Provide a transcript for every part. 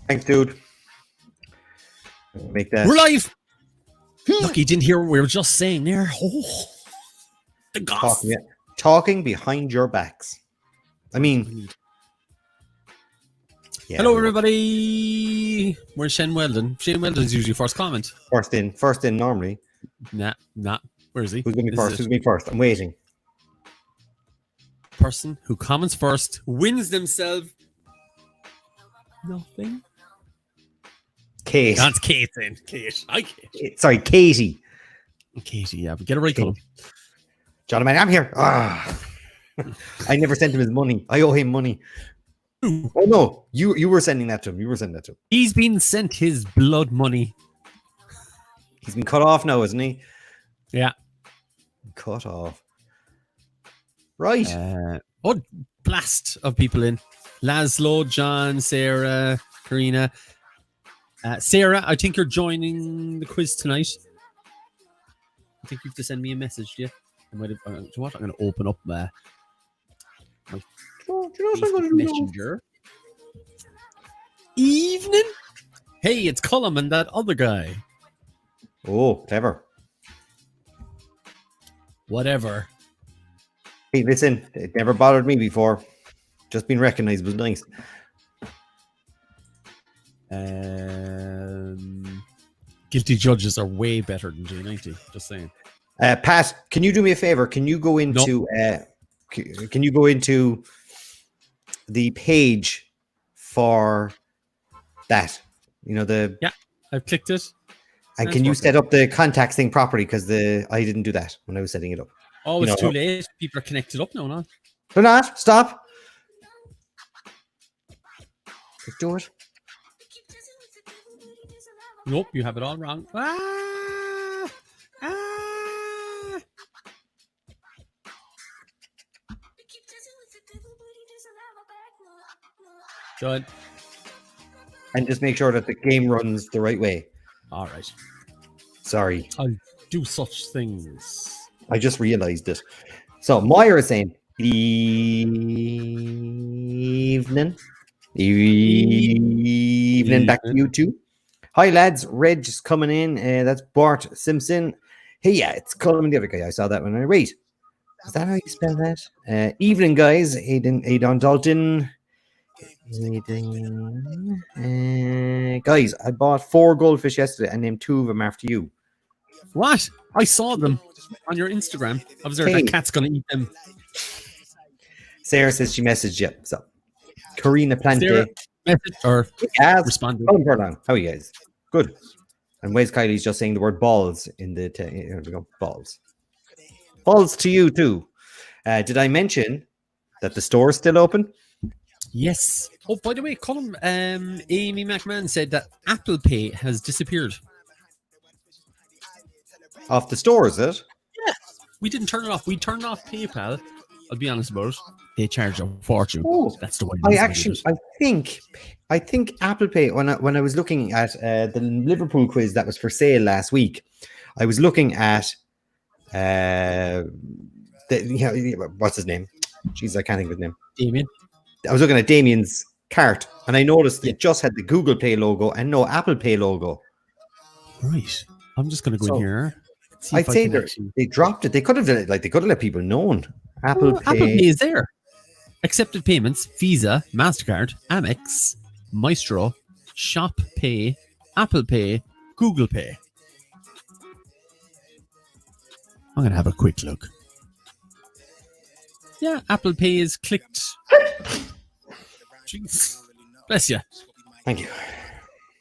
Thanks, dude. Make that. We're live. Lucky you didn't hear what we were just saying there. Oh, the gossip. Talking behind your backs. I mean, yeah, hello everybody. Where's Shane Weldon? Shane Weldon's usually first comment. First in normally. Nah. Where is he? Who's going to be first? Who's going to be first? I'm waiting. Person who comments first wins themselves nothing. Kate. That's Kate then. Kate. Hi, Kate. Sorry, Katie. Katie, yeah, but get it right, Colm. John, man, I'm here. I never sent him his money. I owe him money. Oh no, you were sending that to him. He's been sent his blood money. He's been cut off now, isn't he? Yeah. Cut off. Right. Blast of people in. Laszlo, John, Sarah, Karina. Sarah, I think you're joining the quiz tonight. I think you have to send me a message, yeah? I might have, you know what? I'm going to open up my messenger. Evening? Hey, it's Colm and that other guy. Oh, clever. Whatever. Hey, listen, it never bothered me before. Just being recognized was nice. Guilty judges are way better than J90. Just saying. Pat, can you do me a favor? Can you go into can you go into the page for that? You know yeah, I've clicked it. And can you set up the contacts thing properly? Because I didn't do that when I was setting it up. Oh, it's too late. People are connected up now, not? They're not. Stop. Let's do it. Nope, you have it all wrong. Good. And just make sure that the game runs the right way. All right. Sorry. I'll do such things. I just realized it. So Moira is saying, evening. Back to you too. Hi lads, Reg's coming in. That's Bart Simpson. Hey, yeah, it's Colm, the other guy. I saw that when I wait. Is that how you spell that? Evening, guys. Aidan Dalton. Guys, I bought 4 goldfish yesterday and named 2 of them after you. What? I saw them on your Instagram. I was there. That cat's gonna eat them. Sarah says she messaged you. So, Karina Plante. Message or responded. How are you guys? Good. And Wes Kylie's just saying the word balls in the. Here we go. Balls. Balls to you too. Did I mention that the store is still open? Yes. Oh, by the way, Colm, Amy McMahon said that Apple Pay has disappeared. Off the store, is it? Yeah. We didn't turn it off. We turned off PayPal. I'll be honest about it. They charge a fortune. Oh, that's the way. I think Apple Pay. When I was looking at the Liverpool quiz that was for sale last week, I was looking at what's his name? Jeez, I can't think of his name. Damien. I was looking at Damien's cart, and I noticed it just had the Google Pay logo and no Apple Pay logo. Right. I'm just going to go in here. I'd say they dropped it. They could have done it. Like they could have let people know. Apple Pay is there. Accepted payments: Visa, MasterCard, Amex, Maestro, Shop Pay, Apple Pay, Google Pay. I'm going to have a quick look. Yeah, Apple Pay is clicked. Jeez. Bless you. Thank you.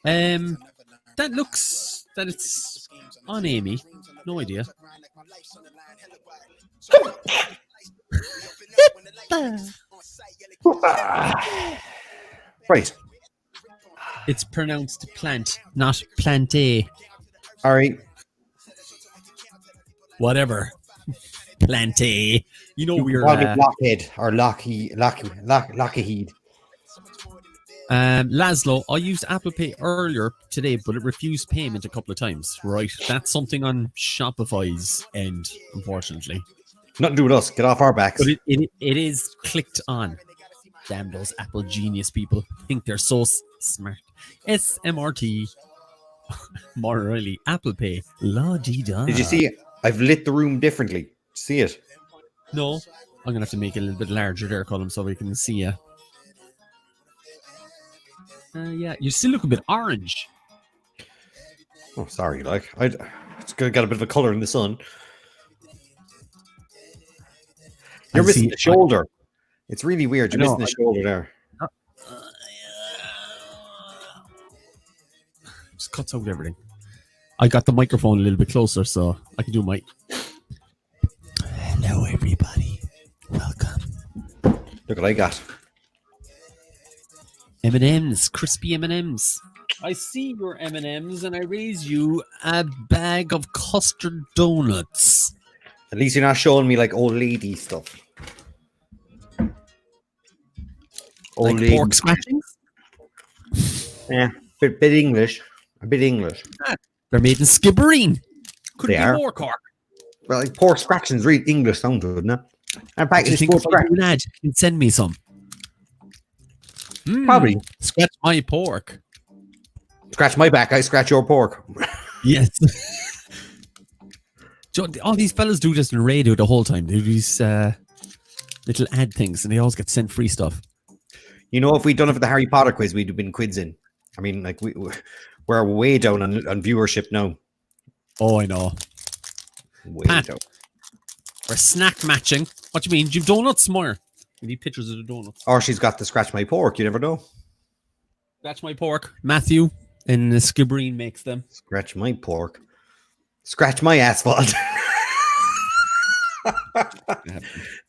That looks that it's on Amy. No idea. Right. It's pronounced plant, not plante. All right. Whatever. Plante. You know we're Lockheed or Lockheed. Laszlo, I used Apple Pay earlier today, but it refused payment a couple of times. Right. That's something on Shopify's end, unfortunately. Nothing to do with us. Get off our backs. But it is clicked on. Damn, those Apple genius people think they're so smart. SMRT. Morally, Apple Pay. La di da. Did you see it? I've lit the room differently. See it? No. I'm going to have to make it a little bit larger there, Colm, so we can see you. Yeah, you still look a bit orange. Oh, sorry. Like, it's got a bit of a color in the sun. You're missing the shoulder. It's really weird. You're missing the shoulder there. Just cuts out everything. I got the microphone a little bit closer, so I can do my. Hello, everybody. Welcome. Look what I got. M&M's, crispy M&M's. I see your M&M's and I raise you a bag of custard donuts. At least you're not showing me like old lady stuff. Old like pork scratchings? Yeah, bit English. A bit English. They're made in Skibbereen. Could they be more Cork. Well, like pork scratchings, really English sound to it, isn't it? And back you think if I do an ad, you can send me some. Probably. Scratch my pork. Scratch my back, I scratch your pork. Yes. All these fellas do this in radio the whole time. They do these little ad things and they always get sent free stuff. You know, if we'd done it for the Harry Potter quiz, we'd have been quids in. I mean, like, we're way down on viewership now. Oh, I know. Way down. We're snack matching. What do you mean? Do you have donuts, Moyer? We need pictures of the donuts. Or she's got the scratch my pork. You never know. Scratch my pork. Matthew in Skibbereen makes them. Scratch my pork. Scratch my asphalt.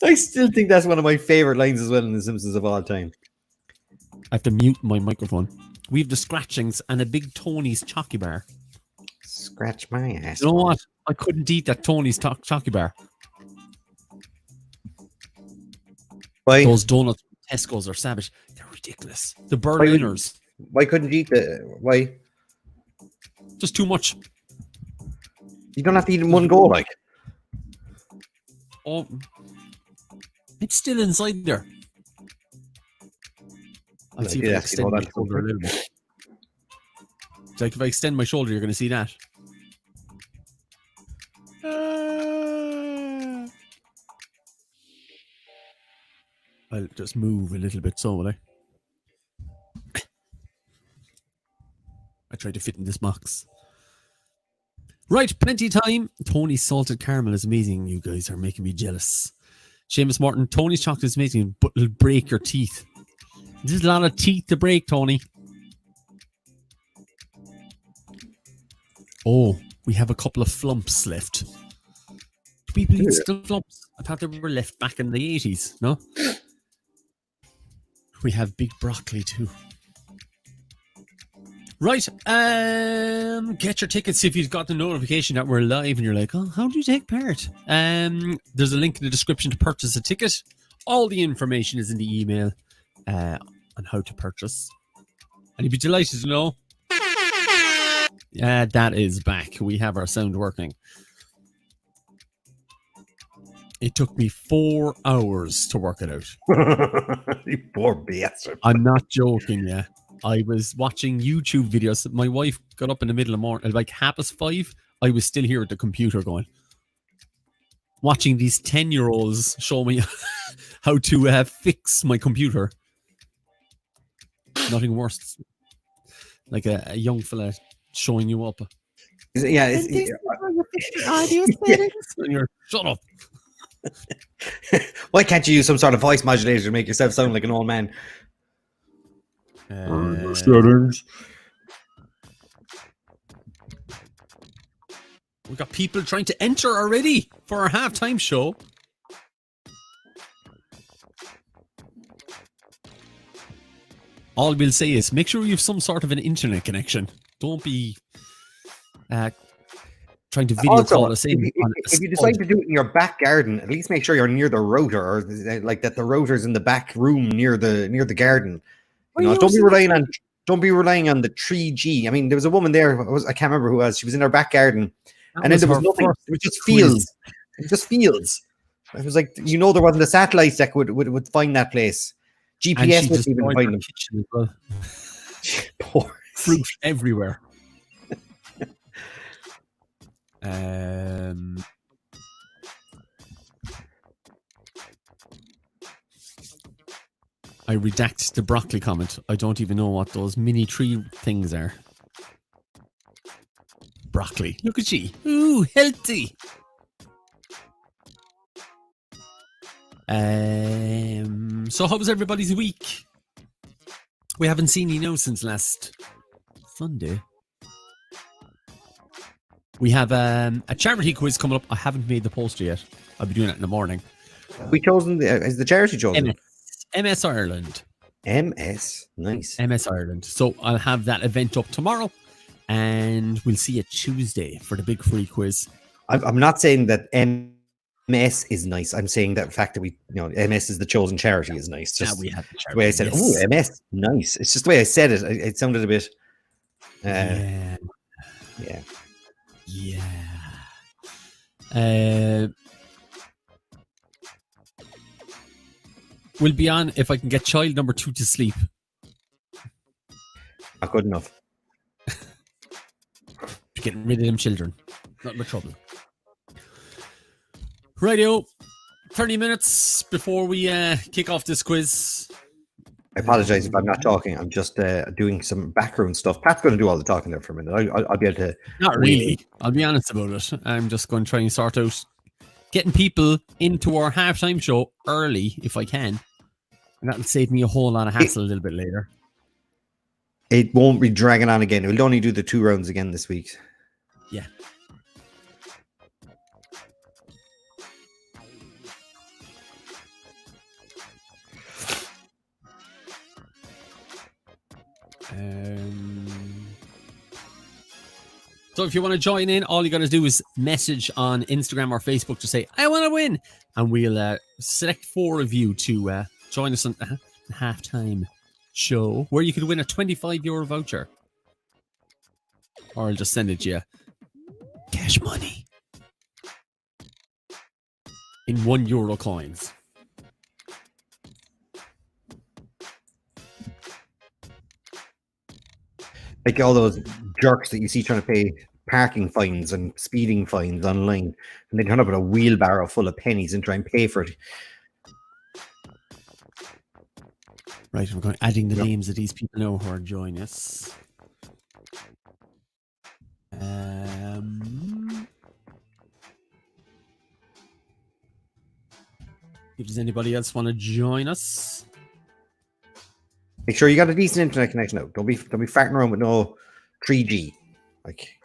I still think that's one of my favorite lines as well in The Simpsons of all time. I have to mute my microphone. We have the scratchings and a big Tony's Chocky Bar. Scratch my ass. You know what? I couldn't eat that Tony's Chocky Bar. Why? Those donuts from Tesco's are savage. They're ridiculous. The Berliners. Why couldn't you eat why? Just too much. You don't have to eat in one go, like. Oh, it's still inside there. I'll see if I extend my shoulder a little bit. It's like if I extend my shoulder, you're going to see that. I'll just move a little bit, so will I? I tried to fit in this box. Right, plenty of time. Tony's salted caramel is amazing. You guys are making me jealous. Seamus Martin, Tony's chocolate is amazing, but it'll break your teeth. There's a lot of teeth to break, Tony. Oh, we have a couple of flumps left. Do people eat still flumps? I thought they were left back in the 80s, no? We have big broccoli too. Right, get your tickets if you've got the notification that we're live and you're like, oh, how do you take part? There's a link in the description to purchase a ticket. All the information is in the email on how to purchase. And you'd be delighted to know that is back. We have our sound working. It took me 4 hours to work it out. You poor bastard. I'm not joking, yeah. I was watching YouTube videos. My wife got up in the middle of the morning, like 5:30. I was still here at the computer going, watching these 10-year-olds show me how to fix my computer. Nothing worse. Like a young fella showing you up. Yeah. And you're, shut up. Why can't you use some sort of voice modulator to make yourself sound like an old man? Settings. We've got people trying to enter already for our halftime show. All we'll say is make sure you have some sort of an internet connection. Don't be trying to video call us in. If you decide to do it in your back garden, at least make sure you're near the router, or like that the router's in the back room near the garden. You know, don't be relying on the 3G. I mean, there was a woman there. I can't remember who it was. She was in her back garden, and then there was nothing. It was just fields. It was just fields. It was like, you know, there wasn't a satellite that would find that place. GPS wouldn't even find them. Well. Poor. fruit everywhere. I redact the broccoli comment. I don't even know what those mini tree things are. Broccoli. Look at she. Ooh, healthy. So how was everybody's week? We haven't seen you now since last Sunday. We have a charity quiz coming up. I haven't made the poster yet. I'll be doing it in the morning. We chosen is the charity chosen? MS Ireland. MS, nice. MS Ireland. So I'll have that event up tomorrow, and we'll see you Tuesday for the big free quiz. I'm not saying that MS is nice. I'm saying that the fact that MS is the chosen charity is nice. Just we have the charity. The way I said, yes. Oh, MS, nice. It's just the way I said it. It sounded a bit. Yeah. We'll be on if I can get child number 2 to sleep. Not good enough. Getting rid of them children. Not much trouble. Radio. 30 minutes before we kick off this quiz. I apologize if I'm not talking. I'm just doing some background stuff. Pat's going to do all the talking there for a minute. I'll be able to. Not really. I'll be honest about it. I'm just going to try and sort out getting people into our halftime show early if I can. And that'll save me a whole lot of hassle a little bit later. It won't be dragging on again. We'll only do the 2 rounds again this week. Yeah. So if you want to join in, all you got to do is message on Instagram or Facebook to say, I want to win. And we'll select 4 of you to join us on the halftime show where you could win a €25 voucher. Or I'll just send it to you. Cash money. In €1 coins. Like all those jerks that you see trying to pay parking fines and speeding fines online, and they turn up with a wheelbarrow full of pennies and try and pay for it. Right, we're going adding the names of these people now who are joining us. If there's anybody else want to join us, make sure you got a decent internet connection now. Don't be farting around with no 3G. Like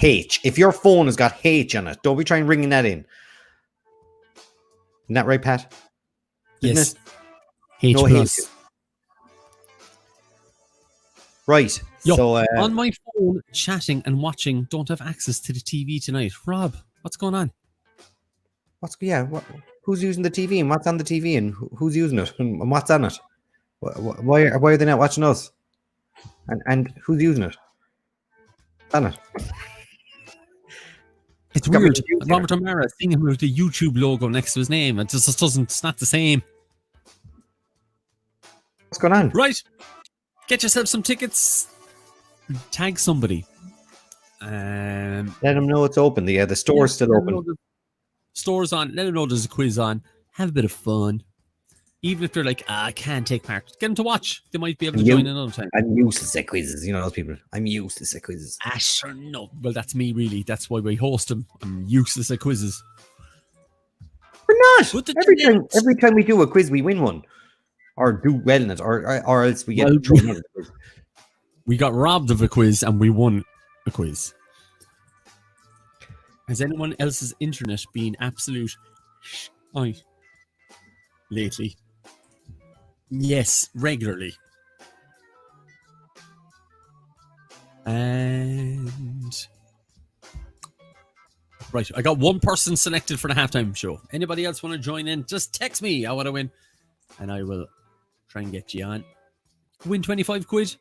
H. If your phone has got H on it, don't be trying ringing that in. Isn't that right, Pat? Yes. H no plus. H. Right. Yo, so on my phone, chatting and watching, don't have access to the TV tonight. Rob, what's going on? Who's using the TV and what's on the TV and who's using it and what's on it? Why are they not watching us? And who's using it? On it. It's weird. Robert O'Mara seeing him with the YouTube logo next to his name. It just doesn't. It's not the same. What's going on? Right. Get yourself some tickets. Tag somebody. Let them know it's open. The store's still open. Store's on. Let them know there's a quiz on. Have a bit of fun. Even if they're like, I can't take part, get them to watch. They might be able to join another time. I'm useless at quizzes. You know those people. I'm useless at quizzes. Sure, no. Well, that's me, really. That's why we host them. I'm useless at quizzes. We're not. Every time we do a quiz, we win one. Or do well in it. Or else we get thrown out of the quiz. We got robbed of a quiz and we won a quiz. Has anyone else's internet been absolute lately? Yes, regularly. And right, I got one person selected for the halftime show. Anybody else want to join in? Just text me. I want to win, and I will try and get you on. Win 25 quid.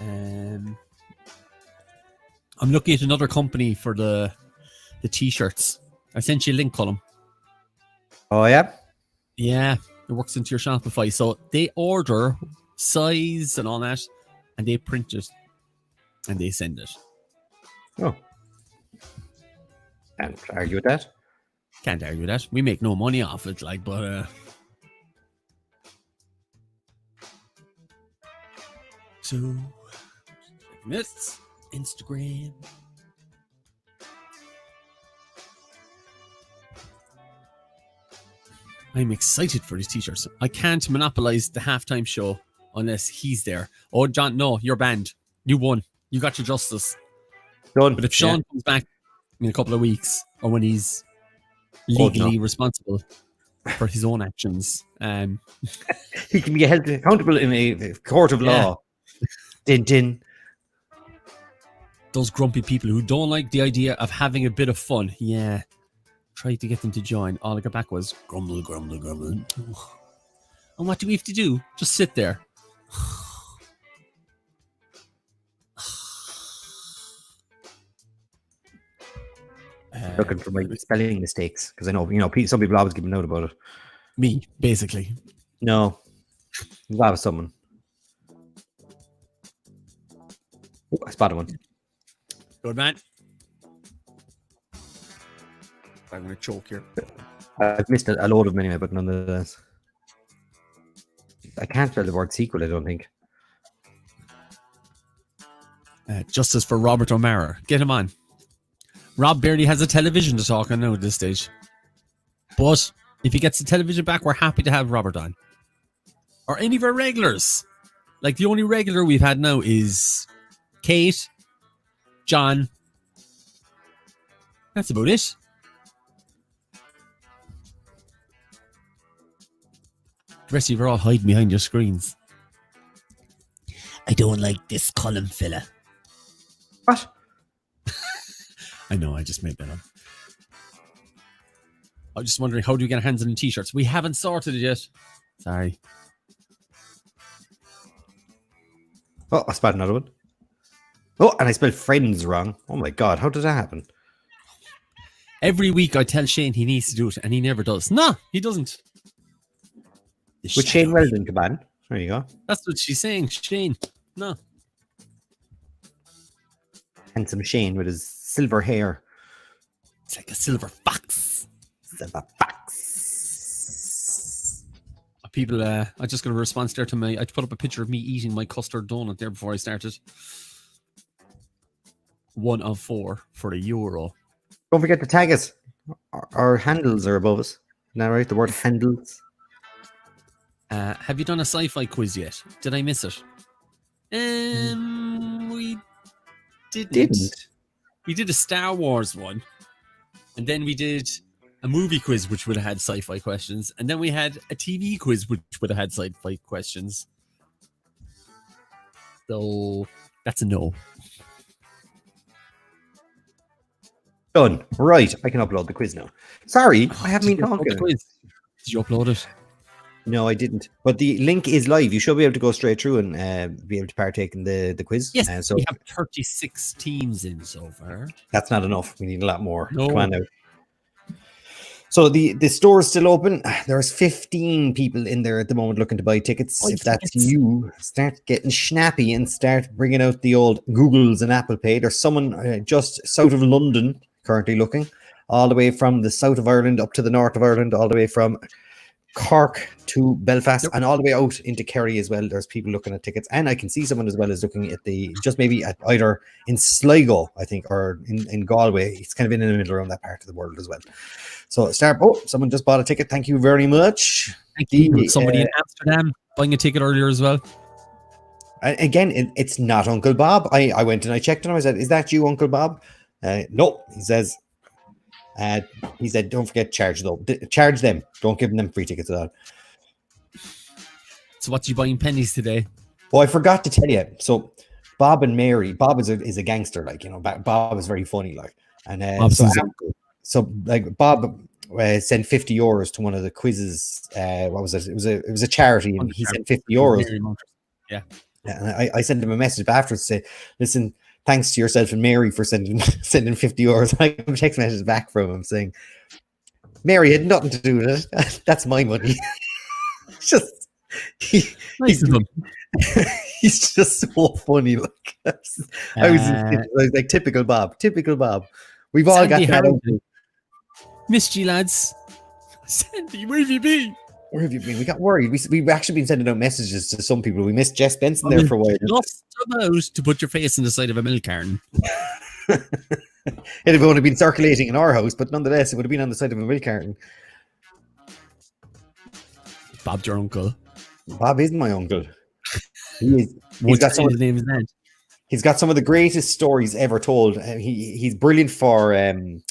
I'm looking at another company for the t-shirts. I sent you a link, Colm. Oh, yeah? Yeah, it works into your Shopify. So they order size and all that, and they print it and they send it. Oh. Can't argue with that. Can't argue that. We make no money off it, like, but so this Instagram. I'm excited for these t-shirts. I can't monopolize the halftime show unless he's there. Oh, John, no, you're banned. You won. You got your justice. Done. But if Sean comes back in a couple of weeks, or when he's legally responsible for his own actions, he can be held accountable in a court of law. Din din. Those grumpy people who don't like the idea of having a bit of fun. Yeah. Tried to get them to join. All I got back was grumble, grumble, grumble. And what do we have to do? Just sit there. Looking for my spelling mistakes because I know, some people always give a note about it. Me, basically. No. That was someone. Oh, I spotted one. Good man. I'm going to choke here. I've missed a load of them anyway, but nonetheless. I can't spell the word sequel, I don't think. Justice for Robert O'Mara. Get him on. Rob barely has a television to talk on now at this stage. But if he gets the television back, we're happy to have Robert on. Or any of our regulars. Like, the only regular we've had now is Kate, John. That's about it. The rest of you are all hiding behind your screens. I don't like this Colm fella. What? I know, I just made that up. I was just wondering, how do we get our hands on the t-shirts? We haven't sorted it yet. Sorry. Oh, I spelled another one. Oh, and I spelled friends wrong. Oh my God, how did that happen? Every week I tell Shane he needs to do it, and he never does. No, he doesn't. With Shane Weldon, Caban. There you go. That's what she's saying, Shane. No. Handsome Shane with his silver hair. It's like a silver fox. Silver fox. People, I just got a response there to I put up a picture of me eating my custard donut there before I started. 1 of 4 for €1. Don't forget to tag us. Our handles are above us. Isn't that right? The word handles. Have you done a sci-fi quiz yet? Did I miss it? We didn't. We did a Star Wars one, and then we did a movie quiz which would have had sci-fi questions, and then we had a TV quiz which would have had sci-fi questions. So that's a no. Done. Right, I can upload the quiz now. Sorry, I haven't been talking. Did you upload it? No, I didn't. But the link is live. You should be able to go straight through and be able to partake in the quiz. Yes, so we have 36 teams in so far. That's not enough. We need a lot more. No. Come on now. So the store is still open. There's 15 people in there at the moment looking to buy tickets. If that's you, start getting snappy and start bringing out the old Googles and Apple Pay. There's someone just south of London currently looking, all the way from the south of Ireland up to the north of Ireland, all the way from Cork to Belfast and all the way out into Kerry as well. There's people looking at tickets, and I can see someone as well as looking at just maybe at either in Sligo, I think, or in Galway. It's kind of in the middle around that part of the world as well. So someone just bought a ticket. Thank you very much. Thank you. Somebody in Amsterdam buying a ticket earlier as well. Again, it's not Uncle Bob. I went and I checked and I said, "Is that you, Uncle Bob?" No, he said, "Don't forget charge though. Charge them. Don't give them free tickets at all." So what you buying pennies today? Oh, I forgot to tell you. So Bob and Mary. Bob is a gangster, like, you know. Bob is very funny, like, and so like Bob sent €50 to one of the quizzes. What was it? It was a charity, and he sent €50. Yeah. And I sent him a message afterwards to say, "Listen, thanks to yourself and Mary for sending €50. I got a text message back from him saying, "Mary had nothing to do with it. That's my money." Just He, Nice of him. he's just so funny. Like I was like typical Bob. We've all Sandy got that. Harrington. Missed you, lads. Sandy, where have you been? Where have you been? We got worried. We've actually been sending out messages to some people. We missed Jess Benson there for a while. Just about to put your face in the side of a milk carton. It'd have only been circulating in our house, but nonetheless, it would have been on the side of a milk carton. Bob, your uncle. Bob isn't my uncle. He's got some of the name of his name. He's got some of the greatest stories ever told. He's brilliant for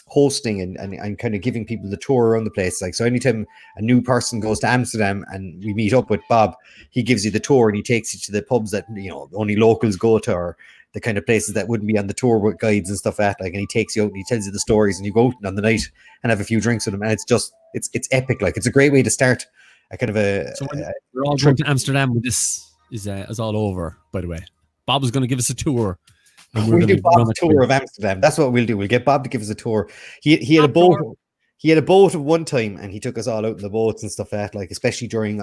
hosting and kind of giving people the tour around the place. Like, so anytime a new person goes to Amsterdam and we meet up with Bob, he gives you the tour and he takes you to the pubs that, you know, only locals go to, or the kind of places that wouldn't be on the tour with guides and stuff like that. Like, and he takes you out and he tells you the stories, and you go out on the night and have a few drinks with him. And it's just, it's epic. Like, it's a great way to start a kind of a. So we're all going to Amsterdam when this is all over, by the way. Bob was going to give us a tour. We'll do Bob's tour of Amsterdam. That's what we'll do. We'll get Bob to give us a tour. He had a boat. He had a boat at one time, and he took us all out in the boats and stuff like that. Like, especially during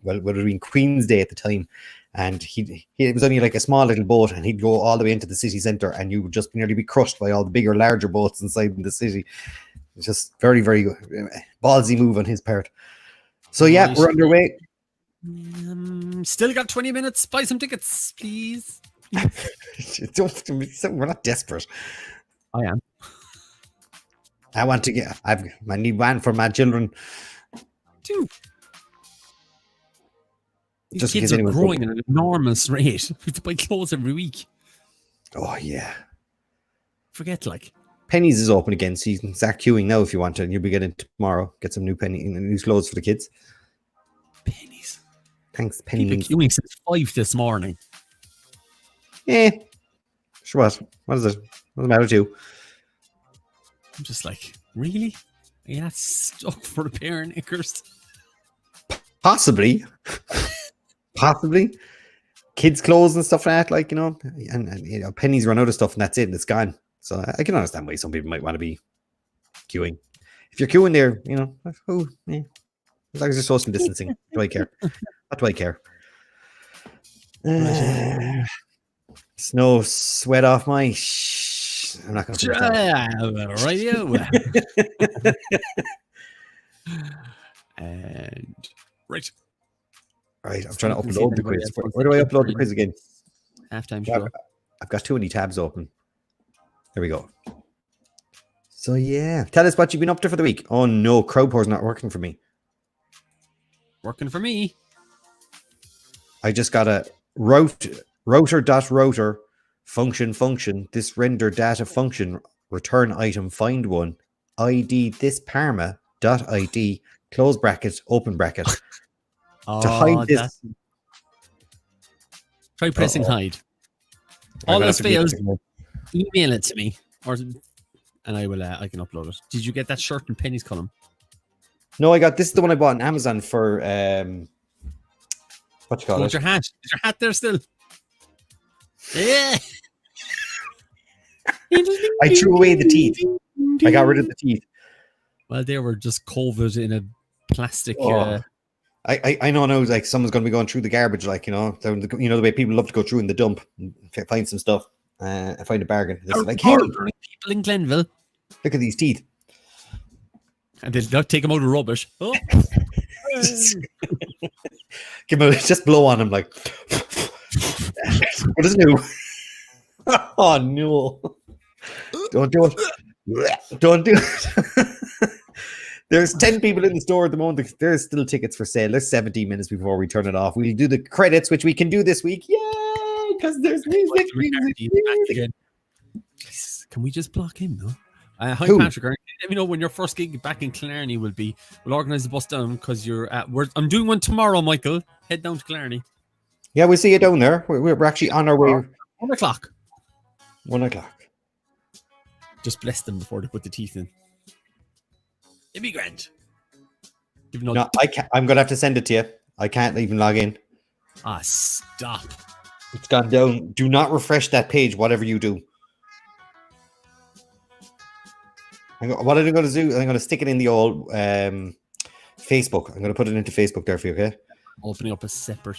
well, it would have been Queen's Day at the time, and it was only like a small little boat, and he'd go all the way into the city centre, and you would just nearly be crushed by all the bigger, larger boats inside the city. It's just very, very ballsy move on his part. So yeah, we're underway. Still got 20 minutes. Buy some tickets, please. We're not desperate. I am. I want to get. I need one for my children. Two. These kids are growing at an enormous rate. We have to buy clothes every week. Oh yeah. Forget, like. Pennies is open again, so you can start queuing now if you want to, and you'll be getting tomorrow. Get some new new clothes for the kids. Pennies. Thanks, pennies. People queuing since 5 this morning. Yeah. Sure. What is it? What's the matter with you? I'm just like, really? Are you not stuck for a pair of knickers? Possibly. Possibly. Kids' clothes and stuff like that, like, you know, and you know, pennies run out of stuff and that's it, and it's gone. So I can understand why some people might want to be queuing. If you're queuing there, you know, as long as you're social distancing, do I care? What do I care? Snow, sweat off my. I'm not going to. And right. I'm trying to upload the quiz. Where do I upload the quiz again? Halftime show. I've got too many tabs open. There we go. So yeah, tell us what you've been up to for the week. Oh no, Crowdpour's not working for me. Working for me. I just got a router function this render data function return item find one id this parma .id close bracket open bracket. To hide this. Try pressing hide. All else fails. Email it to me, and I will. I can upload it. Did you get that shirt in Penny's Colm? No, I got this. Is the one I bought on Amazon for what you call it? Your hat. Is your hat there still? Yeah. I threw away the teeth. I got rid of the teeth. Well, they were just COVID in a plastic. I know now. Like, someone's going to be going through the garbage, like, you know, the way people love to go through in the dump and find some stuff and find a bargain. Like, hey, people in Glenville, look at these teeth, and they'll take them out of rubbish. Oh. Give him just blow on him, like. What is new? Oh no! Don't do it! Don't do it! There's 10 people in the store at the moment. There's still tickets for sale. There's 17 minutes before we turn it off. We'll do the credits, which we can do this week. Yay! Because there's music. Can we just block him, though? Hi, Patrick. Let me know when your first gig back in Killarney will be. We'll organise the bus down because you're at work. I'm doing one tomorrow, Michael. Head down to Killarney. Yeah, we'll see you down there. We're actually on our way. 1 o'clock. 1 o'clock. Just bless them before they put the teeth in. It'd be grand. No, I can't. I'm going to have to send it to you. I can't even log in. Stop. It's gone down. Do not refresh that page, whatever you do. What I'm going to do, I'm going to stick it in the old Facebook. I'm going to put it into Facebook there for you, okay? Opening up a separate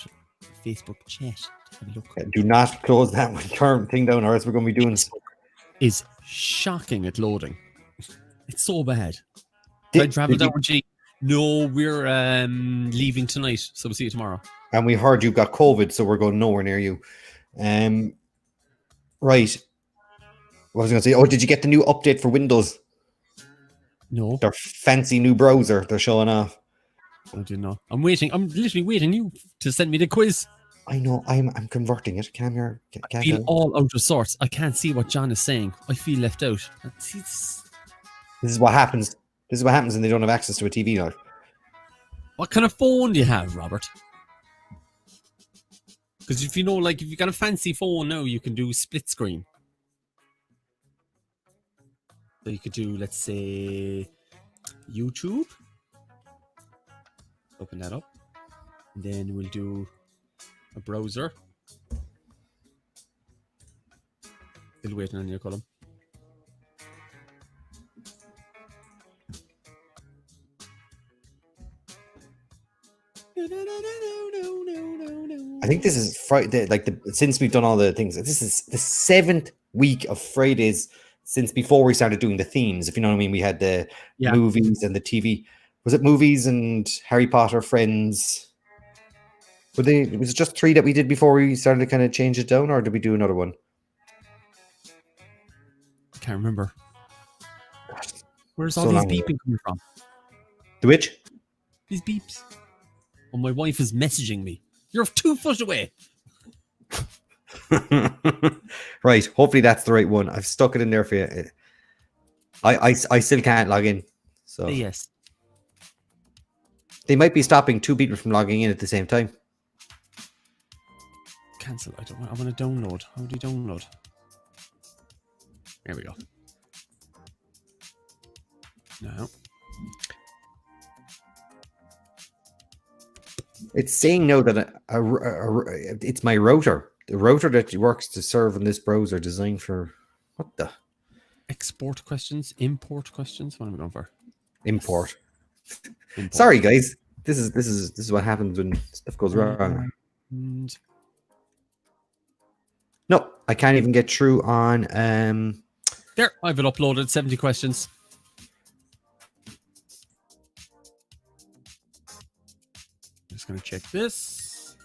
Facebook chat to have a look. Do not close that term thing down, or else we're going to be doing. Facebook is shocking at loading. It's so bad. Tried travel down with G. No, we're leaving tonight, so we'll see you tomorrow. And we heard you got COVID, so we're going nowhere near you. Right. What was I going to say? Oh, did you get the new update for Windows? No. Their fancy new browser they're showing off. I didn't know. I'm waiting. I'm literally waiting you to send me the quiz. I know. I'm converting it. I feel all out of sorts. I can't see what John is saying. I feel left out. This is what happens. This is what happens when they don't have access to a TV now. What kind of phone do you have, Robert? Because if you know, like, if you got a fancy phone now, you can do split screen. So you could do, let's say, YouTube. Open that up. And then we'll do a browser. Still waiting on your column. I think this is Friday. Since we've done all the things, this is the 7th week of Fridays since before we started doing the themes. If you know what I mean, we had the movies and the TV. Was it movies and Harry Potter, Friends? Was it just 3 that we did before we started to kind of change it down, or did we do another one? I can't remember. Where's all these beeping coming from? The which? These beeps. Oh, my wife is messaging me. You're 2 foot away. Right. Hopefully that's the right one. I've stuck it in there for you. I still can't log in. So yes. They might be stopping 2 people from logging in at the same time. Cancel. I want to download. How do you download? There we go. No. It's saying now that it's my router. The router that works to serve in this browser designed for what the export questions, import questions. What am I going for? Import. Sorry, guys. This is what happens when stuff goes wrong. No, I can't even get through on. There, I've been uploaded 70 questions. Just going to check this.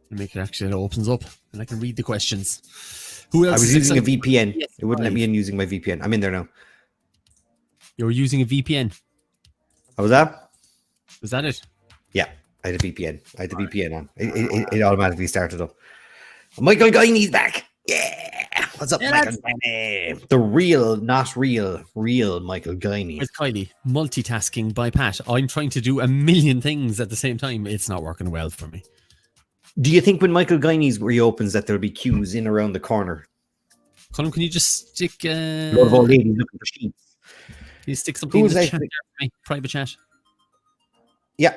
And make it actually, it opens up and I can read the questions. Who else? I was using a VPN. Yes, it wouldn't let me in using my VPN. I'm in there now. You were using a VPN. How was that? Was that it? Yeah, I had a VPN. I had the VPN on. It automatically started up. Michael Guiney's back. Yeah. What's up, Michael Guiney? The real, not real Michael Guiney. It's Kylie. Multitasking by Pat. I'm trying to do a million things at the same time. It's not working well for me. Do you think when Michael Guiney's reopens that there'll be queues in around the corner? Colm, can you just stick a lot of old ladies looking for sheets? Can you stick something in the chat there for me? Private chat. Yeah.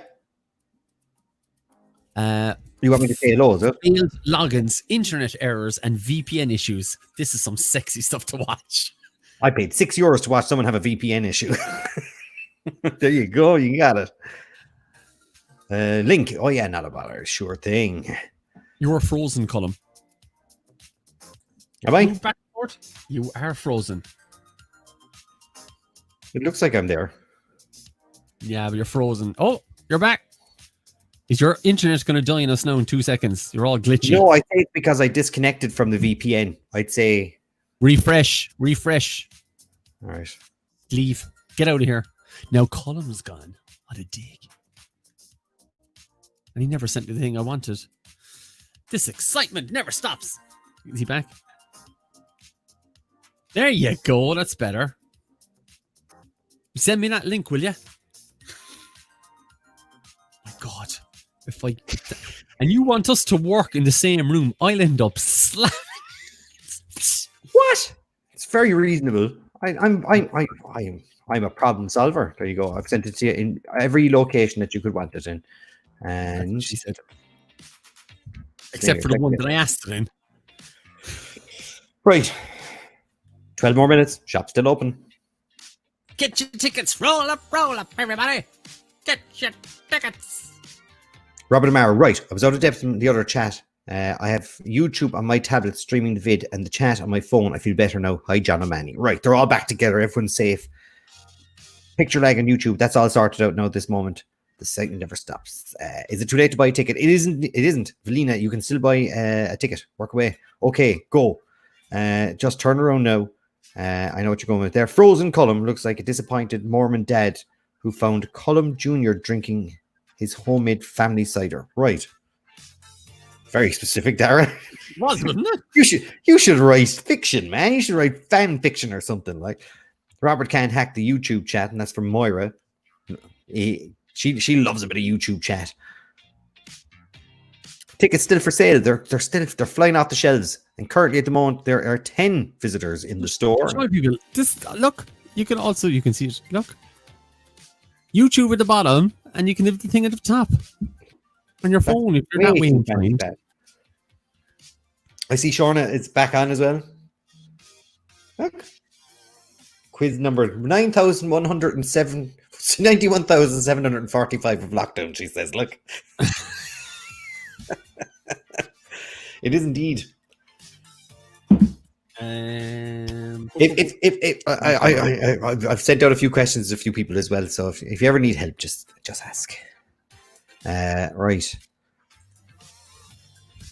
You want me to say hello, is it? Failed logins, internet errors, and VPN issues. This is some sexy stuff to watch. I paid €6 to watch someone have a VPN issue. There you go. You got it. Link. Oh, yeah, not a bother. Sure thing. You're frozen, Colm. Am I? Move back forward. You are frozen. It looks like I'm there. Yeah, but you're frozen. Oh, you're back. Is your internet going to die on us now in 2 seconds? You're all glitchy. No, I think because I disconnected from the VPN. I'd say... Refresh. All right. Leave. Get out of here. Now Colm's gone. What a dig. And he never sent me the thing I wanted. This excitement never stops. Is he back? There you go. That's better. Send me that link, will you? My God. If I and you want us to work in the same room, I'll end up slapping. What? It's very reasonable. I'm a problem solver. There you go. I've sent it to you in every location that you could want it in. And she said, except for the one that I asked it in. Right. 12 more minutes. Shop's still open. Get your tickets. Roll up, everybody. Get your tickets. Robert Amaro, right. I was out of depth in the other chat. I have YouTube on my tablet streaming the vid and the chat on my phone. I feel better now. Hi, John and Manny. Right, they're all back together. Everyone's safe. Picture lag on YouTube. That's all sorted out now at this moment. The site never stops. Is it too late to buy a ticket? It isn't. It isn't. Velina, you can still buy a ticket. Work away. Okay, go. Just turn around now. I know what you're going with there. Frozen Colm looks like a disappointed Mormon dad who found Colm Jr. drinking his homemade family cider. Right. Very specific, Dara. Wasn't it? You should write fiction, man. You should write fan fiction or something. Like Robert can't hack the YouTube chat, and that's from Moira. She loves a bit of YouTube chat. Tickets still for sale. They're flying off the shelves. And currently at the moment there are 10 visitors in the store. People, just look. You can see it. Look. YouTube at the bottom, and you can have the thing at the top on your phone if you're not waiting for it. I see Shauna is back on as well. Look. Quiz number 91,745 of lockdown, she says. Look. It is indeed. I've sent out a few questions to a few people as well. So if you ever need help, just ask. Right.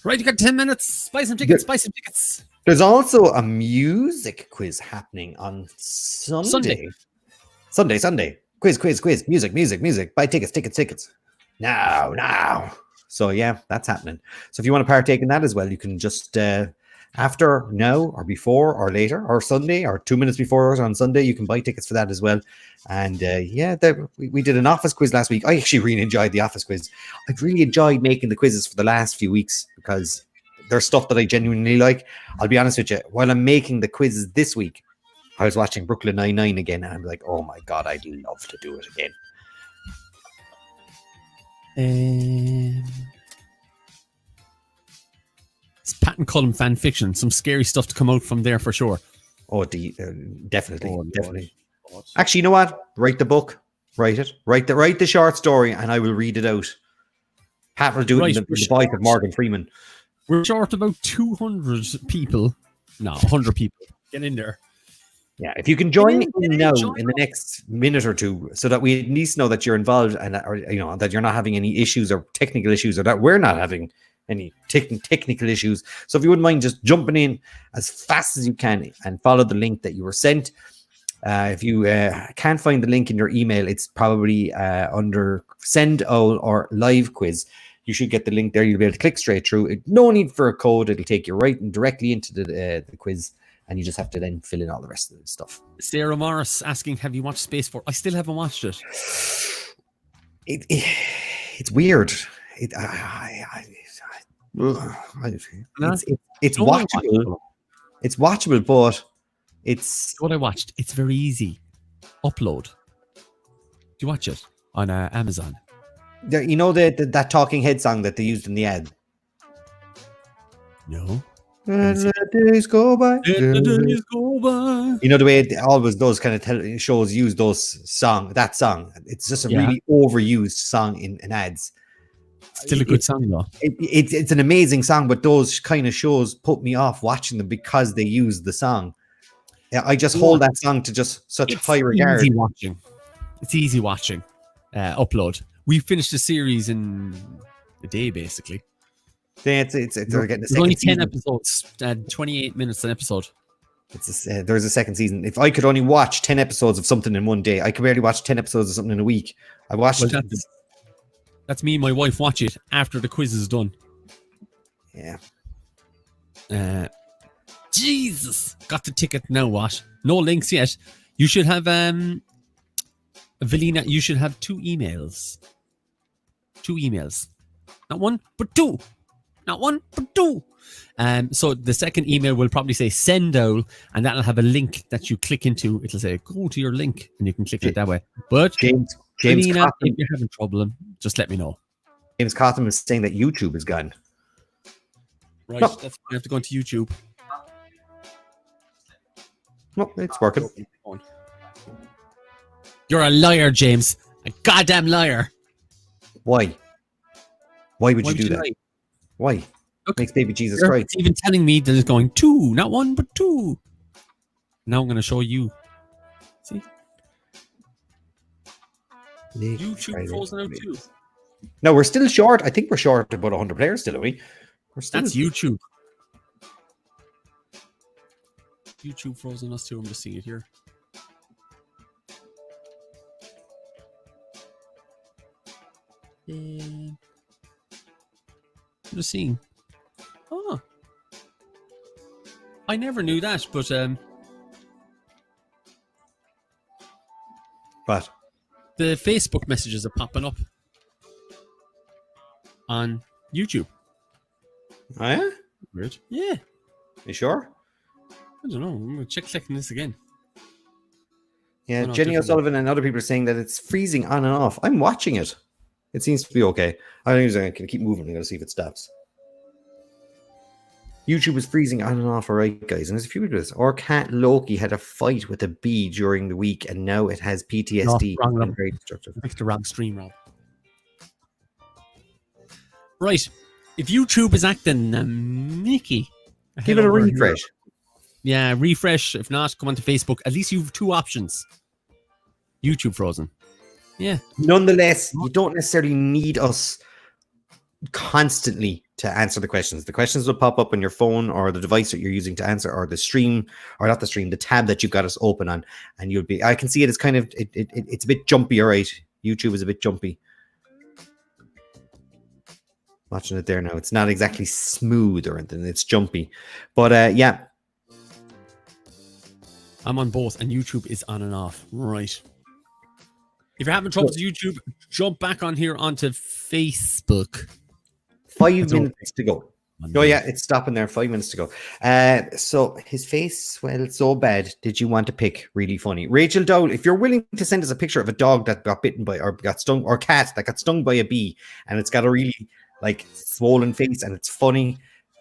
Right, you got 10 minutes. Buy some tickets. Buy some tickets. There's also a music quiz happening on Sunday. Sunday. Quiz. Music. Buy tickets. Now. So yeah, that's happening. So if you want to partake in that as well, you can just after now or before or later or Sunday or 2 minutes before on Sunday, you can buy tickets for that as well. And we did an office quiz last week. I actually really enjoyed the office quiz. I've really enjoyed making the quizzes for the last few weeks because there's stuff that I genuinely like. I'll be honest with you. While I'm making the quizzes this week, I was watching Brooklyn Nine-Nine again, and I'm like, oh my God, I'd love to do it again. It's Pat and Colm fan fiction. Some scary stuff to come out from there for sure. Oh, definitely. Actually, you know what? Write the book. Write it. Write the short story, and I will read it out. Pat will do it in the voice of Morgan Freeman. We're short about 200 people. No, 100 people. Get in there. Yeah, if you can join in now in the next minute or two, so that we at least know that you're involved and that you're not having any issues or technical issues, or that we're not having any technical issues. So if you wouldn't mind just jumping in as fast as you can and follow the link that you were sent. If you can't find the link in your email, it's probably under send owl or live quiz. You should get the link there. You'll be able to click straight through. No need for a code. It'll take you right and directly into the quiz. And you just have to then fill in all the rest of the stuff. Sarah Morris asking, have you watched Space Force? I still haven't watched it. It's weird. It's watchable. It's watchable, but it's what I watched. It's very easy. Upload. Do you watch it on Amazon? You know that Talking Head song that they used in the ad? No. And the days go by. You know the way always those kind of shows use that song. It's just a really overused song in ads. Still a good song though. It's an amazing song, but those kind of shows put me off watching them because they use the song. I just hold that song to just such high regard. It's easy watching. Upload. We finished the series in a day, basically. They're getting There's only 10 episodes, 28 minutes an episode. There's a second season. If I could only watch 10 episodes of something in one day, I could barely watch 10 episodes of something in a week. I watched that's me and my wife watch it after the quiz is done. Yeah. Jesus. Got the ticket now, what? No links yet. You should have Velina, you should have 2 emails. 2 emails. Not one, but 2. Not one, but 2. So the second email will probably say send owl, and that'll have a link that you click into. It'll say go to your link, and you can click it that way. But James Velina, if you're having trouble, just let me know. James Cotton is saying that YouTube is gone. Right, that's why I have to go into YouTube. No, it's working. You're a liar, James. A goddamn liar. Why? Why would Why you do that? lie? Why? Look, Makes baby Jesus you're Christ. even telling me that it's going 2, not 1, but 2. Now I'm going to show you. See? YouTube frozen out too. No, we're still short. I think we're short about 100 players still, are we? We're still. That's YouTube. YouTube frozen us too. I'm just seeing it here. I'm just seeing. Oh, I never knew that, but What? the Facebook messages are popping up on YouTube. Oh, yeah? Weird. Yeah. You sure? I don't know. I'm gonna check clicking this again. Yeah, Oh, no, Jenny different. O'Sullivan and other people are saying that it's freezing on and off. I'm watching it. It seems to be okay. I think I'm going to keep moving. I'm going to see if it stops. YouTube is freezing on and off, all right, guys. And there's a few people. Our cat Loki had a fight with a bee during the week, and now it has PTSD. No, wrong, Very destructive. Picked the wrong stream, Rob. Right. If YouTube is acting Mickey, Give it a refresh. Yeah, refresh. If not, come onto Facebook. At least you have 2 options. YouTube frozen. Yeah. Nonetheless, you don't necessarily need us constantly to answer the questions. The questions will pop up on your phone or the device that you're using to answer, or the stream, or not the stream, the tab that you've got us open on, and you'll be. I can see it. It's kind of it's a bit jumpy. All right, YouTube is a bit jumpy. Watching it there now, it's not exactly smooth or anything. It's jumpy, but yeah. I'm on both, and YouTube is on and off. Right. If you're having troubles with YouTube, jump back on here onto Facebook. 5 minutes to go. Oh yeah, it's stopping there. 5 minutes to go. So his face swelled so bad. Did you want to pick? Really funny. Rachel Dowell, if you're willing to send us a picture of a dog that got bitten by or got stung, or cat that got stung by a bee, and it's got a really like swollen face and it's funny,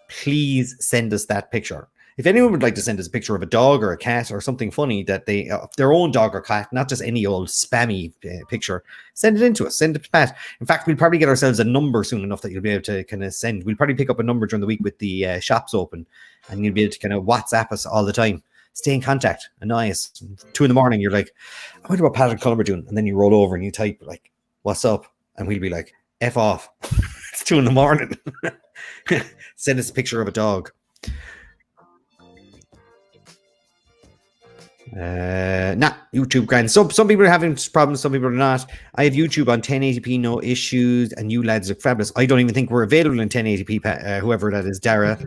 please send us that picture. If anyone would like to send us a picture of a dog or a cat or something funny that they, their own dog or cat, not just any old spammy picture, send it in to us. Send it to Pat. In fact, we'll probably get ourselves a number soon enough that you'll be able to kind of send. We'll probably pick up a number during the week with the shops open, and you'll be able to kind of WhatsApp us all the time. Stay in contact. Annoy us. 2 a.m, you're like, I wonder what Pat and Colm are doing. And then you roll over and you type like, what's up? And we'll be like, F off. It's 2 a.m. Send us a picture of a dog. YouTube grand. So some people are having problems, some people are not. I have YouTube on 1080p, no issues, and you lads are fabulous. I don't even think we're available in 1080p. Whoever that is, Dara,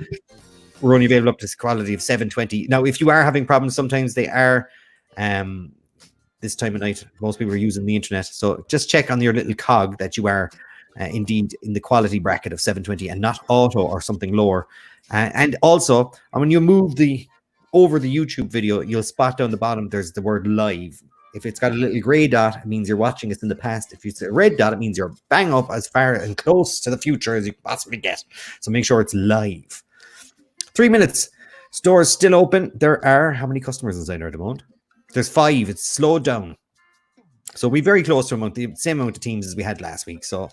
we're only available up to this quality of 720. Now, if you are having problems, sometimes they are. This time of night, most people are using the internet, so just check on your little cog that you are indeed in the quality bracket of 720 and not auto or something lower. And also, when you move over the YouTube video, you'll spot down the bottom, there's the word live. If it's got a little gray dot, it means you're watching us in the past. If it's a red dot, it means you're bang up as far and close to the future as you possibly get. So make sure it's live. 3 minutes. Store's still open. There are, how many customers inside there at the moment? There's 5. It's slowed down. So we're very close to the same amount of teams as we had last week. So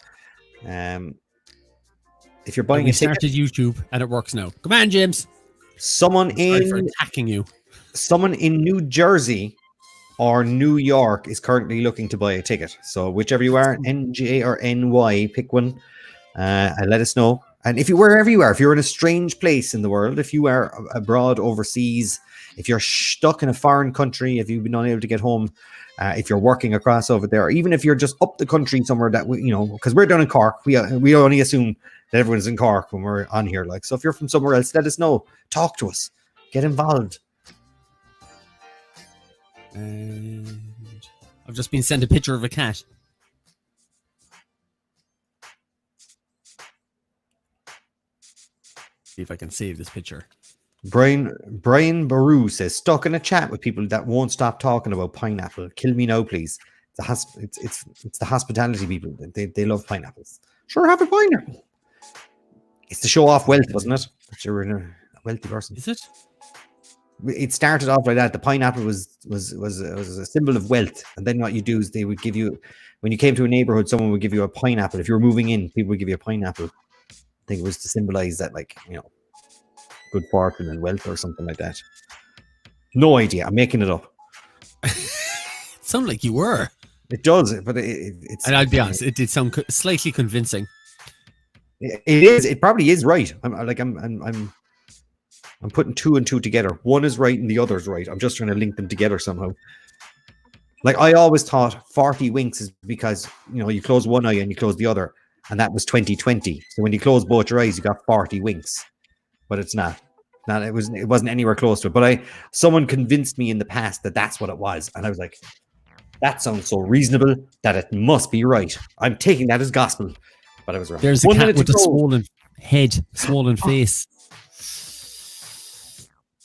if you're buying we started YouTube and it works now. Come on, James. Someone for attacking you. Someone in New Jersey or New York is currently looking to buy a ticket. So whichever you are, NJ or NY, pick one and let us know. And if wherever you are, if you're in a strange place in the world, if you are abroad, overseas, if you're stuck in a foreign country, if you've been unable to get home, if you're working across over there, or even if you're just up the country somewhere that because we're down in Cork, we only assume that everyone's in Cork when we're on here. Like, so if you're from somewhere else, let us know. Talk to us. Get involved. And I've just been sent a picture of a cat. See if I can save this picture. Brian Baru says, stuck in a chat with people that won't stop talking about pineapple. Kill me now, please. It's the hospitality people. They love pineapples. Sure, have a pineapple. It's to show off wealth, wasn't it? That you're a wealthy person. Is it? it started off like that. The pineapple was a symbol of wealth, and then what you do is they would give you, when you came to a neighborhood, someone would give you a pineapple. If you were moving in, people would give you a pineapple. I think it was to symbolize that, like, good fortune and wealth or something like that. No idea. I'm making it up. Sound like you were. It does, but it's. And I'll be honest, it did sound slightly convincing. It is. It probably is right. I'm putting 2 and 2 together. One is right and the other is right. I'm just trying to link them together somehow. Like, I always thought 40 winks is because, you close one eye and you close the other, and that was 2020. So when you close both your eyes, you got 40 winks. But it's not. It wasn't anywhere close to it. But someone convinced me in the past that that's what it was, and I was like, that sounds so reasonable that it must be right. I'm taking that as gospel. But I was wrong. There's a cat with a swollen head, swollen face.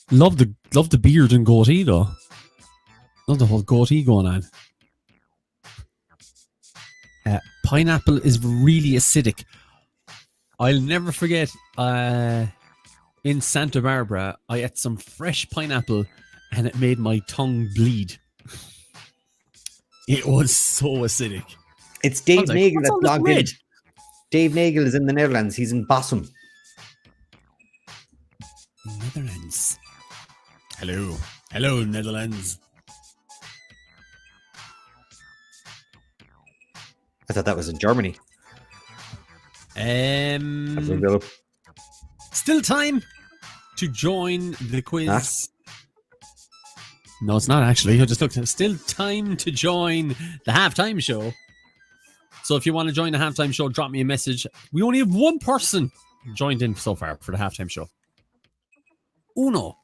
Love the beard and goatee though. Love the whole goatee going on. Pineapple is really acidic. I'll never forget. In Santa Barbara, I ate some fresh pineapple, and it made my tongue bleed. It was so acidic. It's Dave Nagel that's logged in. Dave Nagel is in the Netherlands. He's in Bossum. Netherlands. Hello, Netherlands. I thought that was in Germany. Still time to join the quiz. No, it's not actually. I just looked. Still time to join the halftime show. So if you want to join the halftime show, drop me a message. We only have one person joined in so far for the halftime show. Uno.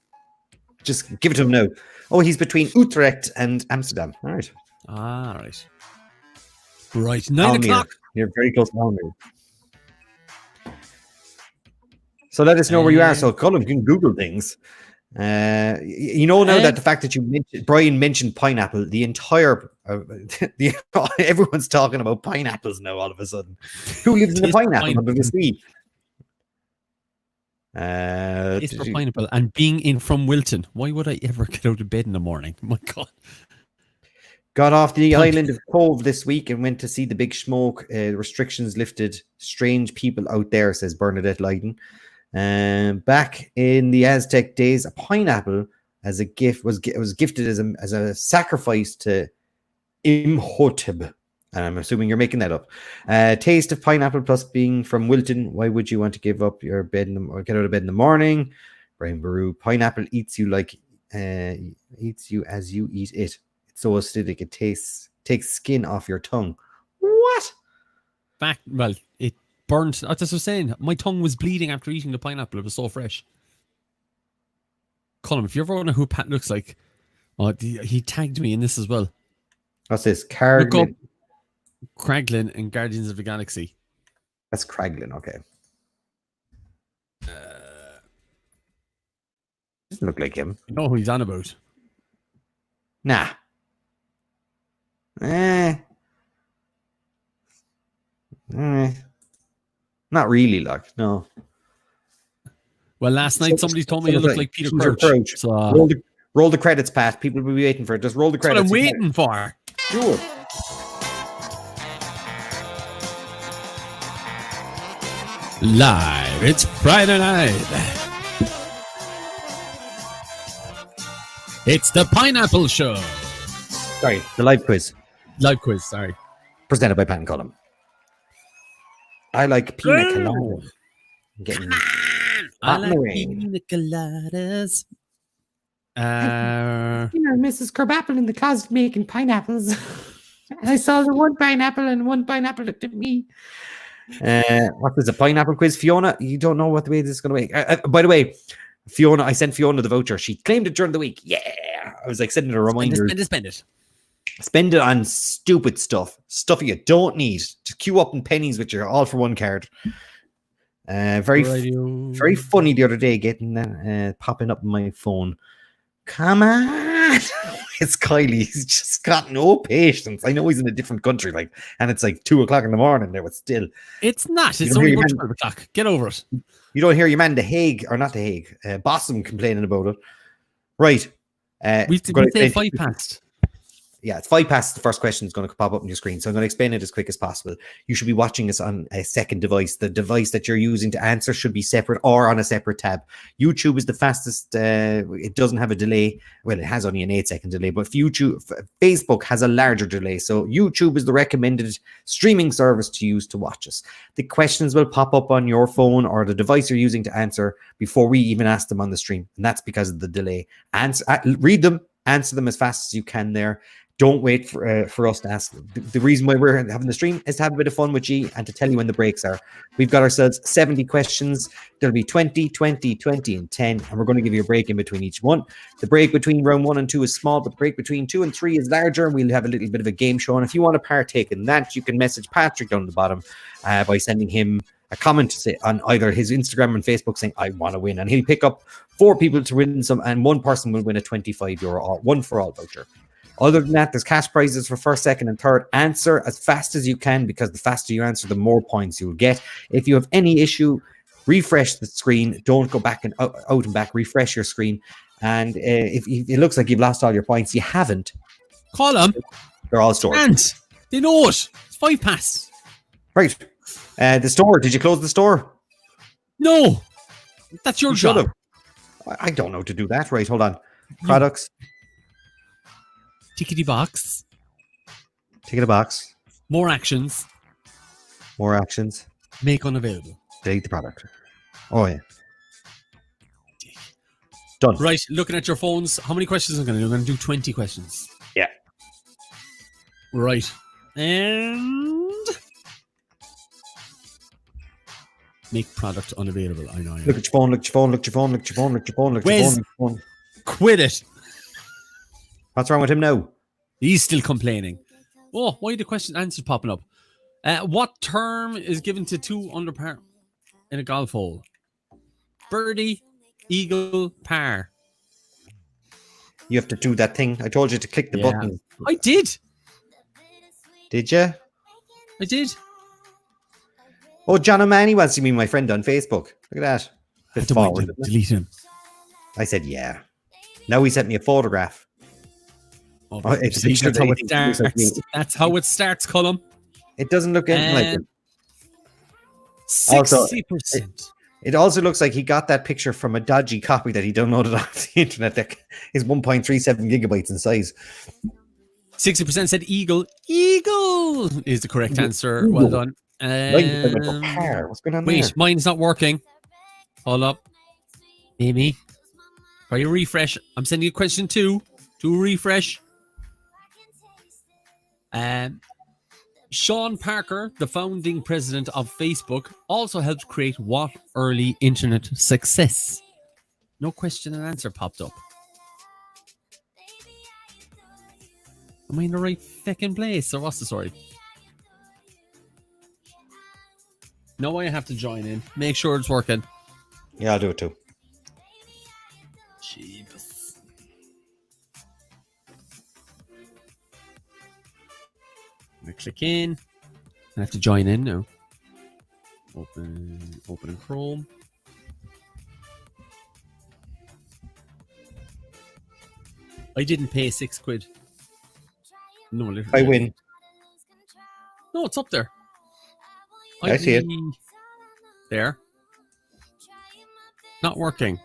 Just give it to him now. Oh, he's between Utrecht and Amsterdam. All right. Right. 9 o'clock. You're very close to Almere. So let us know where you are. So Colm, you can Google things. Now that the fact that Brian mentioned pineapple, the entire everyone's talking about pineapples now all of a sudden. Who lives in a pineapple under the sea? It's for pineapple and being in from Wilton. Why would I ever get out of bed in the morning? Oh my God. Got off the island of Cove this week and went to see the big smoke. Restrictions lifted. Strange people out there, says Bernadette Lydon. Back in the Aztec days, a pineapple as a gift was gifted as a sacrifice to Imhotep. And I'm assuming you're making that up. Taste of pineapple plus being from Wilton. Why would you want to give up your bed or get out of bed in the morning? Brian Baru. Pineapple eats you eats you as you eat it. It's so acidic it takes skin off your tongue. What? It burned. That's what I was saying. My tongue was bleeding after eating the pineapple. It was so fresh. Colm, if you ever wonder who Pat looks like, he tagged me in this as well. What's this? Craglin and Guardians of the Galaxy. That's Craglin, okay. Doesn't look like him. You know who he's on about? Nah. Not really, like, no. Well, last night somebody told me you look like Peter Crouch. So, roll the credits, Pat. People will be waiting for it. Just roll the credits. That's what I'm waiting for. Sure. Live. It's Friday night. It's the Pineapple Show. Sorry, the live quiz. Sorry. Presented by Pat and Colm. I like pina colada. I like pina coladas. Mrs. Kerbapple in the closet making pineapples. And I saw the one pineapple and one pineapple looked at me. What is a pineapple quiz? Fiona, you don't know what the way this is going to be. By the way, Fiona, I sent Fiona the voucher. She claimed it during the week. Yeah. I was like sending her reminders. Spend it. Spend it on stupid stuff you don't need. Just queue up in pennies with your all for one card. Very funny the other day getting that popping up on my phone. Come on. It's Kylie. He's just got no patience. I know he's in a different country, and it's like 2:00 in the morning there, but still. It's not. It's only 12 o'clock. Get over it. You don't hear your man, Bossum complaining about it. Right. We gonna say explain- 5 past. Yeah, it's 5 past. The first question is going to pop up on your screen. So I'm going to explain it as quick as possible. You should be watching this on a second device. The device that you're using to answer should be separate or on a separate tab. YouTube is the fastest. It doesn't have a delay. Well, it has only an 8-second delay, but Facebook has a larger delay. So YouTube is the recommended streaming service to use to watch us. The questions will pop up on your phone or the device you're using to answer before we even ask them on the stream. And that's because of the delay. Read them, answer them as fast as you can there. Don't wait for us to ask. The reason why we're having the stream is to have a bit of fun with you and to tell you when the breaks are. We've got ourselves 70 questions. There'll be 20, 20, 20, and 10, and we're going to give you a break in between each one. The break between round 1 and 2 is small, but the break between 2 and 3 is larger, and we'll have a little bit of a game show. And if you want to partake in that, you can message Patrick down the bottom by sending him a comment on either his Instagram and Facebook saying, I want to win. And he'll pick up 4 people to win some, and 1 person will win a €25 one for all voucher. Other than that, there's cash prizes for first, second, and third. Answer as fast as you can, because the faster you answer, the more points you'll get. If you have any issue, refresh the screen. Don't go back and out and back. Refresh your screen. And if it looks like you've lost all your points, you haven't. Call them. They're all stored. And they know it. It's 5 past. Right. The store. Did you close the store? No. That's your job. Should've. I don't know to do that. Right. Hold on. Products. Tickety box. Ticket a box. More actions. More actions. Make unavailable. Delete the product. Oh, yeah. Done. Right, looking at your phones, how many questions am I going to do? I'm going to do 20 questions. Yeah. Right. And make product unavailable. I know. Look at your phone, look at your phone, look at your phone, look at your phone, look at your phone, look at your phone, look at your phone. Quit it. What's wrong with him now? He's still complaining. Oh, why are the question answers popping up? What term is given to 2 under par in a golf hole? Birdie, eagle, par. You have to do that thing. I told you to click the button. I did. Did you? I did. Oh, John O'Mahony wants to be my friend on Facebook. Look at that. Bit forward, isn't it? Delete him. I said, yeah. Now he sent me a photograph. Oh, it's a see, picture that's how that it he thinks looks like me. starts. That's how it starts, Colm. It doesn't look anything like it. 60%. It also looks like he got that picture from a dodgy copy that he downloaded off the internet that is 1.37 gigabytes in size. 60% said eagle. Eagle is the correct answer. Well done. What's going on Wait, there? mine's not working. Hold up. Amy. Try a refresh. I'm sending you question 2. Do a refresh. Sean Parker, the founding president of Facebook, also helped create what early internet success? No question and answer popped up. Am I in the right fucking place, or what's the story? No, I have to join in. Make sure it's working. Yeah, I'll do it too. Jeebus. I'm gonna click in. I have to join in now. Open in Chrome. I didn't pay £6. No, literally. I win. No, it's up there. I see it. There. Not working.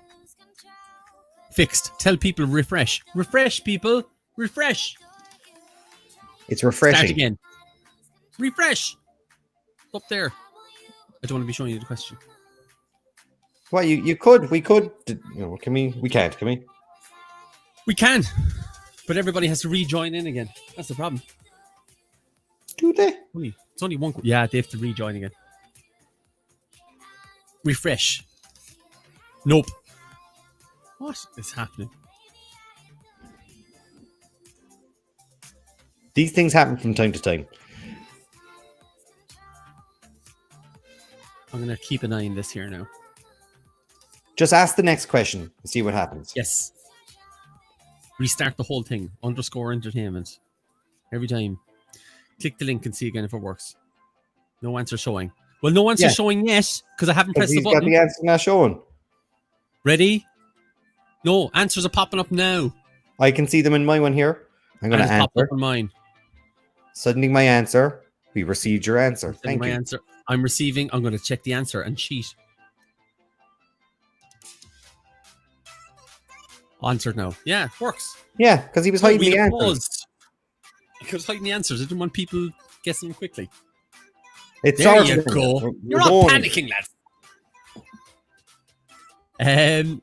Fixed. Tell people refresh. Refresh, people. Refresh. It's refreshing. Start again. Refresh. Up there. I don't want to be showing you the question. Well, we could. Can we? We can't, can we? We can. But everybody has to rejoin in again. That's the problem. Do they? It's only one. Yeah, they have to rejoin again. Refresh. Nope. What is happening? These things happen from time to time. I'm going to keep an eye on this here now. Just ask the next question and see what happens. Yes. Restart the whole thing. Underscore entertainment. Every time. Click the link and see again if it works. No answer showing. Well, no answer showing yet because I haven't pressed the button. Got the answer not showing. Ready? No, answers are popping up now. I can see them in my one here. I'm going to Pop up answer. on mine. Sending my answer. We received your answer. Thank you. Answer. I'm receiving. I'm going to check the answer and cheat. Answered now. Yeah, it works. Yeah, because he was hiding the answers. He was hiding the answers. I didn't want people guessing quickly. It's there you go. You're all panicking, lads.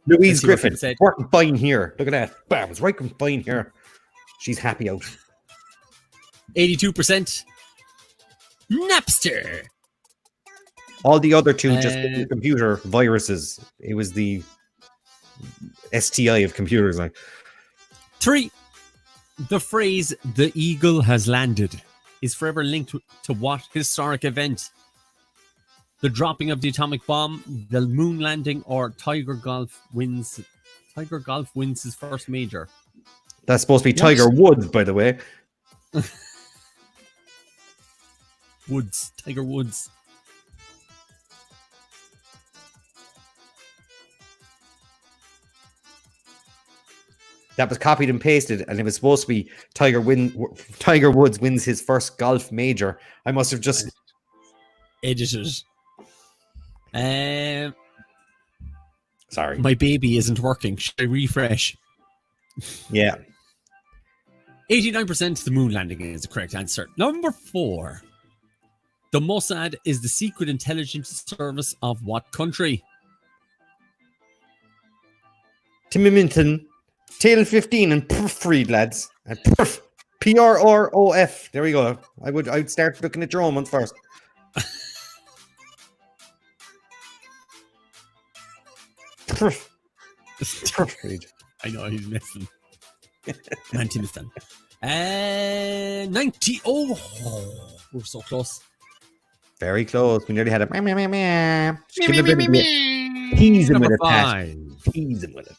Louise Griffin said, working fine here. Look at that. Bam, it's working fine here. She's happy out. 82%. Napster. All the other two just computer viruses. It was the STI of computers. Like 3. The phrase "the eagle has landed" is forever linked to what historic event? The dropping of the atomic bomb, the moon landing, or Tiger Golf wins his first major. That's supposed to be Tiger Woods, by the way. Tiger Woods. That was copied and pasted, and it was supposed to be Tiger Woods wins his first golf major. I must have just edited. Sorry. My baby isn't working. Should I refresh? Yeah. 89% the moon landing is the correct answer. Number 4. The Mossad is the secret intelligence service of what country? Timimington, Tail 15, and Freed, lads. And PRROF. There we go. I'd start looking at your own ones first. I know he's missing. 90%. 90. Oh, we're so close. Very close. We nearly had a tease him with it, Pat. Tease him with it.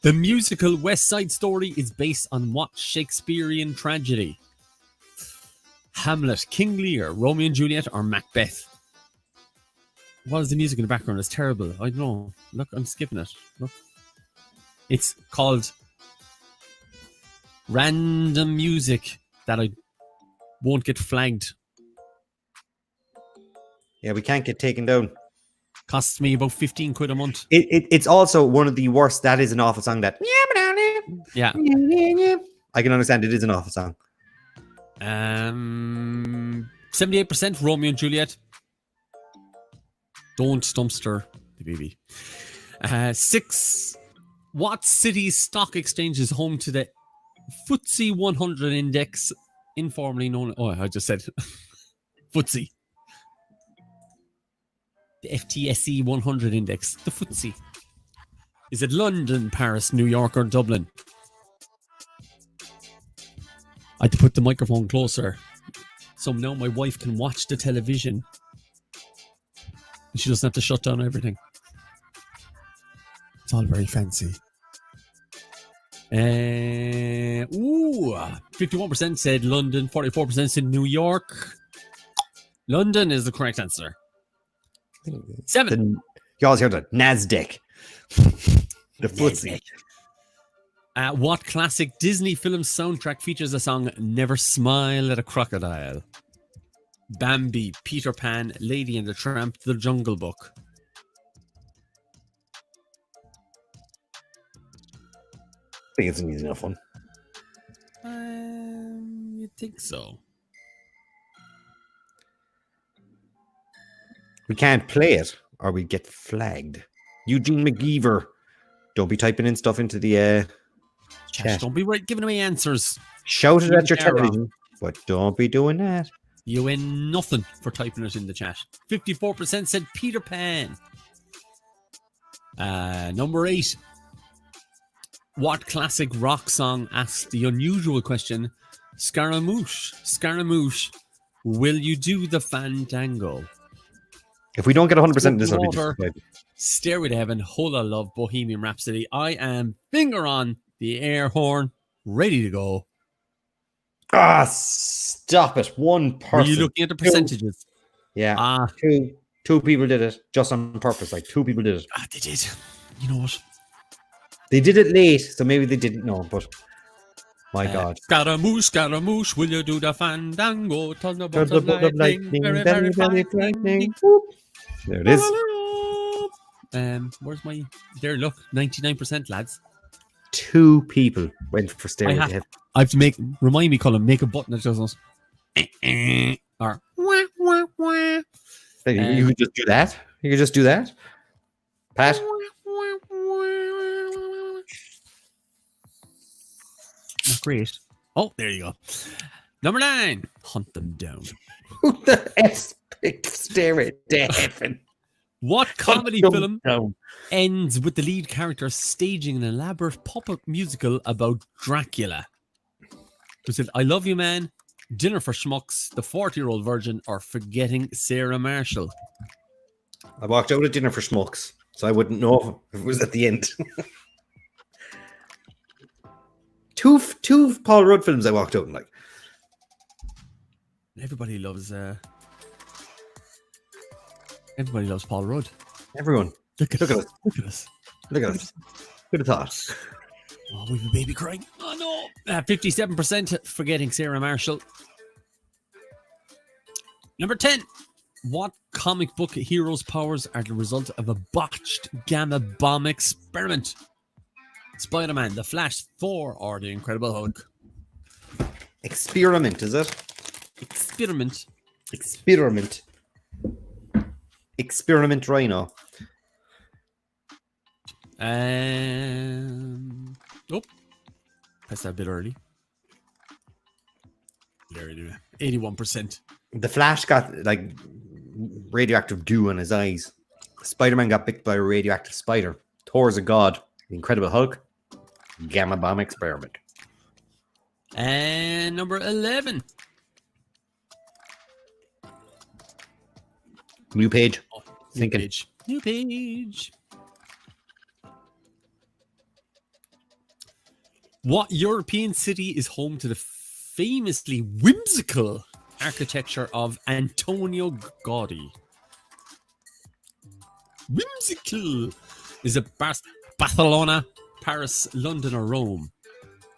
The musical West Side Story is based on what Shakespearean tragedy? Hamlet, King Lear, Romeo and Juliet, or Macbeth? What is the music in the background? It's terrible. I don't know. Look, I'm skipping it. Look. It's called random music that I won't get flagged. Yeah, we can't get taken down. Costs me about 15 quid a month. It's also one of the worst. That is an awful song. That yeah, I can understand. It is an awful song. 78% Romeo and Juliet. Don't dumpster the baby. 6. What city's stock exchange is home to the FTSE 100 index, informally known? Oh, I just said FTSE. The FTSE 100 index, the FTSE. Is it London, Paris, New York, or Dublin? I had to put the microphone closer so now my wife can watch the television and she doesn't have to shut down everything. It's all very fancy. 51% said London, 44% said New York. London is the correct answer. 7. You always hear the NASDAQ. The FTSE. What classic Disney film soundtrack features the song Never Smile at a Crocodile? Bambi, Peter Pan, Lady and the Tramp, The Jungle Book. I think it's an easy enough one. You think so? We can't play it or we get flagged. Eugene McGeever. Don't be typing in stuff into the chat. Don't be giving away answers. Shout it at your television, but don't be doing that. You win nothing for typing it in the chat. 54% said Peter Pan. Number 8. What classic rock song asks the unusual question, Scaramouche, Scaramouche, will you do the fandango? If we don't get 100% this, I'll be disappointed. Stairway to Heaven, Whole Lotta Love, Bohemian Rhapsody. I am finger on the air horn, ready to go. Stop it. One person. Were you looking at the percentages? Yeah. Two people did it just on purpose. Like 2 people did it. They did. You know what? They did it late, so maybe they didn't know. But my God, Scaramouche, will you do the fandango? Thunderbolt of thunderbolt of lightning, very, very frightening. Whoop. There it is. Where's my? There, look, 99%, lads. 2 people went for stereo. I have to remind me, Colm, make a button that does us. Or wah, wah, wah. You could just do that. You could just do that. Pat. Not great. Oh, there you go. Number 9. Hunt them down. Who the F picked stereo to heaven? What comedy film ends with the lead character staging an elaborate pop-up musical about Dracula? Was it I Love You Man, Dinner for Schmucks, The 40-Year-Old Virgin, or Forgetting Sarah Marshall? I walked out at Dinner for Schmucks, so I wouldn't know if it was at the end. two Paul Rudd films I walked out and like. Everybody loves Paul Rudd. Everyone. Look at us. Look at us. Look at us. Who'd have thought? Oh, we've a baby crying. Oh, no. 57% Forgetting Sarah Marshall. Number 10. What comic book hero's powers are the result of a botched gamma bomb experiment? Spider-Man, The Flash, Thor, or The Incredible Hulk? Experiment, is it? Experiment. Experiment Rhino. Press that a bit early. There it is. 81%. The Flash got like radioactive dew in his eyes. Spider-Man got bit by a radioactive spider. Thor's a god. The Incredible Hulk. Gamma bomb experiment. And number 11. New page. New page. What European city is home to the famously whimsical architecture of Antonio Gaudi? Whimsical. Is it Barcelona, Paris, London, or Rome?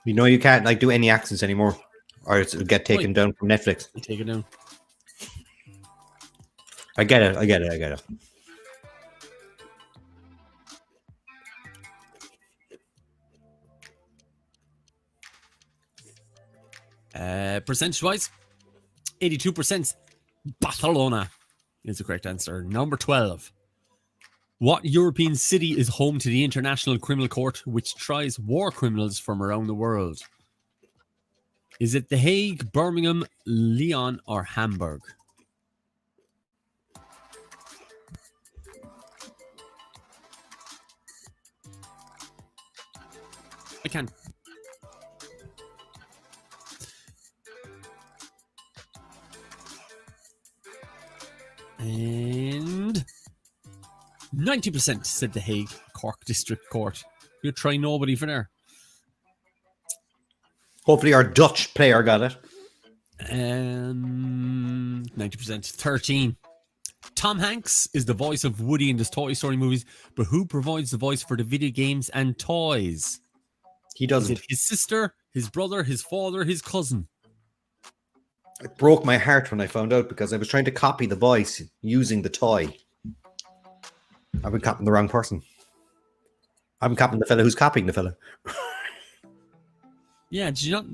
You know you can't like do any accents anymore, or it'll get taken down from Netflix. Take it down. I get it. Percentage-wise, 82%. Barcelona is the correct answer. Number 12. What European city is home to the International Criminal Court, which tries war criminals from around the world? Is it The Hague, Birmingham, Lyon, or Hamburg? I can't. And 90% said The Hague, Cork District Court. You try nobody for there. Hopefully our Dutch player got it. 90%. 13. Tom Hanks is the voice of Woody in the Toy Story movies, but who provides the voice for the video games and toys? He doesn't. Is it his sister, his brother, his father, his cousin? It broke my heart when I found out because I was trying to copy the voice using the toy. I've been copying the wrong person. I've been copying the fella who's copying the fella. Yeah, did you not?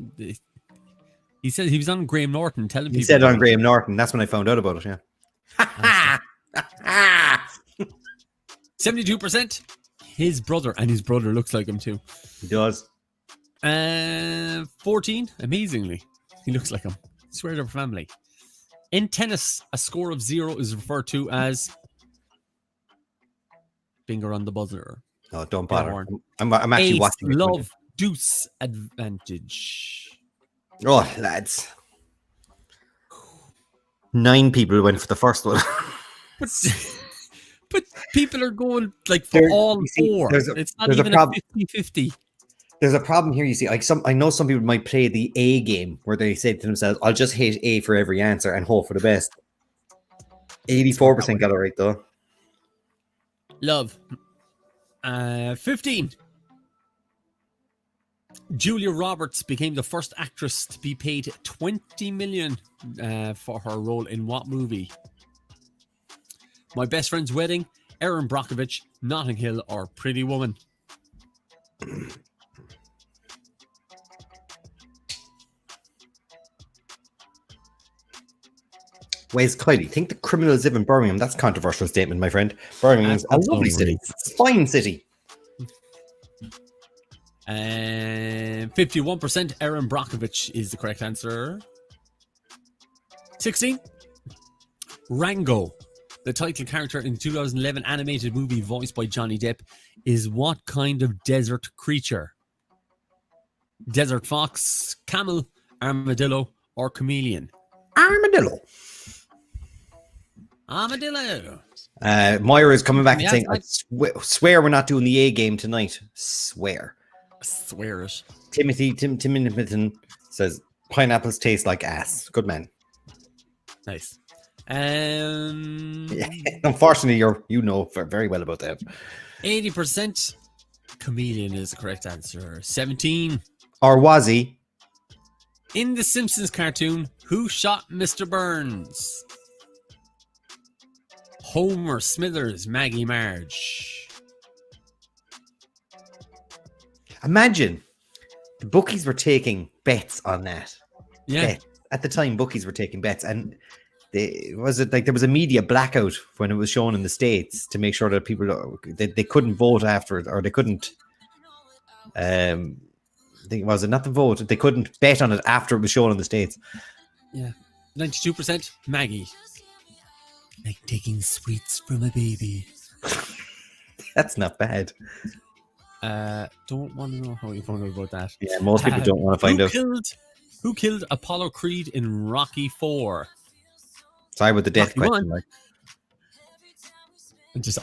He said he was on Graham Norton telling people. He said on Graham Norton. That's when I found out about it, yeah. 72%. His brother, and his brother looks like him too. He does. 14. Amazingly, he looks like him. I swear they're family. In tennis, a score of 0 is referred to as finger on the buzzer. Oh, don't bother. I'm actually Ace, watching it. love, deuce, advantage. Oh, lads. 9 people went for the first one. But people are going like for all 4. It's not even a 50-50. There's a problem here, you see. Like I know some people might play the A game where they say to themselves, I'll just hit A for every answer and hope for the best. 84% got it right though. Love. 15. Julia Roberts became the first actress to be paid 20 million for her role in what movie? My Best Friend's Wedding, Erin Brockovich, Notting Hill, or Pretty Woman? Where's Kylie? Think the criminals live in Birmingham. That's a controversial statement, my friend. Birmingham's a lovely city. It's a fine city. 51% Erin Brockovich is the correct answer. 16. Rango, the title character in the 2011 animated movie voiced by Johnny Depp, is what kind of desert creature? Desert fox, camel, armadillo, or chameleon? Armadillo. Moira is coming back and saying, I swear we're not doing the A game tonight. Swear it. Timothy says, pineapples taste like ass. Good man. Nice. Unfortunately, you know very well about that. 80% chameleon is the correct answer. 17. Or was he? In the Simpsons cartoon, who shot Mr. Burns? Homer, Smithers, Maggie, Marge. Imagine the bookies were taking bets on that. Yeah. Bet. At the time, bookies were taking bets, and there was a media blackout when it was shown in the States to make sure that people they couldn't vote after it, or they couldn't. I think was it not the vote? They couldn't bet on it after it was shown in the States. Yeah, 92% Maggie. Like taking sweets from a baby. That's not bad. Don't want to know how you found out about that. Yeah, most people don't want to find out. Who killed Apollo Creed in Rocky 4? Sorry about the death Rocky question. Like.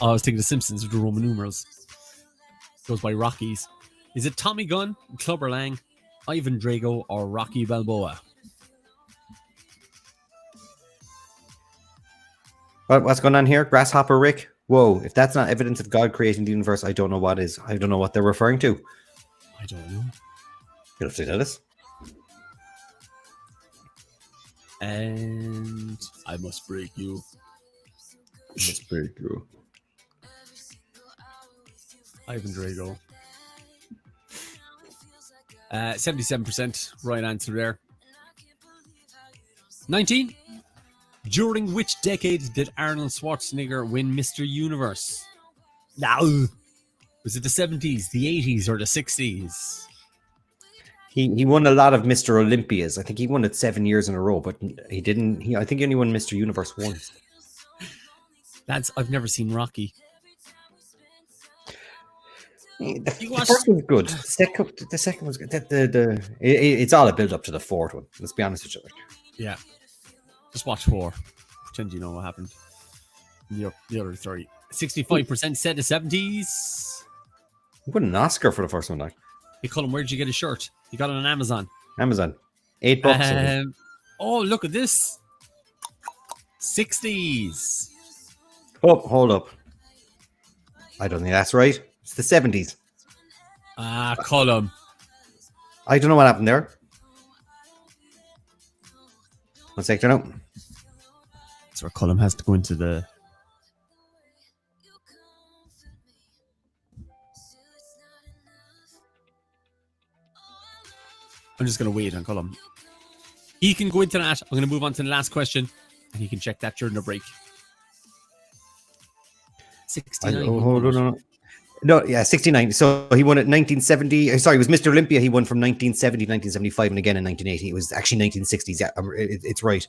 I was thinking the Simpsons with the Roman numerals. Goes by Rockies. Is it Tommy Gunn, Clubber Lang, Ivan Drago, or Rocky Balboa? What's going on here? Grasshopper Rick? Whoa, if that's not evidence of God creating the universe, I don't know what is. I don't know what they're referring to. I don't know. You'll have to tell us. And I must break you. Ivan Drago. 77% right answer there. 19. During which decade did Arnold Schwarzenegger win Mr. Universe? Now, was it the 70s, the 80s, or the 60s? He won a lot of Mr. Olympias. I think he won it 7 years in a row, but he didn't. I think he only won Mr. Universe once. I've never seen Rocky. The first one's good. The second one's good. It's all a build up to the fourth one. Let's be honest with you. Yeah. Just watch 4. Pretend you know what happened. The other 3. 65% said the 70s. You won an Oscar for the first one, like. Hey, Colm, where'd you get a shirt? You got it on Amazon. $8. Oh, look at this. 60s. Oh, hold up. I don't think that's right. It's the 70s. Colm. I don't know what happened there. One second now. That's where Colm has to go into the... I'm just going to wait on Colm. He can go into that. I'm going to move on to the last question, and he can check that during the break. 69. Hold on. No, yeah, 69. So he won it 1970. Sorry, it was Mr. Olympia. He won from 1970, 1975, and again in 1980. It was actually 1960s. Yeah, it's right.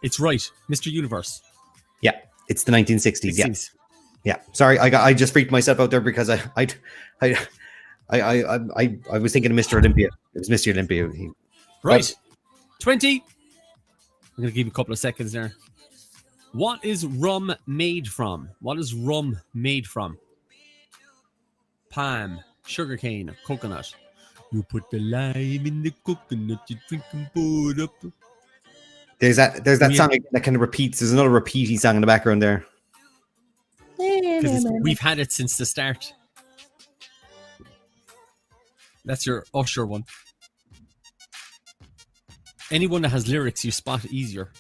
It's right. Mr. Universe. Yeah, it's the 1960s. 60s. Yeah. Sorry, I just freaked myself out there because I was thinking of Mr. Olympia. It was Mr. Olympia. Right. 20. I'm going to give you a couple of seconds there. What is rum made from? Palm, sugarcane, coconut. You put the lime in the coconut, you drink and pour it up. There's that song that kind of repeats. There's another repeaty song in the background there. Because we've had it since the start. That's your Usher one. Anyone that has lyrics, you spot easier.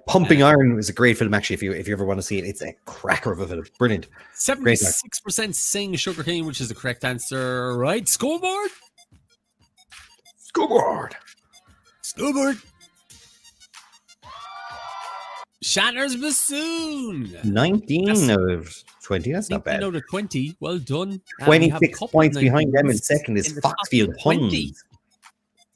Pumping Iron is a great film, actually. If you ever want to see it, it's a cracker of a film. Brilliant. 76% saying sugarcane, which is the correct answer. Right, scoreboard. Scoreboard. Shatner's bassoon. 19 out of 20. That's not bad. 19 out of 20. Well done. 26 points behind them in second is Foxfield Puns.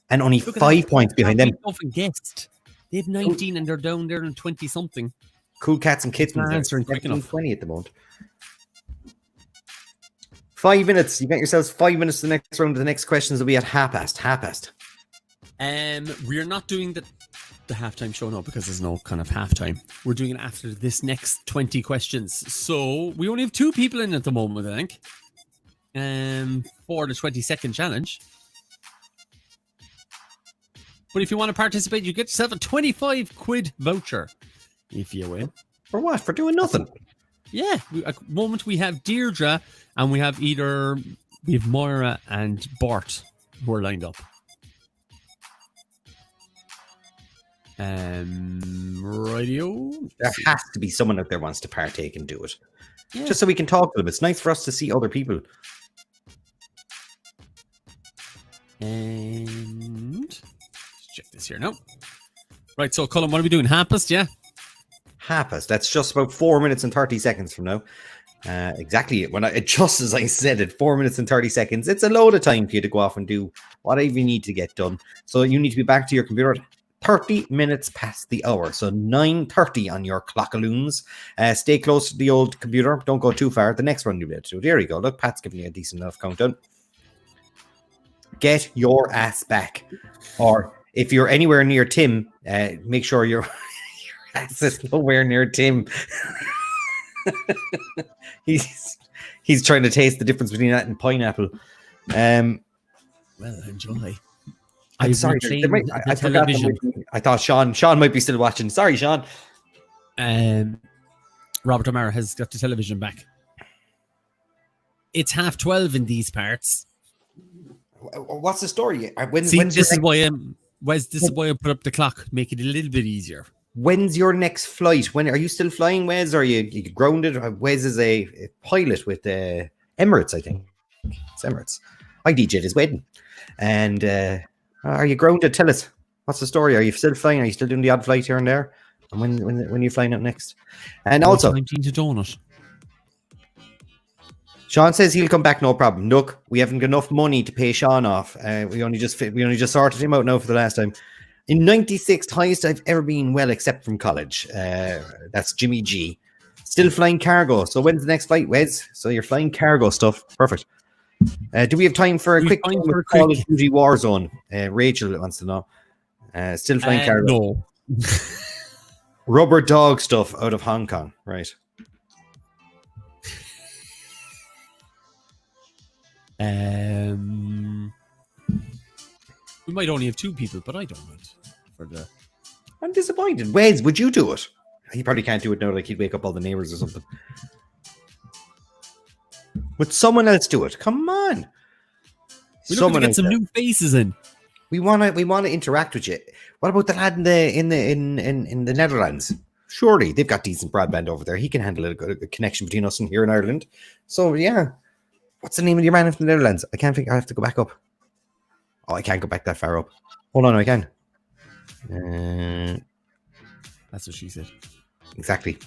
And only 5 points behind them. Often guessed. They have 19 and they're down there in 20 something. Cool Cats and Kittens. Answering quick enough. 20 at the moment. 5 minutes. You got yourselves 5 minutes to the next round. The next questions will be at half past. We are not doing the halftime show now because there's no kind of halftime. We're doing it after this next 20 questions. So we only have 2 people in at the moment, I think. For the 20-second challenge. But if you want to participate, you get yourself a 25 quid voucher if you win. For what? For doing nothing? Yeah. At the moment, we have Deirdre and we have Moira and Bart who are lined up. Radio. There has to be someone out there wants to partake and do it. Yeah. Just so we can talk to them. It's nice for us to see other people. And let's check this here now. Right, so Colm, what are we doing? Half past, yeah? Half past. That's just about 4 minutes and 30 seconds from now. Exactly. Just as I said it, 4 minutes and 30 seconds. It's a load of time for you to go off and do whatever you need to get done. So you need to be back to your computer at 30 minutes past the hour. So 9:30 on your clockaloons. Stay close to the old computer. Don't go too far. The next one you'll be able to do. There you go. Look, Pat's giving you a decent enough countdown. Get your ass back. Or if you're anywhere near Tim, make sure your ass is nowhere near Tim. He's trying to taste the difference between that and pineapple. Well, enjoy. I'm sorry. I forgot. I thought Sean might be still watching. Sorry, Sean. Robert O'Mara has got the television back. It's 12:30 in these parts. What's the story? This is why I put up the clock, make it a little bit easier. When's your next flight? When are you still flying, Wes? Or are you grounded? Wes is a pilot with Emirates, I think. It's Emirates. I DJ'd his wedding. And are you grounded? Tell us. What's the story? Are you still flying? Are you still doing the odd flight here and there? And when are you flying out next? And also, 19 to donut. Sean says he'll come back, no problem. Look, we haven't got enough money to pay Sean off. We only just sorted him out now for the last time. In 96th highest I've ever been, well, except from college. That's Jimmy G. Still flying cargo. So when's the next flight, Wes? So you're flying cargo stuff. Perfect. Do we have time for a quick Call of Duty Warzone? Rachel wants to know. Still flying cargo. No. Rubber dog stuff out of Hong Kong. Right. We might only have 2 people, but I don't mind. I'm disappointed. Wes, would you do it? He probably can't do it now, like he'd wake up all the neighbors or something. Would someone else do it? Come on. We're looking to get some new faces in. We want to interact with you. What about the lad in the Netherlands? Surely they've got decent broadband over there. He can handle a connection between us and here in Ireland. So yeah. What's the name of your man from the Netherlands? I can't think. I have to go back up. Oh, I can't go back that far up. Hold on, I can. That's what she said. Exactly.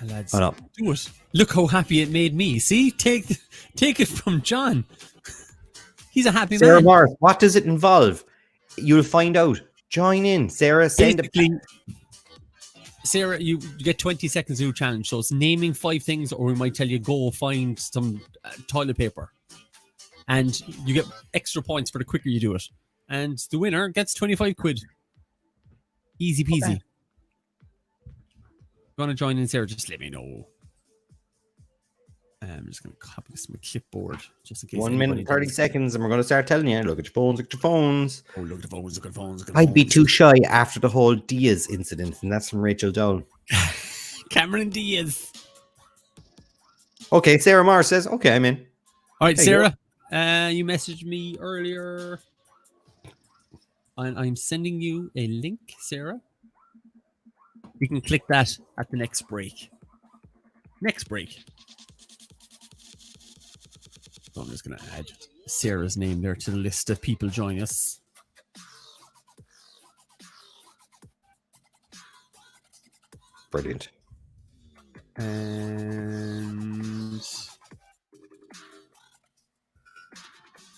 Lads, do it. Look how happy it made me. See? Take it from John. He's a happy Sarah man. Morris, what does it involve? You'll find out. Join in. Sarah, Sarah, you get 20 seconds to do a challenge. So it's naming 5 things, or we might tell you go find some toilet paper. And you get extra points for the quicker you do it. And the winner gets 25 quid. Easy peasy. Okay. If you want to join in, Sarah, just let me know. I'm just going to copy this from my clipboard. Just in case 1 minute, 30 seconds, and we're going to start telling you, look at your phones, look at your phones. Oh, look at the phones, look at the phones. I'd be too shy after the whole Diaz incident, and that's from Rachel Dole. Cameron Diaz. Okay, Sarah Mars says, okay, I'm in. All right, There you Sarah, you messaged me earlier. I'm sending you a link, Sarah. You can click that at the next break. Next break. So I'm just going to add Sarah's name there to the list of people joining us. Brilliant. And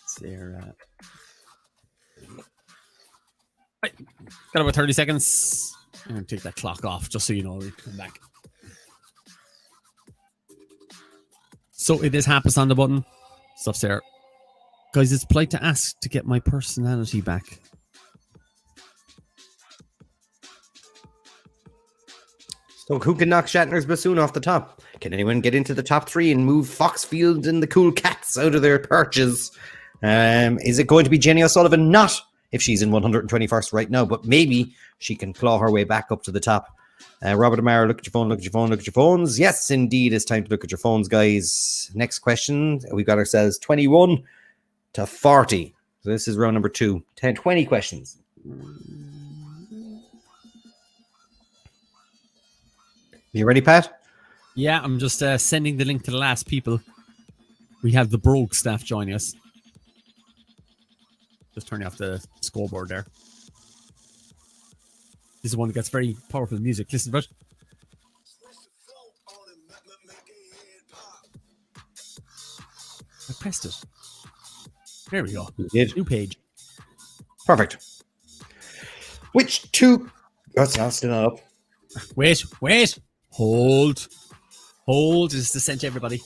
Sarah. Right. Got about 30 seconds. I'm going to take that clock off just so you know we come back. So it is happens on the button. Stuff's there. Guys, it's polite to ask to get my personality back. So who can knock Shatner's bassoon off the top? Can anyone get into the top 3 and move Foxfield and the Cool Cats out of their perches? Is it going to be Jenny O'Sullivan? Not if she's in 121st right now, but maybe she can claw her way back up to the top. Robert Amara, look at your phone, look at your phone, look at your phones. Yes, indeed, it's time to look at your phones, guys. Next question. We've got ourselves 21 to 40. So this is round number 2. 20 questions. You ready, Pat? Yeah, I'm just sending the link to the last people. We have the Brogue staff joining us. Just turning off the scoreboard there. This is one that gets very powerful music. Listen to it. I pressed it. There we go. You did. New page. Perfect. Which two... Oh, it's not still not up. Wait. Hold. This is to send to everybody.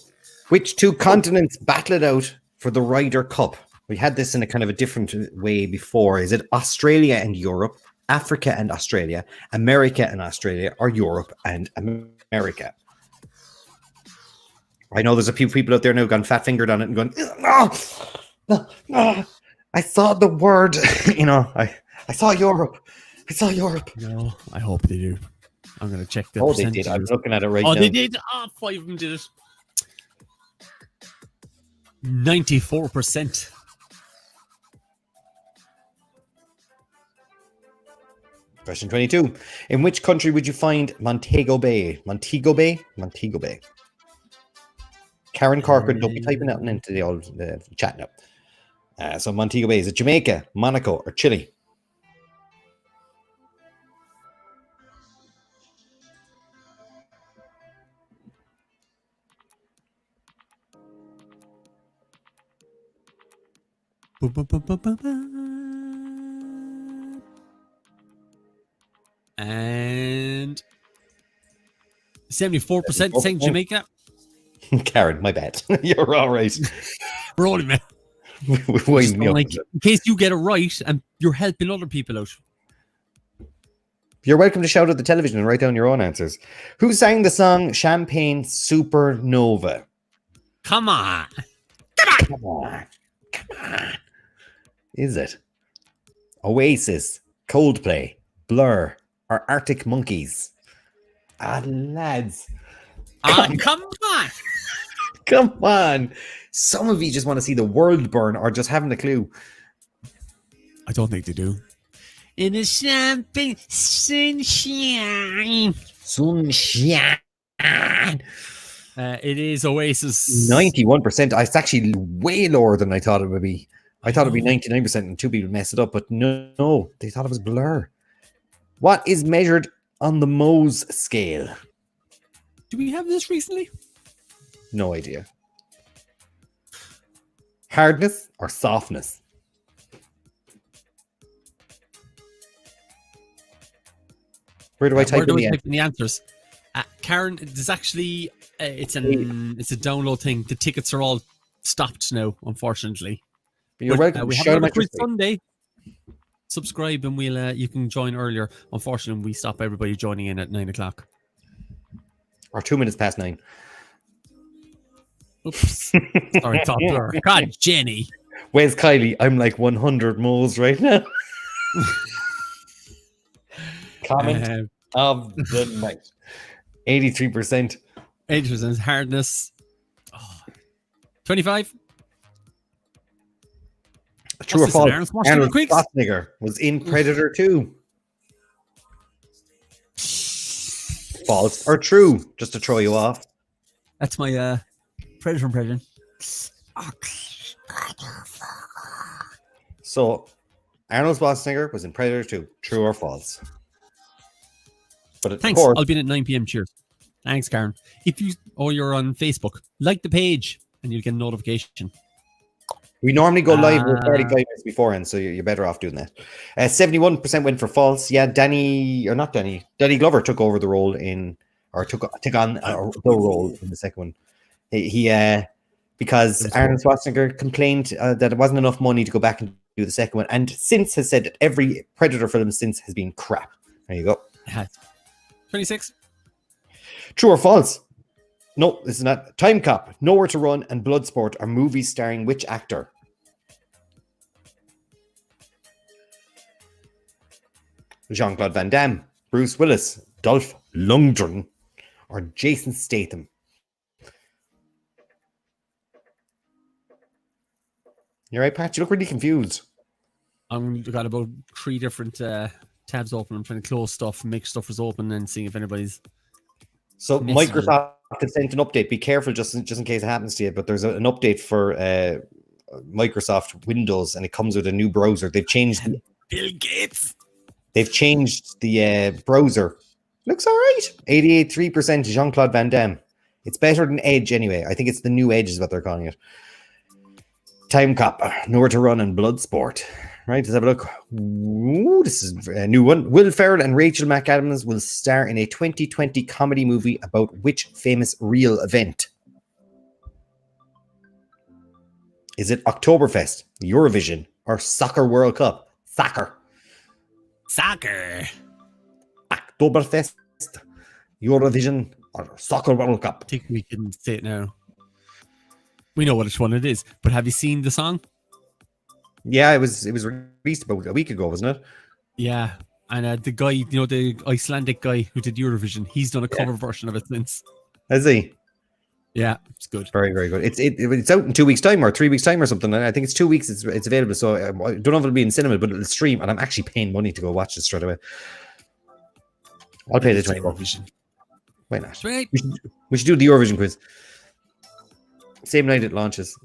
Which 2 continents battle it out for the Ryder Cup? We had this in a kind of a different way before. Is it Australia and Europe, Africa and Australia, America and Australia, or Europe and America? I know there's a few people out there now gone fat-fingered on it and going, no. I saw the word, I saw Europe. No, I hope they do. I'm going to check the they did. I'm looking at it right now. Oh, they did. 5 of them did it. 94%. Question 22. In which country would you find Montego Bay? Montego Bay? Karen Corcoran, don't be typing that into the old chat now. So Montego Bay, is it Jamaica, Monaco, or Chile? And 74% saying Jamaica. Karen, my bad. You're all right. We're all in, man. In case you get it right and you're helping other people out. You're welcome to shout at the television and write down your own answers. Who sang the song Champagne Supernova? Come on. Is it Oasis, Coldplay, Blur, or Arctic Monkeys? Lads. Come on. Come on. Some of you just want to see the world burn or just haven't a clue. I don't think they do. In the champagne sunshine. It is Oasis. 91%. It's actually way lower than I thought it would be. I thought it would be 99% and 2 people messed it up, but no, they thought it was Blur. What is measured on the Mohs scale? Do we have this recently? No idea. Hardness or softness? Where do I type in the answers? Karen, there's actually it's a download thing. The tickets are all stopped now, unfortunately. You're welcome. We have another quiz Sunday. Subscribe and we'll you can join earlier. Unfortunately, we stop everybody joining in at 9:00 or 2 minutes past 9. Oops. Sorry, top blur. God, Jenny. Where's Kylie? I'm like 100 moles right now. Comment of the night. 83%. 80% hardness. 25. True or What's this, false? an Arnold Arnold Schwarzenegger quiz? Schwarzenegger was in Predator 2. False or true? Just to throw you off. That's my Predator impression. So, Arnold Schwarzenegger was in Predator 2. True or false? But of Thanks. course, I'll be in at 9 p.m. Cheers. Thanks, Karen. If you're on Facebook, like the page and you'll get a notification. we normally go live with 35 minutes beforehand, so you're better off doing that. 71% went for false. Yeah, Danny Glover took over the role took on the role in the second one. He because Arnold Schwarzenegger complained that it wasn't enough money to go back and do the second one, and since has said that every Predator film since has been crap. There you go. 26. True or false? No, this is not. Time Cop, Nowhere to Run, and Bloodsport are movies starring which actor? Jean-Claude Van Damme, Bruce Willis, Dolph Lundgren, or Jason Statham? You're right, Pat. You look really confused. I've got about 3 different tabs open. I'm trying to close stuff, make stuff is open, and seeing if anybody's. So messages. Microsoft has sent an update. Be careful, just in case it happens to you. But there's an update for Microsoft Windows, and it comes with a new browser. They've changed. Bill Gates. They've changed the browser. Looks all right. 88.3% Jean-Claude Van Damme. It's better than Edge anyway. I think it's the new Edge is what they're calling it. Time Cop, Nowhere to Run, and Bloodsport. Right, let's have a look. Ooh, this is a new one. Will Ferrell and Rachel McAdams will star in a 2020 comedy movie about which famous real event? Is it Oktoberfest, Eurovision, or Soccer World Cup? Soccer. Oktoberfest, Eurovision, or Soccer World Cup? I think we can say it now. We know which one it is, but have you seen the song? Yeah, it was released about a week ago, wasn't it? Yeah, and the guy, the Icelandic guy who did Eurovision, he's done a cover version of it since. Has he? Yeah, it's good. Very, very good. It's out in 2 weeks' time or 3 weeks' time or something. I think it's 2 weeks. It's available. So I don't know if it'll be in cinema, but it'll stream, and I'm actually paying money to go watch it straight away. I'll pay the $20. Why not? Sweet. We should do the Eurovision quiz. Same night it launches.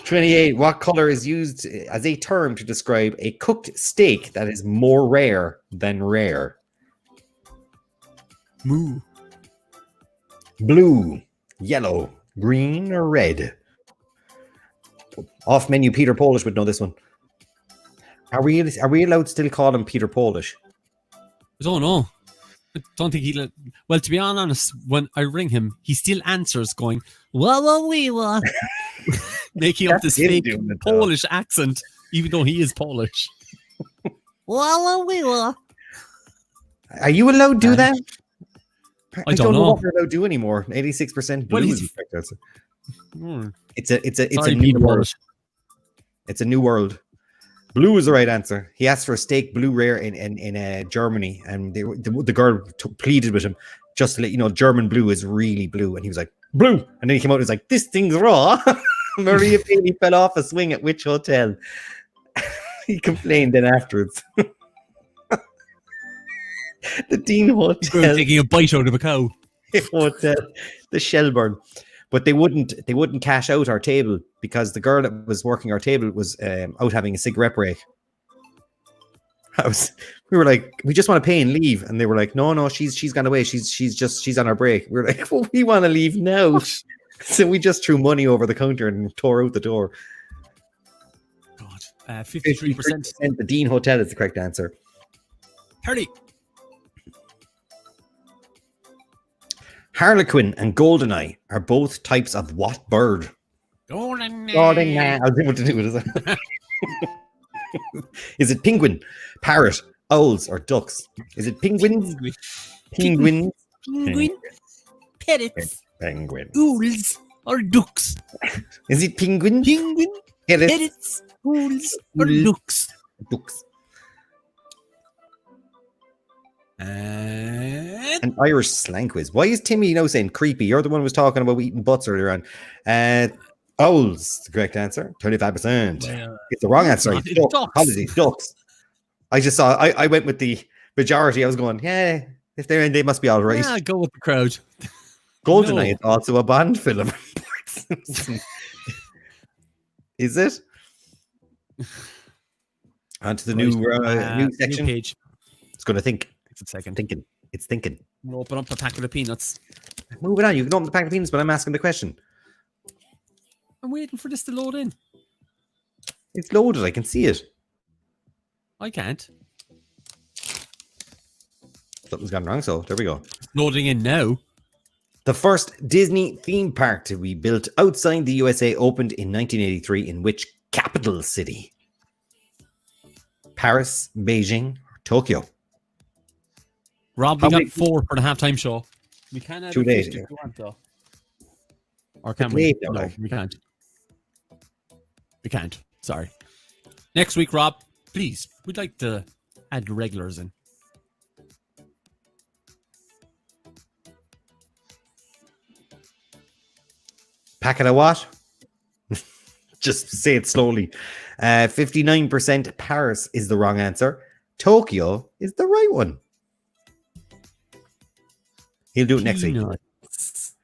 28. What color is used as a term to describe a cooked steak that is more rare than rare? Moo. Blue, yellow, green, or red? Off menu, Peter Polish would know this one. Are we allowed to still call him Peter Polish? I don't know. I don't think he'll. Well, to be honest, when I ring him, he still answers going, "Wah, making up this fake Polish accent, even though he is Polish. Are you allowed to do that? I don't know what we're allowed to do anymore. 86% blue. It's a new world. It's a new world. Blue is the right answer. He asked for a steak blue rare in Germany, and the girl pleaded with him just to let you know German blue is really blue, and he was like blue, and then he came out and was like, this thing's raw. Maria Bailey fell off a swing at which hotel? He complained then afterwards. The Dean Hotel. Taking a bite out of a cow. Hotel, the Shelburne. But they wouldn't cash out our table because the girl that was working our table was out having a cigarette break. We were like, we just want to pay and leave, and they were like, no, she's gone away. She's on our break. We were like, well, we want to leave now. So we just threw money over the counter and tore out the door. God, 53%. The Dean Hotel is the correct answer. 30. Harlequin and Goldeneye are both types of what bird? Goldeneye. I was able to do it. Is it penguin, parrot, owls, or ducks? Is it penguins? Penguins. Penguin. Parrots. Penguin. Owls or ducks? Is it penguin? Penguin. Parrots. Owls or ducks? Ducks. An Irish slang quiz. Why is Timmy saying creepy? You're the one who was talking about eating butts earlier on. Owls, the correct answer. 35%. Well, It's the wrong no, answer. it's not. It's It's ducks. ducks. Apologies, ducks. I just saw. I went with the majority. I was going, yeah. If they're in, they must be all right. Yeah, go with the crowd. GoldenEye No. is also a Bond film. Is it? On to the new section. New page. It's going to think. It's a second. Thinking. It's thinking. We'll open up the packet of peanuts. Moving on. You can open the pack of peanuts, but I'm asking the question. I'm waiting for this to load in. It's loaded. I can see it. I can't. Something's gone wrong. So there we go. Loading in now. The first Disney theme park to be built outside the USA opened in 1983 in which capital city? Paris, Beijing, or Tokyo? Rob, we got 4 for the halftime show. We can add Too a late. fifth if you want, though. Or can we? Late now, No, like. we can't. We can't. Sorry. Next week, Rob, please. We'd like to add the regulars in. Packet of what? Just say it slowly. 59% Paris is the wrong answer. Tokyo is the right one. He'll do it next week. Peanuts.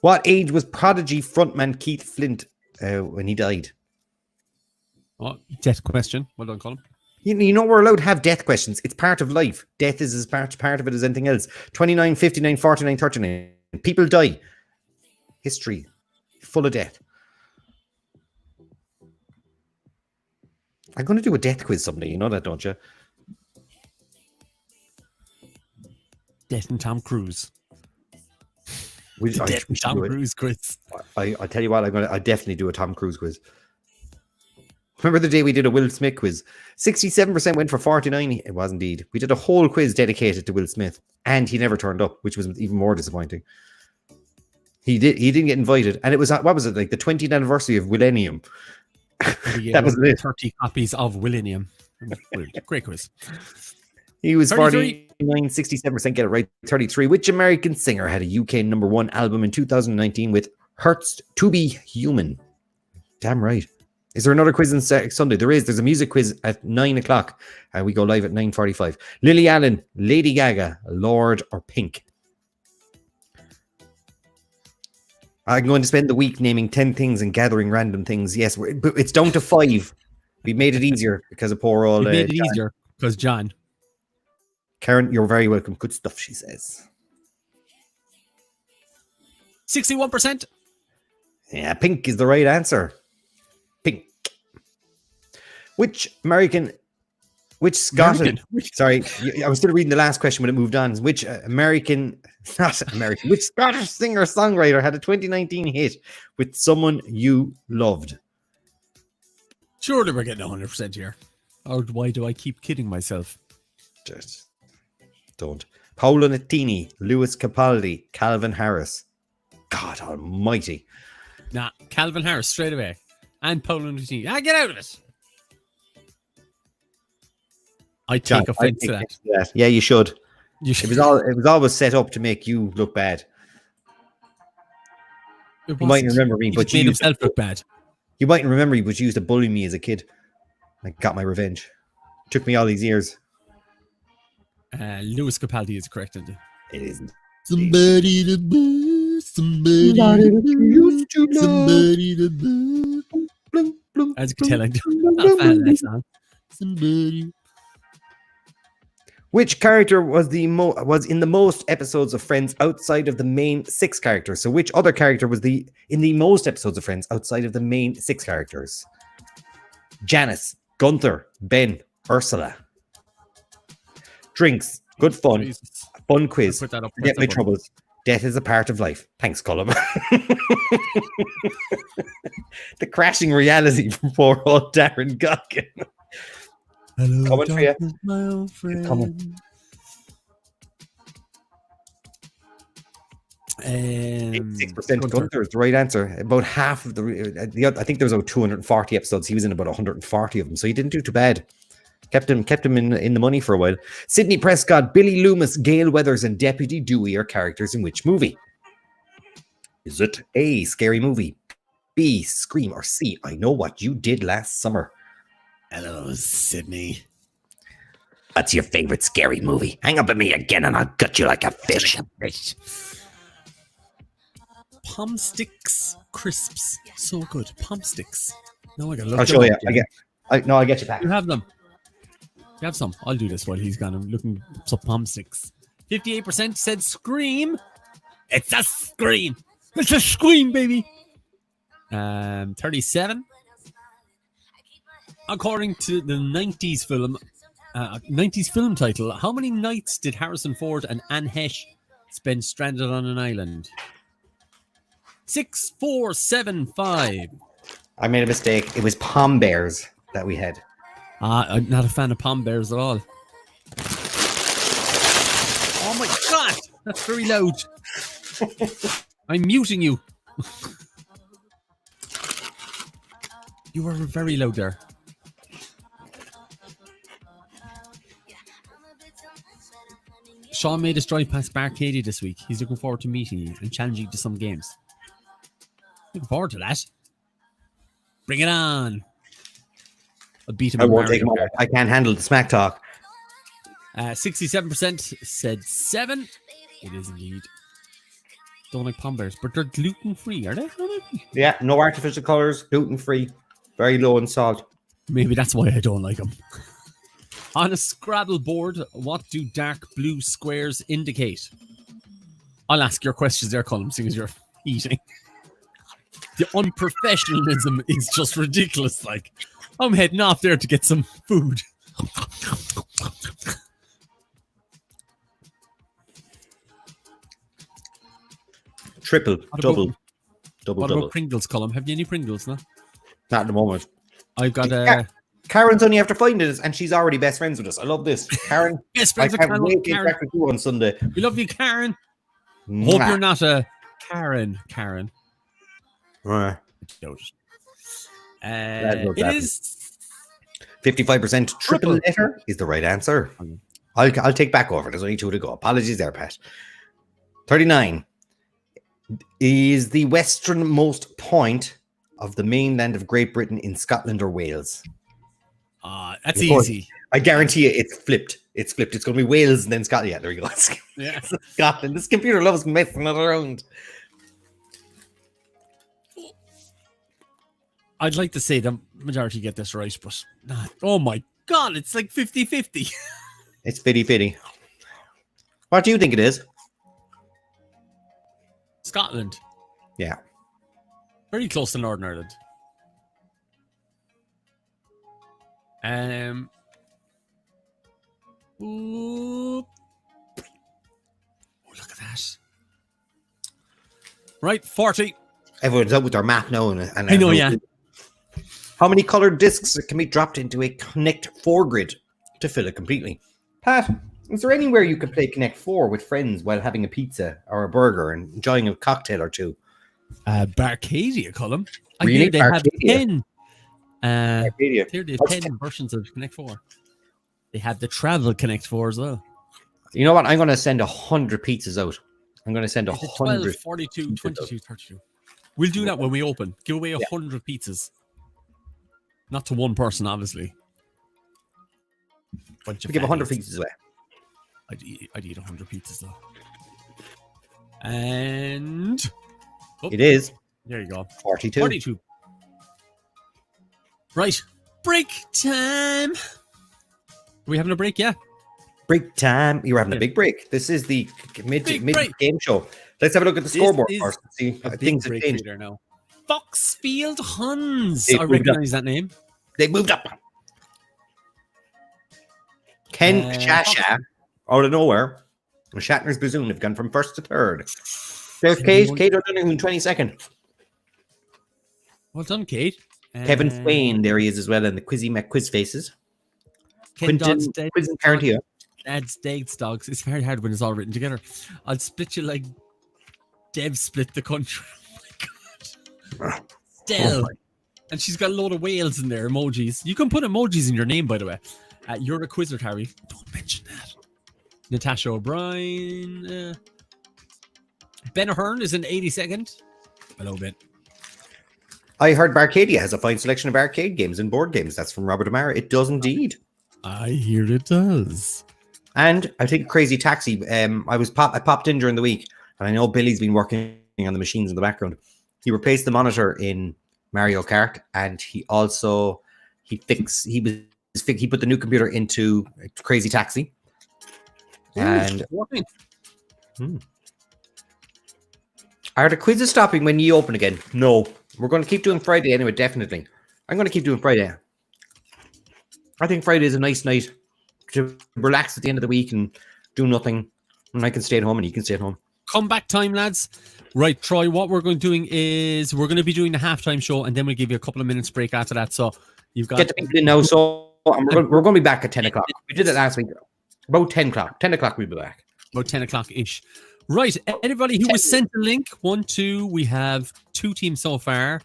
What age was Prodigy frontman Keith Flint when he died? Oh, death question. Well done, Colm. You know we're allowed to have death questions. It's part of life. Death is as part of it as anything else. 29, 59, 49, 39. People die. History. Full of death. I'm going to do a death quiz someday. You know that, don't you? Death and Tom Cruise. We Death and Tom Cruise quiz. I tell you what, I definitely do a Tom Cruise quiz. Remember the day we did a Will Smith quiz? 67% went for 49. It was indeed. We did a whole quiz dedicated to Will Smith, and he never turned up, which was even more disappointing. He didn't get invited, and it was, what was it, like the 20th anniversary of Millennium? That was it. 30 copies of Millennium. Great quiz. He was 33. 49, 67% get it right. 33. Which American singer had a UK #1 album in 2019 with Hurts to Be Human? Damn right. Is there another quiz on Sunday? There is. There's a music quiz at 9 o'clock. And we go live at 9:45. Lily Allen, Lady Gaga, Lord, or Pink? I'm going to spend the week naming 10 things and gathering random things. Yes, but it's down to 5. We made it easier because of poor old... We made it easier because John. Karen, you're very welcome. Good stuff, she says. 61%. Yeah, Pink is the right answer. Pink. Which Scottish... Sorry, I was still reading the last question when it moved on. Which which Scottish singer-songwriter had a 2019 hit with Someone You Loved? Surely we're getting 100% here. Or why do I keep kidding myself? Just don't. Paolo Nutini, Lewis Capaldi, Calvin Harris. God almighty. Nah, Calvin Harris straight away. And Poland Nutini. Get out of it. I take offense to that. Yeah, you should. You should. It was always set up to make you look bad. You mightn't remember me, but made himself look bad. You mightn't remember me, but you used to bully me as a kid. I got my revenge. Took me all these years. Lewis Capaldi is correct. Isn't it isn't. Somebody to boo, somebody to boo, somebody to boo. As you can tell, I'm not a fan of that song. Somebody. Which character was in the most episodes of Friends outside of the main 6 characters? So which other character was in the most episodes of Friends outside of the main 6 characters? Janice, Gunther, Ben, Ursula. Drinks, good fun, Jesus. Fun quiz. Forget my troubles. Death is a part of life. Thanks, Colm. The crashing reality from poor old Darren Goggin. Hello, coming for you. My old friend. Coming. 86% Gunther is the right answer. About half of I think there was about 240 episodes. He was in about 140 of them, so he didn't do too bad. Kept him in the money for a while. Sidney Prescott, Billy Loomis, Gail Weathers, and Deputy Dewey are characters in which movie? Is it A, Scary Movie, B, Scream, or C, I Know What You Did Last Summer? Hello, Sydney. What's your favorite scary movie? Hang up at me again and I'll gut you like a fish. Pom sticks crisps. So good. Pom sticks. No, I gotta look I'll them show you. up, yeah. I get you back. You have them. You have some. I'll do this while he's gone. I'm looking up some pom sticks. 58% said Scream. It's a scream. It's a scream, baby. 37. According to the 90s film title, how many nights did Harrison Ford and Anne Heche spend stranded on an island? 6, 4, 7, 5. I made a mistake. It was Palm Bears that we had. I'm not a fan of Palm Bears at all. Oh my god! That's very loud. I'm muting you. You were very loud there. Sean made a stride past Barcady this week. He's looking forward to meeting you and challenging you to some games. Looking forward to that. Bring it on. I'll beat him. I won't take him on. I can't handle the smack talk. 67% said 7. It is indeed. Don't like Palm Bears, but they're gluten-free, are they? Yeah, no artificial colors, gluten-free, very low in salt. Maybe that's why I don't like them. On a Scrabble board, what do dark blue squares indicate? I'll ask your questions there, Colm, seeing as you're eating. The unprofessionalism is just ridiculous. Like, I'm heading off there to get some food. Triple, double. What about Pringles, Colm? Have you any Pringles now? Not at the moment. I've got Karen's only after finding us, and she's already best friends with us. I love this. Karen, best I friends with can't wait to Karen. interact with you on Sunday. We love you, Karen. Mwah. Hope you're not a Karen. Right. It is 55% triple letter is the right answer. I'll take back over. There's only 2 to go. Apologies there, Pat. 39 is the westernmost point of the mainland of Great Britain in Scotland or Wales. That's easy. I guarantee you it's flipped. It's flipped. It's going to be Wales and then Scotland. Yeah, there you go. Yeah. Scotland. This computer loves messing it around. I'd like to say the majority get this right, but not. Oh my god, it's like 50-50. It's 50-50. What do you think it is? Scotland. Yeah. Very close to Northern Ireland. Ooh. Oh, look at that. Right, 40. Everyone's out with their map now. And I know, yeah. How many colored discs can be dropped into a Connect 4 grid to fill it completely? Pat, is there anywhere you could play Connect 4 with friends while having a pizza or a burger and enjoying a cocktail or two? Barcadia, Colm. I Really? hear they have Barcadia? 10. Barcadia. Here they have 10 versions of Connect 4. They have the Travel Connect 4 as well. You know what? I'm going to send 100 pizzas out. I'm going to send 100. 12, 42, 22, 32. We'll do that when we open. Give away 100 pizzas. Not to one person, obviously. We give 100 pizzas away. I'd eat 100 pizzas though. And it is. There you go. 42. 42. Right. Break time. Are we having a break? Yeah. Break time. You're having a big break. This is the mid game show. Let's have a look at the scoreboard first. See things have changed there now. Foxfield Huns. I recognize that name. They moved up. Ken Shasha, out of nowhere, and Shatner's Bazoon have gone from first to third. There's Kate O'Donoghue in 22nd. Well done, Kate. Kevin Swain, there he is as well, and the Quizzy McQuiz faces. Quinton Quiz and Parentia. Dad's Dates Dogs. It's very hard when it's all written together. I'll split you like Dev split the country. Oh my god. Stell. And she's got a load of whales in there, emojis. You can put emojis in your name, by the way. You're a quizzer, Harry. Don't mention that. Natasha O'Brien. Ben Ahern is in 82nd. Hello, Ben. I heard Barcadia has a fine selection of arcade games and board games. That's from Robert Amara. It does indeed. I hear it does. And I think Crazy Taxi. I popped in during the week, and I know Billy's been working on the machines in the background. He replaced the monitor in Mario Kart, and he put the new computer into Crazy Taxi. And are the quizzes stopping when you open again? No, we're going to keep doing Friday anyway. Definitely, I'm going to keep doing Friday. I think Friday is a nice night to relax at the end of the week and do nothing, and I can stay at home and you can stay at home. Comeback time, lads. Right, Troy, what we're going to doing is we're going to be doing the halftime show, and then we'll give you a couple of minutes break after that. So you've got... Get the people in now. So we're going to be back at 10 o'clock. We did it last week. About 10 o'clock. 10 o'clock we'll be back. About 10 o'clock-ish. Right, anybody who was sent the link, 1, 2, we have 2 teams so far.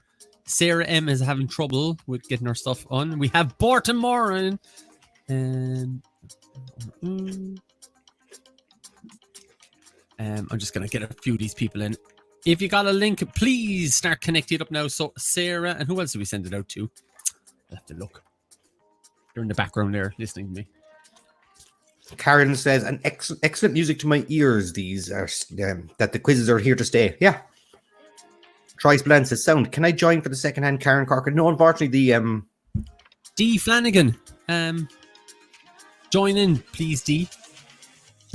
Sarah M is having trouble with getting her stuff on. We have Bart and Moran. I'm just going to get a few of these people in. If you got a link, please start connecting it up now. So Sarah, and who else did we send it out to? I'll have to look. They're in the background there listening to me. Karen says, an excellent music to my ears. These are that the quizzes are here to stay. Yeah. Troy Bland says, sound. Can I join for the second hand, Karen Corker? No, unfortunately, the D Flanagan. Join in, please, D.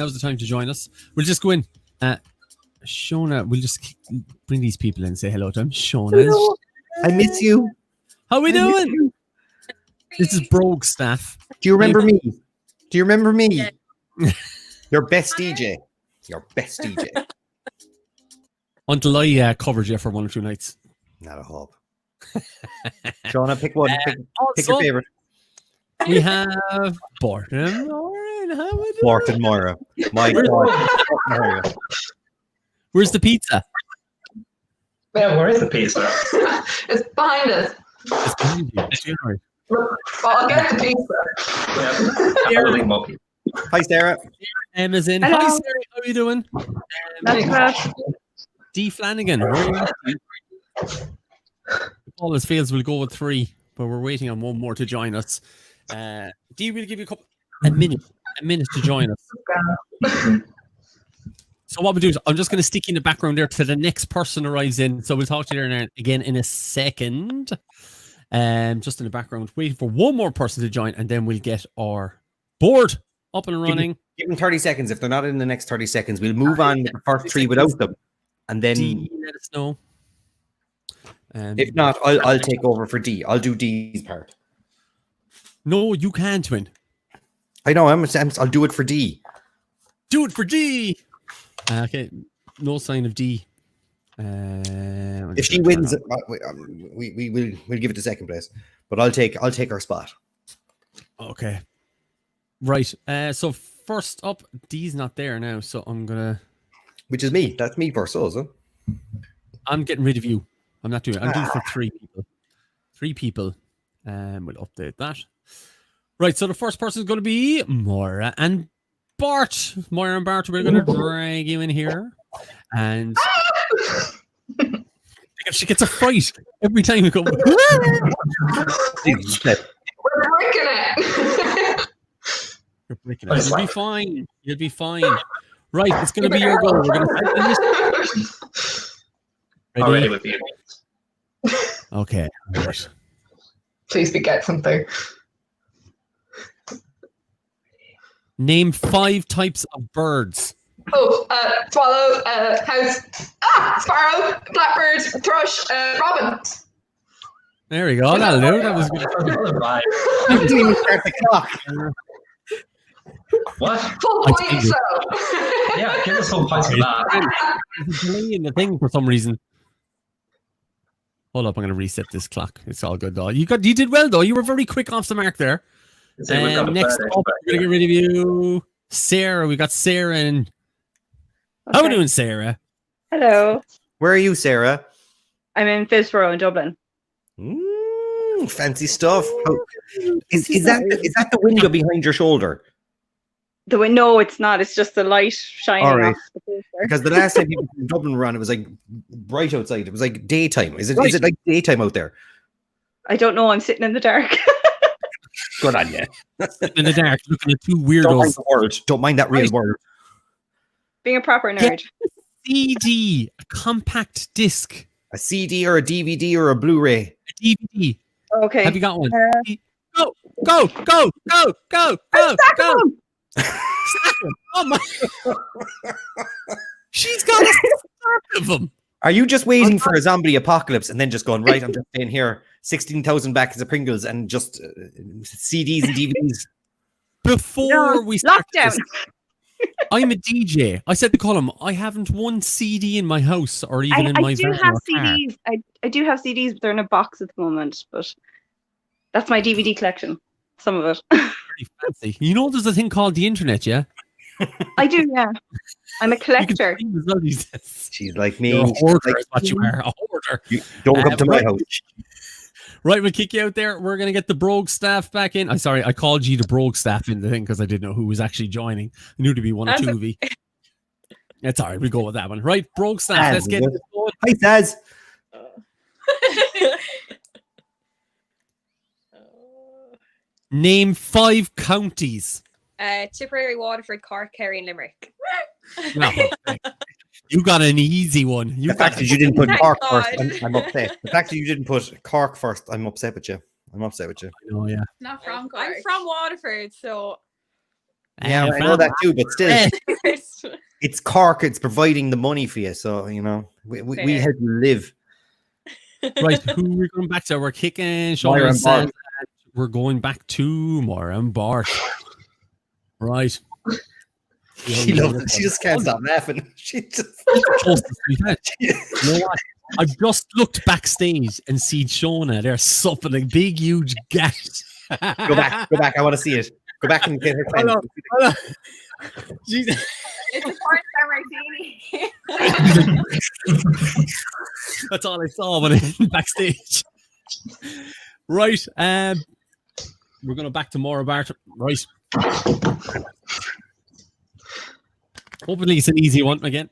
Now's the time to join us. We'll just go in. Shona, we'll just bring these people in and say hello to them. Shona. Hello. I miss you. How we doing? This is Brogue staff. Do you remember me? Do you remember me? Yeah. Your best DJ. Your best DJ. Until I covered you for 1 or 2 nights. Not a hope. Shona, pick one. Pick your favorite. We have Bart and Moira. Bart and Moira. My God. Where's the pizza? Yeah, where is the pizza? It's behind us. It's behind you. Well, I'll get the pizza. Yeah. Hi, Sarah. Emma's in. Hello. Hi, Sarah. How are you doing? Not bad. D Flanagan. All his fields will go with 3, but we're waiting on one more to join us. D will give you a minute to join us. So what we'll do is I'm just going to stick you in the background there till the next person arrives in. So we'll talk to you there again in a second. Just in the background, waiting for one more person to join, and then we'll get our board up and running. Give them 30 seconds. If they're not in the next 30 seconds, we'll move on with the first 3 without them. And then D, let us know. If not, I'll take over for D. I'll do D's part. No, you can't win. I know. I'll do it for D. Do it for D. Okay, no sign of D. If she wins, we'll give it to second place. But I'll take her spot. Okay. Right. So first up, D's not there now, so I'm gonna. Which is me. That's me first, so. I'm getting rid of you. I'm not doing it. I'm doing it for 3 people. 3 people. We'll update that. Right. So the first person is going to be Moira and Bart. Moira and Bart, we're going to drag you in here, and she gets a fright every time you go. We're breaking it. You're breaking it. You'll be fine. You'll be fine. Right, it's going to be your goal. We're going to ready? Already with you. Okay. Right. Please get something. Name 5 types of birds. Oh, swallow, house, sparrow, blackbird, thrush, robin. There we go. That'll do. That was good. Right. I didn't even start the clock. What? Full point, so. Yeah, give us some points for that. There's a delay in the thing for some reason. Hold up, I'm going to reset this clock. It's all good though. You did well though. You were very quick off the mark there. Next up, we're going to get rid of you, Sarah. We got Sarah and. Okay. How are we doing, Sarah? Hello. Where are you, Sarah? I'm in Fitzroy in Dublin. Fancy stuff. Is that the window behind your shoulder? No, it's not. It's just the light shining All right. off the poster. Because the last time people from Dublin were on, it was like bright outside. It was like daytime. Is it Right. like daytime out there? I don't know. I'm sitting in the dark. Good on you. In the dark, looking at two Don't mind weirdos. the word. Don't mind that real Right. word. Being a proper Yeah. nerd. CD, a compact disc, A CD or a DVD or a Blu-ray. a DVD. Okay. Have you got one? Uh, Go, go, go, go, go, go, Stack go. them! Stack 'em. Oh my! She's got a stack of them. Are you just waiting for a zombie apocalypse and then just going, right, I'm just staying here, 16,000 bags of Pringles and just CDs and DVDs? Before No, we start lockdown. this, I'm a DJ. I said to Colm, I haven't one CD in my house or even in my I do van have or car. CDs. I do have CDs, but they're in a box at the moment. But that's my DVD collection. Some of it. Pretty fancy. You know, there's a thing called the internet, yeah? I do, yeah. I'm a You can collector. stream as well these days. She's like me. You're a She's hoarder, like is what you are. A hoarder. you. Don't come to my right. house. Right, we'll kick you out there. We're going to get the Brogue staff back in. I'm sorry, I called you the Brogue staff in the thing because I didn't know who was actually joining. I knew to be one or That's two of you. That's all right, we'll go with that one. Right, Brogue staff, Saz, let's get is it? this going. Hi, Saz. Name 5 counties. Tipperary, Waterford, Cork, Kerry, and Limerick. No, you got an easy one. You The fact got that you didn't put Thank Cork God. first, I'm upset. The fact that you didn't put Cork first, I'm upset with you. I'm upset with you. Oh, yeah. Not from Cork. I'm from Waterford, so Yeah, I know that too, but still, Eh, it's Cork. It's providing the money for you, so you know we Fair. help you live. Right, who we're going back to? We're kicking Sean Moira and and Bart. Saz. We're going back to Moira and Bart. Right. She loves it. She just can't stop laughing. She just Closest we've had. You know what? I've just looked backstage and seen Shona there supping a big, huge gat. go back. Go back. I want to see it. Go back and get her. Hold on, hold on. Jesus. it's the first time I've seen it. That's all I saw when I went backstage. Right. We're going back to Maura Bart. Right. Hopefully it's an easy one again.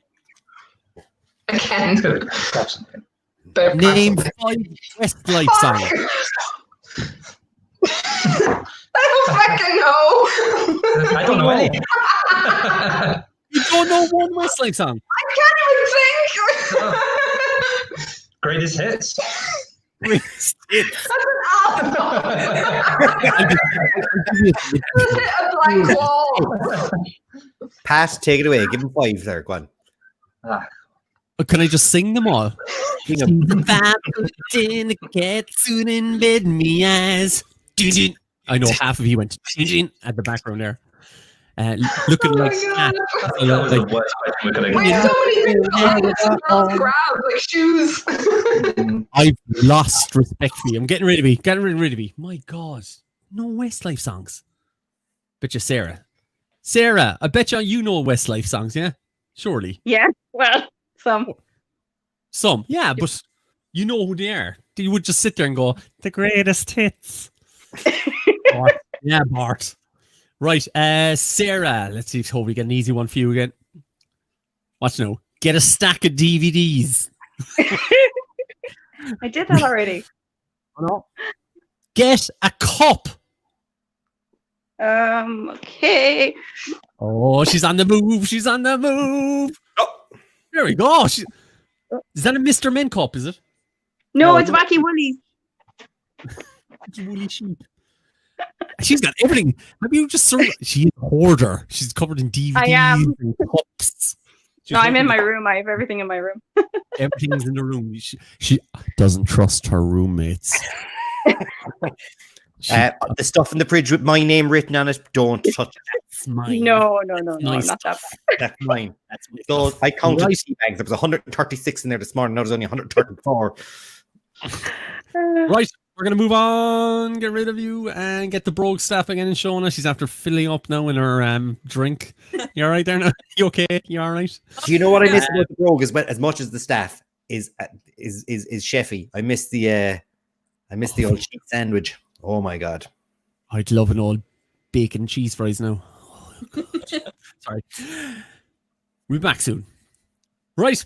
Again. Name 5 Westlife songs. I don't fucking know. I don't know any. You don't know one Westlife song. I can't even think. Greatest hits. It's- That's an album. Just hit a blank wall. Pat, take it away. Give him 5 there. Go on. Can I just sing them all? Sing 'em. In the cat soon in bed, me eyes. Dun-dun. I know half of you went dun-dun at the background there. Looking Oh my like God. That was the worst question we could have Wait, given. somebody did grab like shoes. I've lost respect for you. I'm getting rid of you. Getting rid of you. My God, no Westlife songs. Bet you, Sarah. Sarah, I bet you know Westlife songs, yeah? Surely. Yeah. Well, some. Some, yeah, but you know who they are. You would just sit there and go, the greatest hits. Bart. Yeah, Bart. Right, Sarah. Let's see if we get an easy one for you again. Watch now. Get a stack of DVDs. I did that already. No. Get a cup. Okay. Oh, she's on the move. She's on the move. Oh. There we go. Is that a Mr. Men cup, is it? No, No, it's no. Wacky Woolies. It's a woolly sheep. She's got everything. Have you just she's a hoarder. She's covered in DVDs I am. and cups. She's No, I'm in covered my room. I have everything in my room. Everything's in the room. She doesn't trust her roommates. The stuff in the fridge with my name written on it, don't touch it. That's mine. No, Nice not that That's mine. That's my So stuff. I counted Right. the tea bags. There was 136 in there this morning. Now there's only 134. bad. Right, we're gonna move on. Get rid of you and get the Brogue staff again and Shona. She's after filling up now in her drink. You all right there now? You okay? You all right? Do you know what I miss about the Brogue as much as the staff is Sheffy? I miss the old cheese sandwich. Oh my god. I'd love an old bacon cheese fries now. Oh, God. Sorry. We'll be back soon. Right.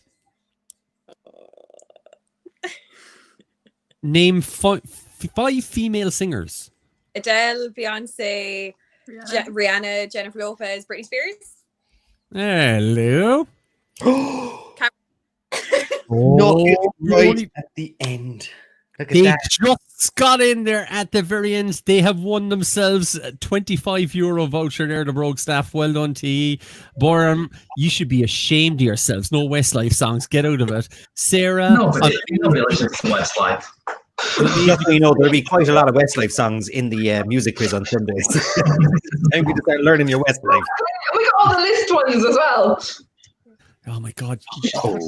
Name five female singers. Adele, Beyonce, Rihanna. Rihanna, Jennifer Lopez, Britney Spears. Hello. No, Oh, it's you right only- at the end. Look at They that. just got in there at the very end. They have won themselves a €25 voucher there, the Brogue staff. Well done to you. Borum, you should be ashamed of yourselves. No Westlife songs. Get out of it. Sarah. No, but nobody listens to Westlife. Definitely know there'll be quite a lot of Westlife songs in the music quiz on Sundays. Time to start learning your Westlife. We got all the list ones as well. Oh my God. Oh,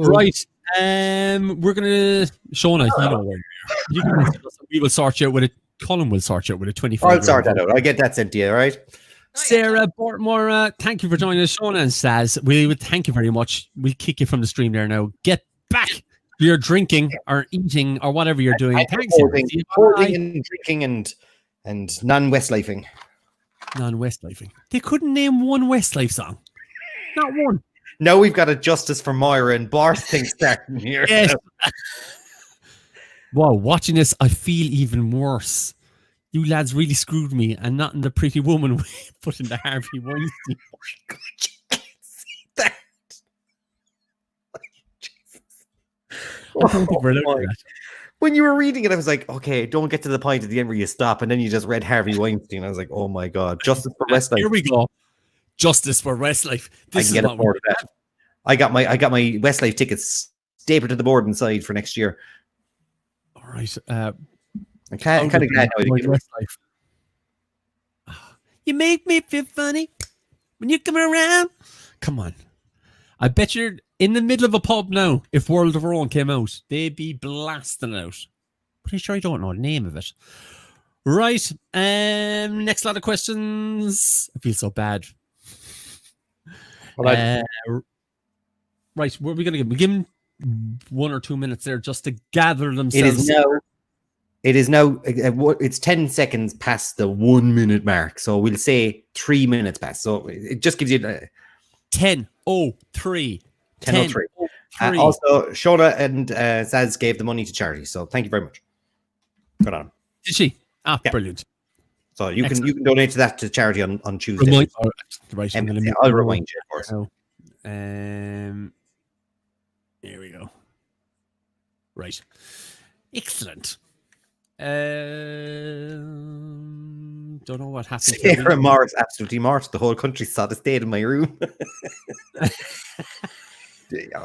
Right. We're gonna Shauna, you know where you are. We will sort you out with it. Colin will sort you out with a 25. I'll sort that out. I'll get that sent to you, all right? Sarah Bortmore, thank you for joining us. Shauna and Saz, we would thank you very much. We'll kick you from the stream there now. Get back. You're drinking or eating or whatever you're doing. Thanks. Hoarding and drinking and non-Westlifing. Non-Westlifing. They couldn't name one Westlife song. Not one. Now we've got a Justice for Moira and Bart thing starting here. Yes. Wow, watching this, I feel even worse. You lads really screwed me, and not in the Pretty Woman way, but in the Harvey Weinstein. Oh my God, you can't see that. I don't think we're allowed Oh to do my. that. When you were reading it, I was like, okay, don't get to the point at the end where you stop, and then you just read Harvey Weinstein. I was like, oh my God, Justice for Westlife. Here we go. Justice for Westlife. I This can is get a what board we of that. I got my Westlife tickets stapled to the board inside for next year. All right. I'm kind of glad now I didn't get it. Westlife. You make me feel funny when you come around. Come on. I bet you're in the middle of a pub now. If World of Our Own came out, they'd be blasting it out. Pretty sure I don't know the name of it. Right. Next lot of questions. I feel so bad. Well, Right. What are we going to give? We give them 1 or 2 minutes there just to gather it themselves. is now. It's 10 seconds past the 1 minute mark, so we'll say 3 minutes past. So it just gives you 10:03. 10:03. Also, Shona and Saz gave the money to charity, so thank you very much. Good on. Did she? Ah, Yeah. brilliant. So you Excellent. can donate to that to charity on Tuesday. Right. I'm And gonna I'll rewind you, of course. Here we go. Right. Excellent. Don't know what happened. to Sarah me. Morris absolutely marched. The whole country saw the state in my room.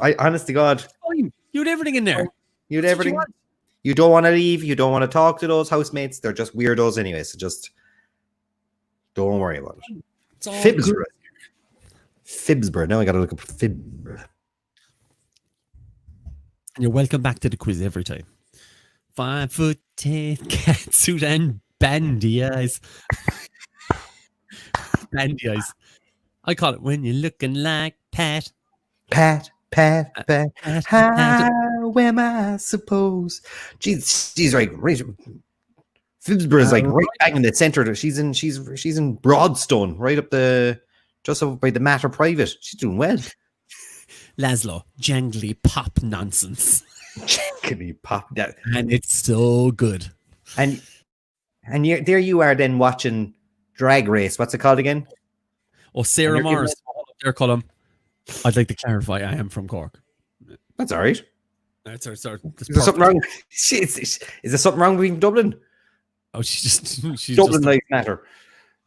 I honest to God, Fine. You had everything in there. you had That's what you everything. want. You don't want to leave. You don't want to talk to those housemates. They're just weirdos anyway. So just don't worry about it. It's all Fibsborough. good. Fibsborough. Now I got to look up Fib. You're welcome back to the quiz every time. 5'10" catsuit and bandy eyes. Bandy eyes. I call it when you're looking like Pat. Pat. Pat. How am I supposed? She's right. Fibsborough's like right bang in the center. She's in Broadstone, right up just up by the Mater Private. She's doing well. Laszlo, jangly pop nonsense. Can you pop that? And it's so good. And there you are then watching Drag Race. What's it called again? Oh, Sarah And you're Morris. There, Colm. I'd like to clarify I am from Cork. That's all right. That's Is there something wrong? Is there something wrong with Dublin? Oh, she's Dublin just lives matter.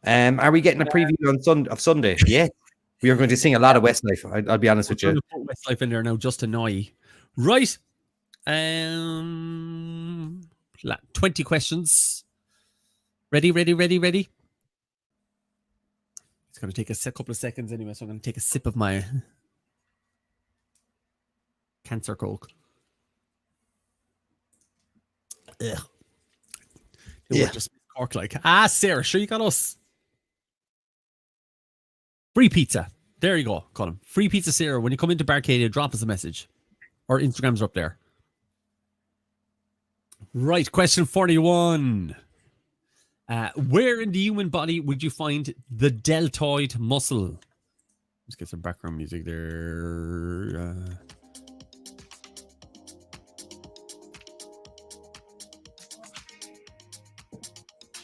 Are we getting a preview on Sunday? Yeah, we are going to sing a lot of Westlife. I'll be honest with you. put Westlife in there now just to annoy you. Right. 20 questions. Ready? It's going to take a couple of seconds anyway, so I'm going to take a sip of my cancer Coke. Ugh. Yeah. Just Cork like. Sarah, sure you got us. Free pizza. There you go, Colm. Free pizza, Sarah. When you come into Barcadia, drop us a message. Our Instagrams are up there. Right, question 41. Where in the human body would you find the deltoid muscle? Let's get some background music there.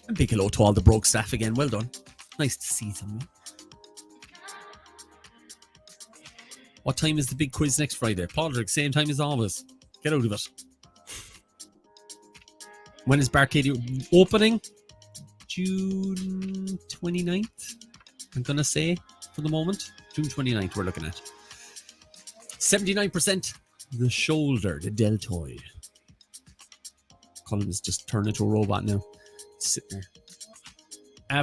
And big hello to all the broke staff again. Well done. Nice to see them. What time is the big quiz next Friday? Padraig, same time as always. Get out of it. When is Barcadia opening? June 29th, I'm going to say, for the moment. June 29th, we're looking at. 79%, the shoulder, the deltoid. Colm is just turned into a robot now. Sit there.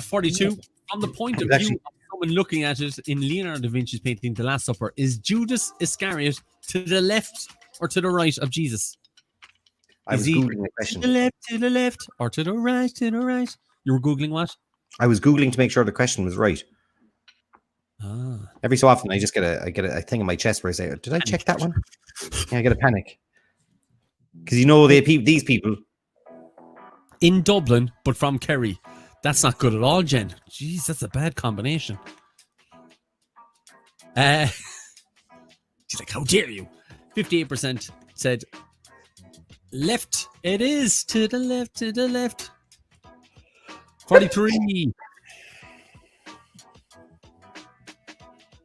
42, from the point of view of someone looking at it in Leonardo da Vinci's painting, The Last Supper, is Judas Iscariot to the left or to the right of Jesus? I was Googling the question. To the left, or to the right, to the right. You were Googling what? I was Googling to make sure the question was right. Ah. Every so often, I just get a thing in my chest where I say, "Did I check that one?" Yeah, I get a panic because these people in Dublin, but from Kerry. That's not good at all, Jen. Jeez, that's a bad combination. She's like, "How dare you?" 58% said left. It is to the left, to the left. 43.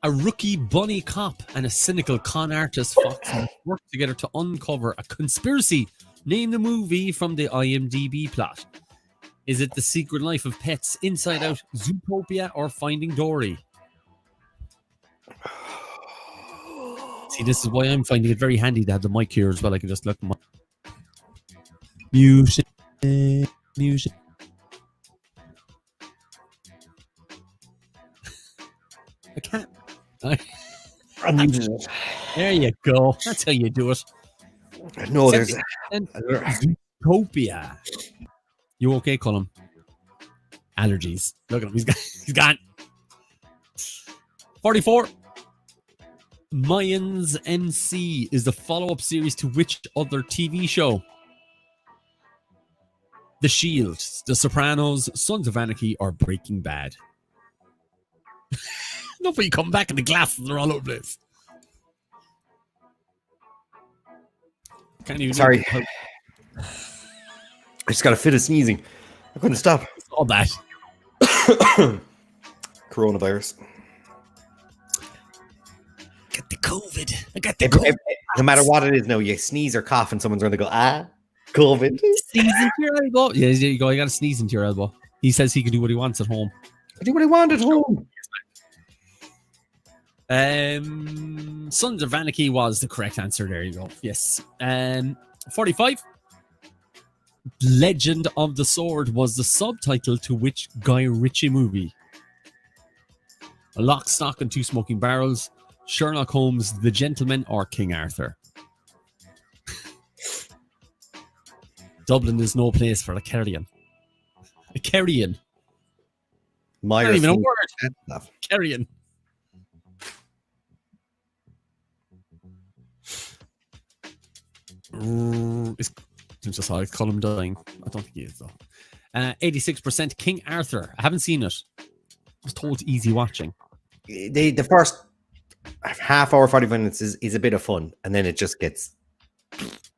A rookie bunny cop and a cynical con artist Fox work together to uncover a conspiracy. Name the movie from the IMDb plot. Is it The Secret Life of Pets, Inside Out, Zootopia, or Finding Dory? See, this is why I'm finding it very handy to have the mic here as well. I can just look at my music. I can't. There you go. That's how you do it. No, there's Zootopia. You okay, Colm? Allergies. Look at him. He's gone. 44. Mayans MC is the follow-up series to which other TV show? The Shield, The Sopranos, Sons of Anarchy, or Breaking Bad? Nobody come back and the glasses are all over the place. Can't even Sorry. I just got a fit of sneezing. I couldn't stop. All that. Coronavirus. Get the COVID. I got the COVID. No matter what it is now, you sneeze or cough and someone's going to go, COVID. Sneeze into your elbow. Yeah, there you go. You got to sneeze into your elbow. He says he can do what he wants at home. I do what I want at home. Sons of Anarchy was the correct answer. There you go. Yes. 45. Legend of the Sword was the subtitle to which Guy Ritchie movie? A Lock, Stock and Two Smoking Barrels, Sherlock Holmes, The Gentleman, or King Arthur? Dublin is no place for a carrion. A carrion. Not even a word. Carrion. Since I saw Colm dying. I don't think he is though. 86% King Arthur. I haven't seen it. I was told it's easy watching. The first half hour, 40 minutes is a bit of fun, and then it just gets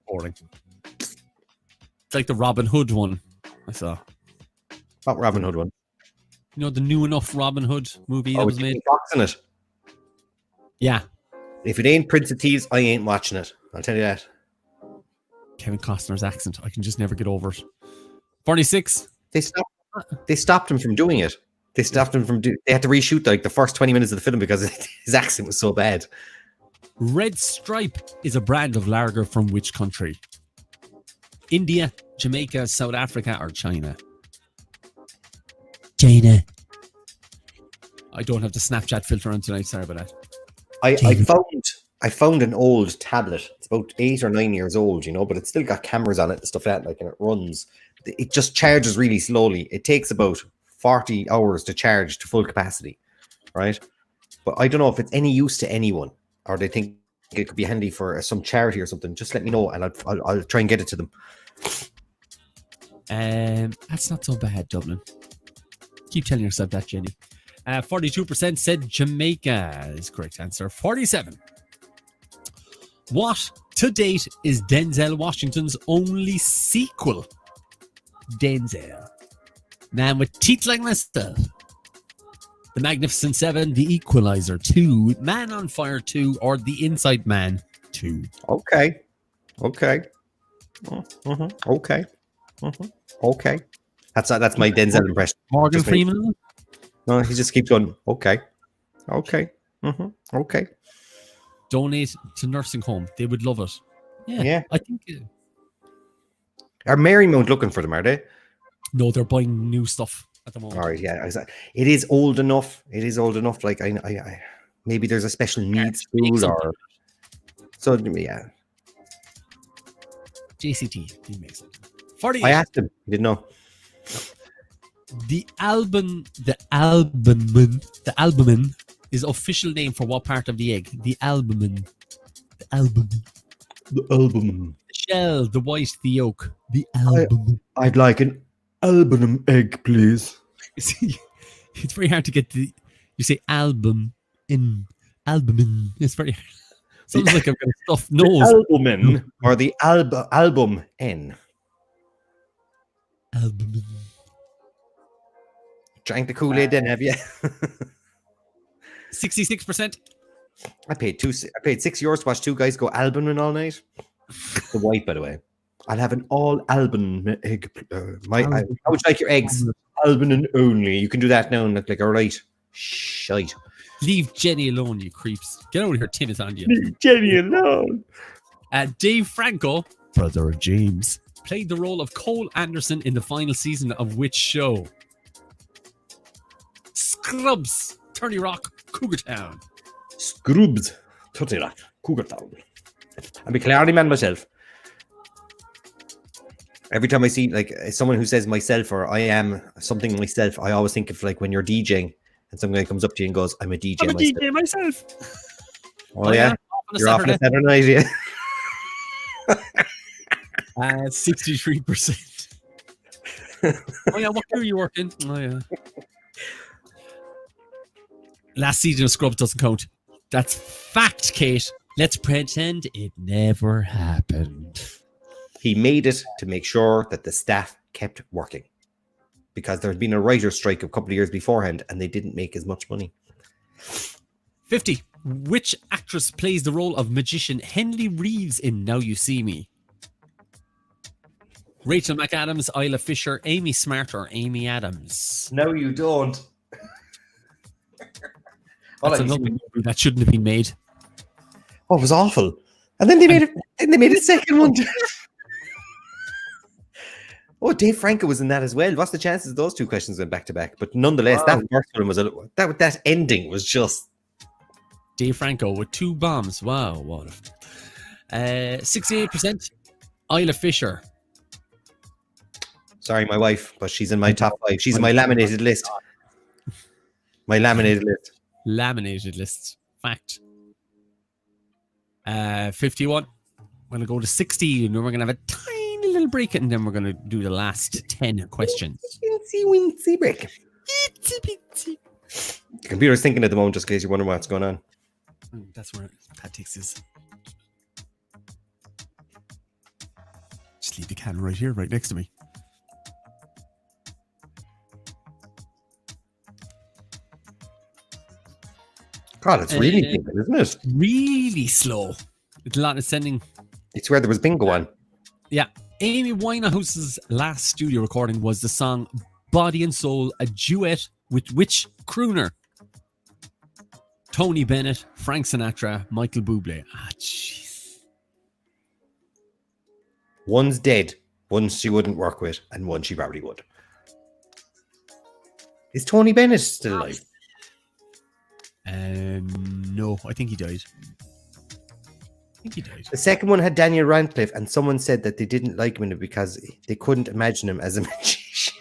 boring. It's like the Robin Hood one I saw. What Robin Hood one? You know, the new enough Robin Hood movie that was made. Fox in it. Yeah. If it ain't Prince of Thieves, I ain't watching it. I'll tell you that. Kevin Costner's accent. I can just never get over it. 46. They stopped him from doing it. They stopped him from they had to reshoot like the first 20 minutes of the film because his accent was so bad. Red Stripe is a brand of lager from which country? India, Jamaica, South Africa, or China? China. I don't have the Snapchat filter on tonight. Sorry about that. I found an old tablet. It's about 8 or 9 years old, but it's still got cameras on it and stuff like that, and it runs. It just charges really slowly. It takes about 40 hours to charge to full capacity, right? But I don't know if it's any use to anyone, or they think it could be handy for some charity or something. Just let me know, and I'll try and get it to them. That's not so bad, Dublin. Keep telling yourself that, Jenny. 42% said Jamaica is correct answer. 47. What, to date, is Denzel Washington's only sequel? Denzel. Man with teeth like myself. The Magnificent Seven, The Equalizer 2, Man on Fire 2, or The Inside Man 2. Okay. Okay. Okay. Okay. That's my Denzel impression. Morgan Just me. Freeman. No, he just keeps going. Okay. Okay. Okay. Donate to nursing home. They would love it. Yeah. I think. Are Marymount looking for them? Are they? No, they're buying new stuff at the moment. All right. Yeah. Exactly. It is old enough. It is old enough. Like I maybe there's a special needs school or so. Yeah. JCT. He makes it. 48. I asked him. He didn't know. The albumin is official name for what part of the egg? The albumin. The albumin. The album. The shell, the white, the yolk. The albumin. I'd like an albumin egg, please. See, it's very hard to get the. You say album in albumin. It's very. Sounds like I've got a stuffed nose. Albumin or the album N. Albumin. Drank the Kool-Aid then, have you? 66%. I paid €6 to watch two guys go albumin all night. The white, by the way. I'll have an all albumin egg. How would you like your eggs? Albumin only. You can do that now and look like, all right. Shite. Leave Jenny alone, you creeps. Get out of here, Tim is on you. Leave Jenny alone. Dave Franco, brother of James, played the role of Cole Anderson in the final season of which show? Scrubs, 30 Rock, Cougar Town. Scrubs, 30 Rock, Cougar Town. I'm a clarity man myself. Every time I see like someone who says myself or I am something myself, I always think of like when you're DJing and some guy comes up to you and goes, I'm a DJ I'm a myself. DJ myself. Oh yeah? You're off on a Saturday night, yeah. 63%. Oh yeah, what year are you working? Oh yeah. Last season of Scrubs doesn't count. That's fact, Kate. Let's pretend it never happened. He made it to make sure that the staff kept working because there had been a writer's strike a couple of years beforehand and they didn't make as much money. 50. Which actress plays the role of magician Henley Reeves in Now You See Me? Rachel McAdams, Isla Fisher, Amy Smart, or Amy Adams? No, you don't. That's another movie that shouldn't have been made. Oh, it was awful. And then they made it. And they made a second one. Oh, Dave Franco was in that as well. What's the chances those two questions went back to back? But nonetheless, that first one was that ending was just Dave Franco with 2 bombs. Wow, what? 68%. Isla Fisher. Sorry, my wife, but she's in my top 5. She's in my laminated list. My laminated list. Laminated lists. Fact. 51. We're going to go to 60, and then we're going to have a tiny little break, and then we're going to do the last 10 questions. Wincy break. The computer's thinking at the moment, just in case you're wondering what's going on. That's where Pat takes his. Just leave the can right here, right next to me. God, it's really thinking, isn't it? Really slow. It's a lot of sending. It's where there was bingo on. Yeah. Amy Winehouse's last studio recording was the song Body and Soul, a duet with which crooner? Tony Bennett, Frank Sinatra, Michael Bublé. Ah, jeez. One's dead, one she wouldn't work with, and one she probably would. Is Tony Bennett still alive? No, I think he died. The second one had Daniel Radcliffe, and someone said that they didn't like him in it because they couldn't imagine him as a magician.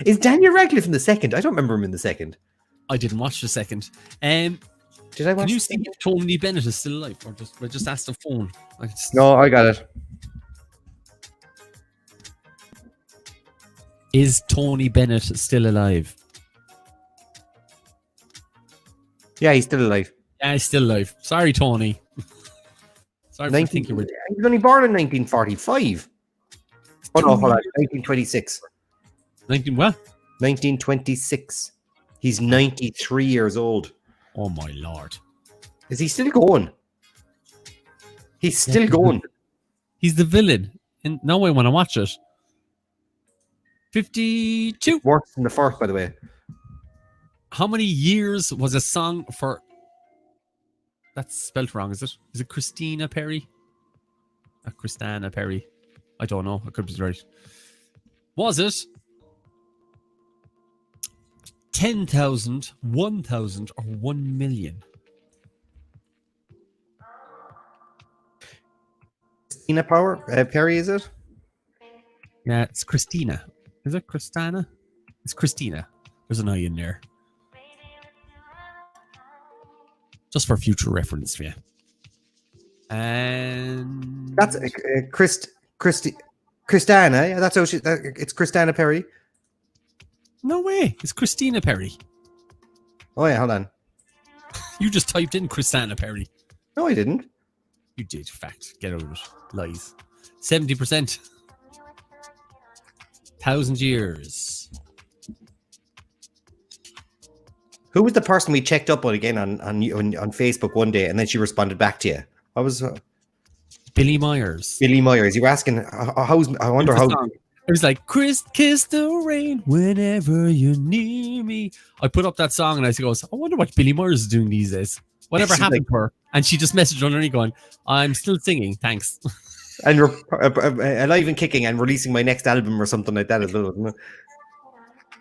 Is Daniel Radcliffe in the second? I don't remember him in the second. I didn't watch the second. Did I watch? Can you see if Tony Bennett is still alive, or just ask the phone? No, I got it. Is Tony Bennett still alive? Yeah, he's still alive. Yeah, he's still alive. Sorry, Tony. Sorry for thinking. He was only born in 1945. Oh no, hold on, 1926. What? 1926. He's 93 years old. Oh my lord. Is he still going? He's still going. He's the villain. And now I want to watch it. 52. Worse than the first, by the way. How many years was a song for... That's spelled wrong, is it? Is it Christina Perry? Christina Perry. I don't know. I could be right. Was it 10,000, 1,000, or 1 million? Christina Perry, is it? Yeah, it's Christina. Is it Christina? It's Christina. There's an I in there. Just for future reference for you. And That's Christina. Yeah, that's how it's Christina Perry. no way. It's Christina Perry. Oh yeah, hold on. You just typed in Christina Perry. No, I didn't. You did. Fact. Get out of it. Lies. 70%. 1,000 years. Who was the person we checked up on again on Facebook one day, and then she responded back to you? I was Billy Myers. Billy Myers. You were asking how's. I wonder how. It was like, kiss the rain whenever you're near me. I put up that song and I goes, I wonder what Billy Myers is doing these days. Whatever She's happened to her? And she just messaged underneath going, I'm still singing, thanks. And alive and kicking and releasing my next album or something like that as well. Isn't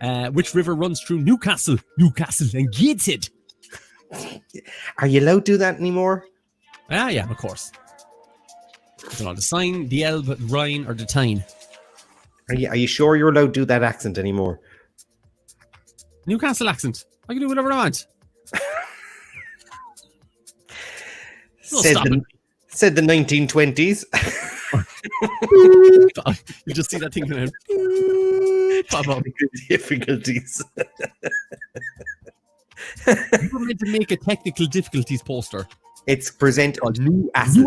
it? Which river runs through Newcastle and gets it? Are you allowed to do that anymore? Ah, yeah, of course. I don't know, the Seine, the Elbe, the Rhine, or the Tyne. Are you sure you're allowed to do that accent anymore? Newcastle accent. I can do whatever I want. Said the 1920s. You just see that thing going pop up. Difficulties. You were meant to make a technical difficulties poster. It's present on Newcastle.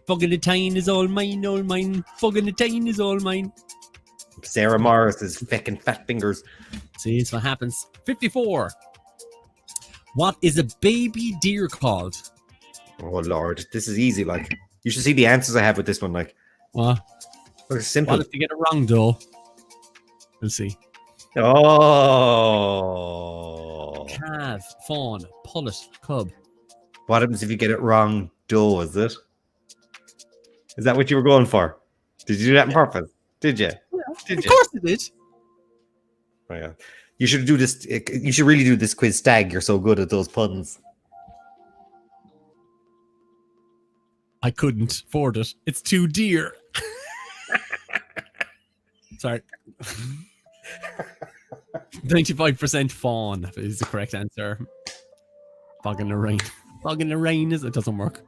Fucking the Tyne is all mine, all mine. Fucking the Tyne is all mine. Sarah Morris's feckin' fat fingers. See, it's what happens. 54. What is a baby deer called? Oh Lord, this is easy. Like, you should see the answers I have with this one. Like, What? it's simple. What if you get it wrong, though? We'll see. Oh, Calf, fawn, pullet, cub. what happens if you get it wrong? Doe, is it? Is that what you were going for? Did you do that on purpose? Did you? Did Of you? course it did. Oh, yeah. You should do this. You should really do this quiz stag. You're so good at those puns. I couldn't afford it. It's too dear. Sorry. 95% fawn is the correct answer. Fog in the rain. Fog in the rain is it doesn't work.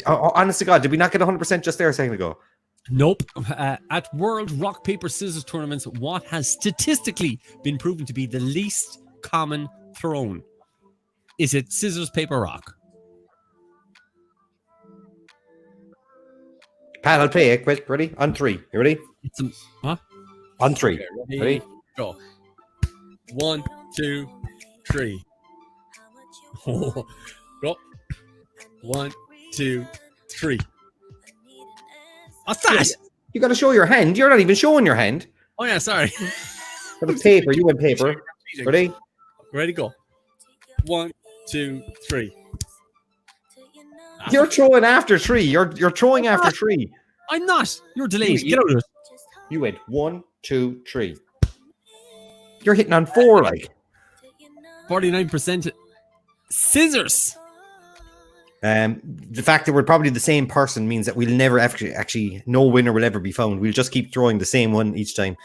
Honest to God, did we not get 100% just there a second ago? Nope. At World Rock Paper Scissors tournaments, what has statistically been proven to be the least common thrown? Is it scissors, paper, rock? Pat, I'll play it. Quick, ready? On three. You ready? It's a, huh? On three. Okay, Ready? Go. 1, 2, 3. Oh, go. 1, 2, 3. What's that? You got to show your hand. You're not even showing your hand. Oh yeah, sorry. For the paper, you went paper. Ready? Ready, go. 1, 2, 3. You're throwing after three. You're throwing after three. I'm not. You're delayed. Get out of it. You went 1, 2, 3. You're hitting on 4, like. 49% scissors. The fact that we're probably the same person means that we'll never actually no winner will ever be found. We'll just keep throwing the same one each time.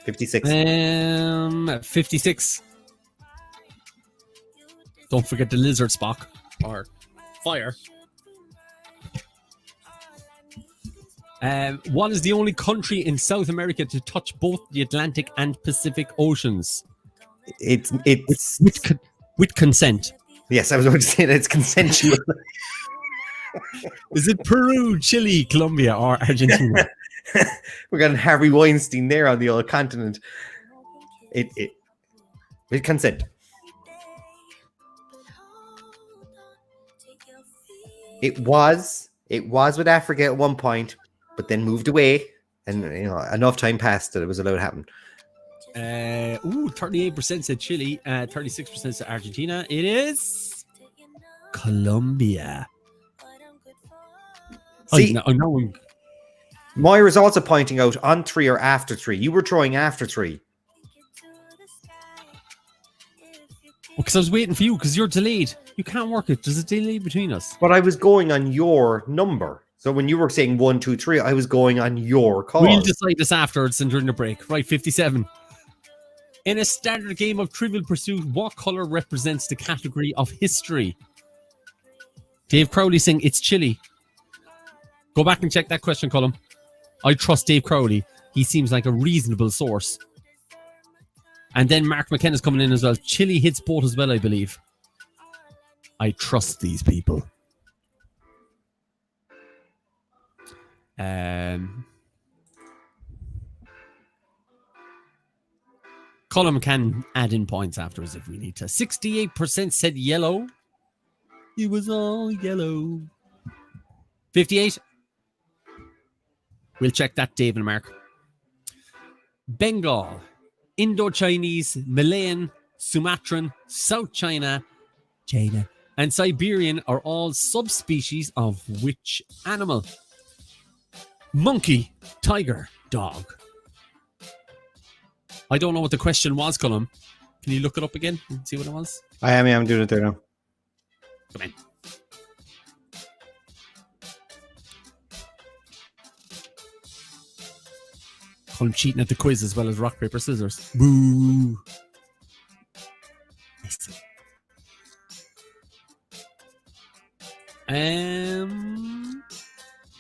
56. 56. Don't forget the lizard Spock or fire. What is the only country in South America to touch both the Atlantic and Pacific Oceans? It's with consent. Yes, I was going to say that it's consensual. Is it Peru, Chile, Colombia, or Argentina? We got Harvey Weinstein there on the old continent. With consent. It was with Africa at one point, but then moved away, and enough time passed that it was allowed to happen. 38% said Chile, 36% said Argentina. It is Colombia. See, I know. Moira's also pointing out on 3 or after 3. You were throwing after 3. Because I was waiting for you, because you're delayed. You can't work it. There's a delay between us. But I was going on your number. So when you were saying 1, 2, 3, I was going on your call. We'll decide this afterwards and during the break. Right, 57. In a standard game of Trivial Pursuit, what colour represents the category of history? Dave Crowley saying it's Chile. Go back and check that question, Colm. I trust Dave Crowley. He seems like a reasonable source. And then Mark McKenna's coming in as well. Chile hits both as well, I believe. I trust these people. Colm can add in points afterwards if we need to. 68% said yellow. It was all yellow. 58. We'll check that, Dave and Mark. Bengal, Indo-Chinese, Malayan, Sumatran, South China, and Siberian are all subspecies of which animal? Monkey, tiger, dog. I don't know what the question was, Colm. Can you look it up again and see what it was? I'm doing it there now. Come in. I'm cheating at the quiz as well as rock, paper, scissors. Boo.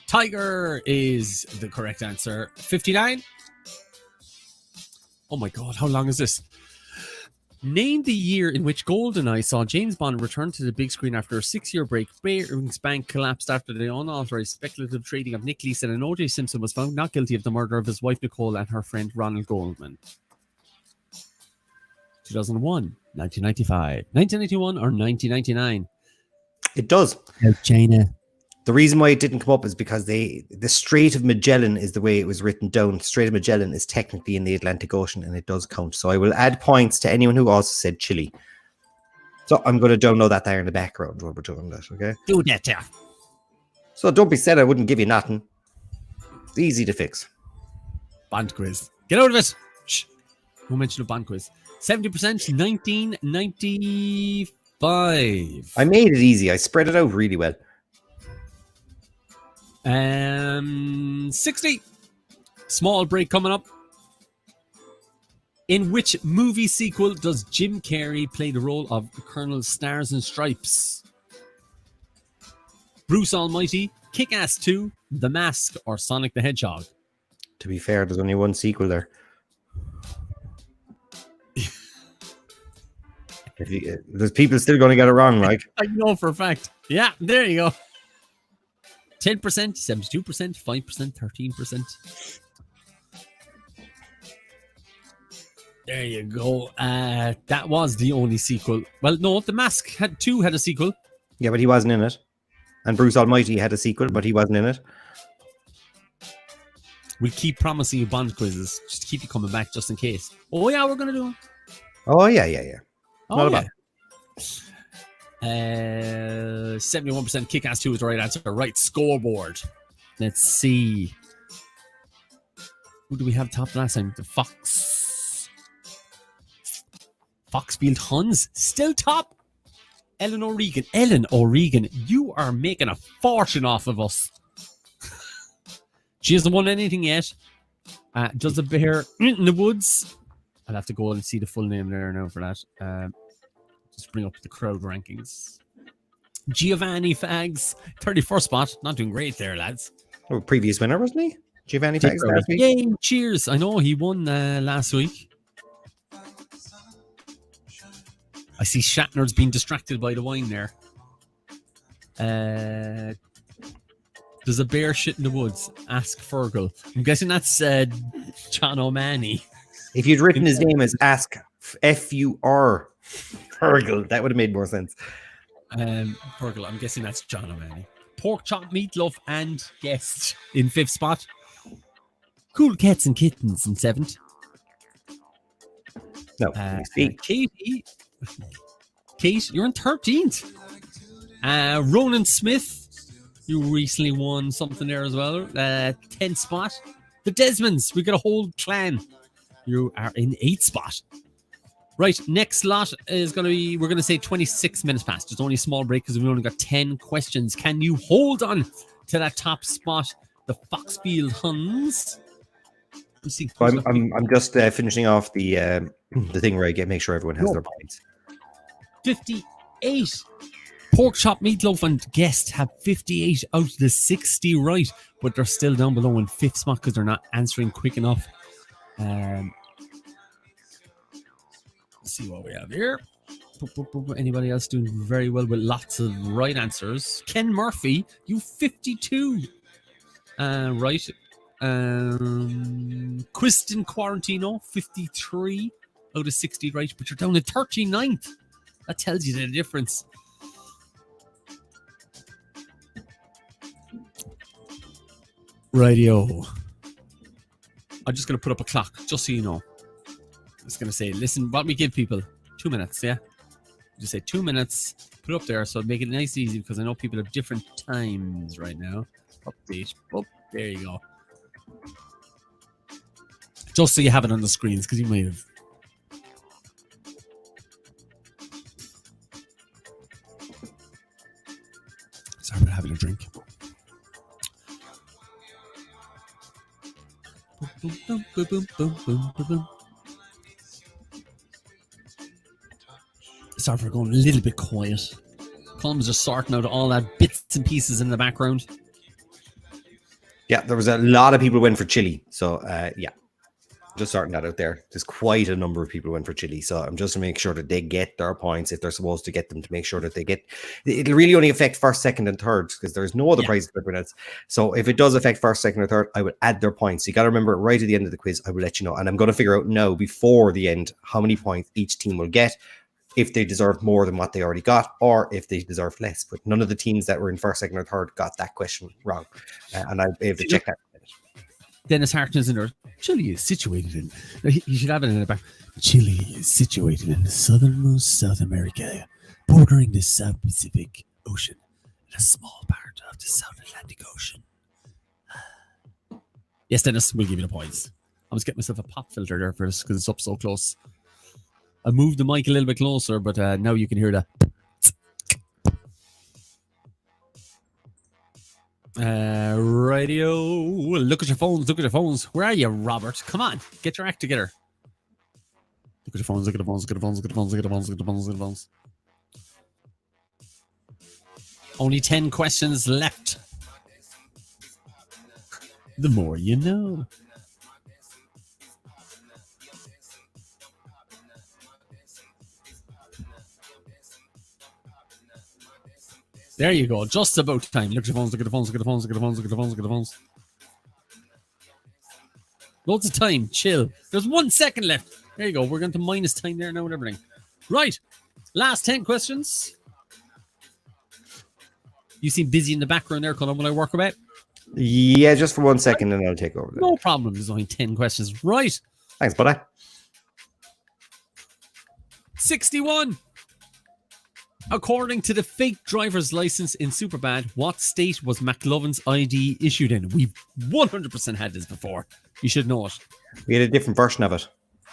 Tiger is the correct answer. 59. Oh my God, how long is this? Name the year in which GoldenEye saw James Bond return to the big screen after a 6-year break. Barings Bank collapsed after the unauthorized speculative trading of Nick Leeson, and O.J. Simpson was found not guilty of the murder of his wife Nicole and her friend Ronald Goldman. 2001, 1995, 1991, or 1999? It does. China. The reason why it didn't come up is because the Strait of Magellan is the way it was written down. Strait of Magellan is technically in the Atlantic Ocean, and it does count. So I will add points to anyone who also said Chile. So I'm going to download that there in the background while we're doing that, okay? Do that, yeah. So don't be said I wouldn't give you nothing. It's easy to fix. Bond quiz. Get out of it. Shh. No mention of bond quiz. 70%, 1995. I made it easy. I spread it out really well. 60. Small break coming up. In which movie sequel does Jim Carrey play the role of Colonel Stars and Stripes? Bruce Almighty, Kick-Ass 2, The Mask, or Sonic the Hedgehog? To be fair, there's only one sequel there. There's people still going to get it wrong, like. I know for a fact. Yeah, there you go. 10%, 72%, 5%, 13%. There you go. That was the only sequel. Well, no, The Mask had a sequel. Yeah, but he wasn't in it. And Bruce Almighty had a sequel, but he wasn't in it. We'll keep promising you Bond quizzes. Just keep you coming back just in case. Oh, yeah, we're going to do them. Oh, yeah. Oh, Not yeah. 71% Kick-Ass 2 is the right answer. Right, scoreboard. Let's see. Who do we have top last time? The Foxfield Huns still top. Ellen O'Regan, you are making a fortune off of us. She hasn't won anything yet. Does a bear in the woods? I'll have to go and see the full name there now for that. Just bring up the crowd rankings. Giovanni Fags, 31st spot. Not doing great there, lads. Oh, previous winner, wasn't he? Giovanni Fags last week. Yay, cheers. I know he won last week. I see Shatner's been distracted by the wine there. Does a bear shit in the woods? Ask Fergal. I'm guessing that's John O'Mahony. If you'd written his name as Ask F-U-R Fergal, that would have made more sense. Fergal, I'm guessing that's John O'Mahony. Pork chop, meatloaf, and guest in 5th spot. Cool Cats and Kittens in 7th. No, Katie, Kate, you're in 13th. Ronan Smith, you recently won something there as well. 10th spot. The Desmonds, we got a whole clan. You are in 8th spot. Right, next lot is going to be, we're going to say 26 minutes past. There's only a small break because we've only got 10 questions. Can you hold on to that top spot? The Foxfield Huns. See, I'm just finishing off the thing where I make sure everyone has their points. 58. Pork chop, meatloaf, and guest have 58 out of the 60 right, but they're still down below in 5th spot because they're not answering quick enough. Let's see what we have here. Anybody else doing very well with lots of right answers? Ken Murphy, you 52. Right. Kristen Quarantino, 53 out of 60 right, but you're down at 39th. That tells you the difference. Radio. I'm just going to put up a clock, just so you know. I'm just going to say, listen, what we give people, 2 minutes, yeah? Just say 2 minutes, put it up there, so make it nice and easy, because I know people have different times right now. Update. Oh, there you go. Just so you have it on the screens, because you might have. Sorry about having a drink. Boom, boom, boom, boom, boom, boom, boom, boom. Sorry for going a little bit quiet. Colm's just sorting out all that bits and pieces in the background. Yeah, there was a lot of people who went for chili. So, yeah, just sorting that out there. There's quite a number of people who went for chili. So I'm just to make sure that they get their points if they're supposed to get them, to make sure that they get. It'll really only affect first, second, and third because there's no other prizes for everyone else. So if it does affect first, second, or third, I would add their points. You got to remember right at the end of the quiz, I will let you know. And I'm going to figure out now before the end how many points each team will get, if they deserve more than what they already got, or if they deserve less. But none of the teams that were in first, second, or third got that question wrong. And I'll be able to check that. Dennis Hartnell's in there. Chile is situated in. You should have it in the back. Chile is situated in the southernmost South America, bordering the South Pacific Ocean and a small part of the South Atlantic Ocean. Yes, Dennis, we'll give you the points. I was getting myself a pop filter there for this because it's up so close. I moved the mic a little bit closer, but now you can hear that. Radio. Look at your phones. Look at your phones. Where are you, Robert? Come on. Get your act together. Look at your phones. Look at the phones. Look at the phones. Look at the phones. Look at the phones. Look at the phones. Look at the phones. Only 10 questions left. The more you know. There you go. Just about time. Look at the phones. Look at the phones. Look at the phones. Look at the phones. Look at the phones. Look at the phones. Loads of time. Chill. There's 1 second left. There you go. We're going to minus time there now and everything. Right. Last 10 questions. You seem busy in the background there, Colm. Will I work about? Yeah, just for 1 second and I'll take over. No problem. There's only 10 questions. Right. Thanks, buddy. 61. According to the fake driver's license in Superbad, what state was McLovin's ID issued in? We've 100% had this before. You should know it. We had a different version of it.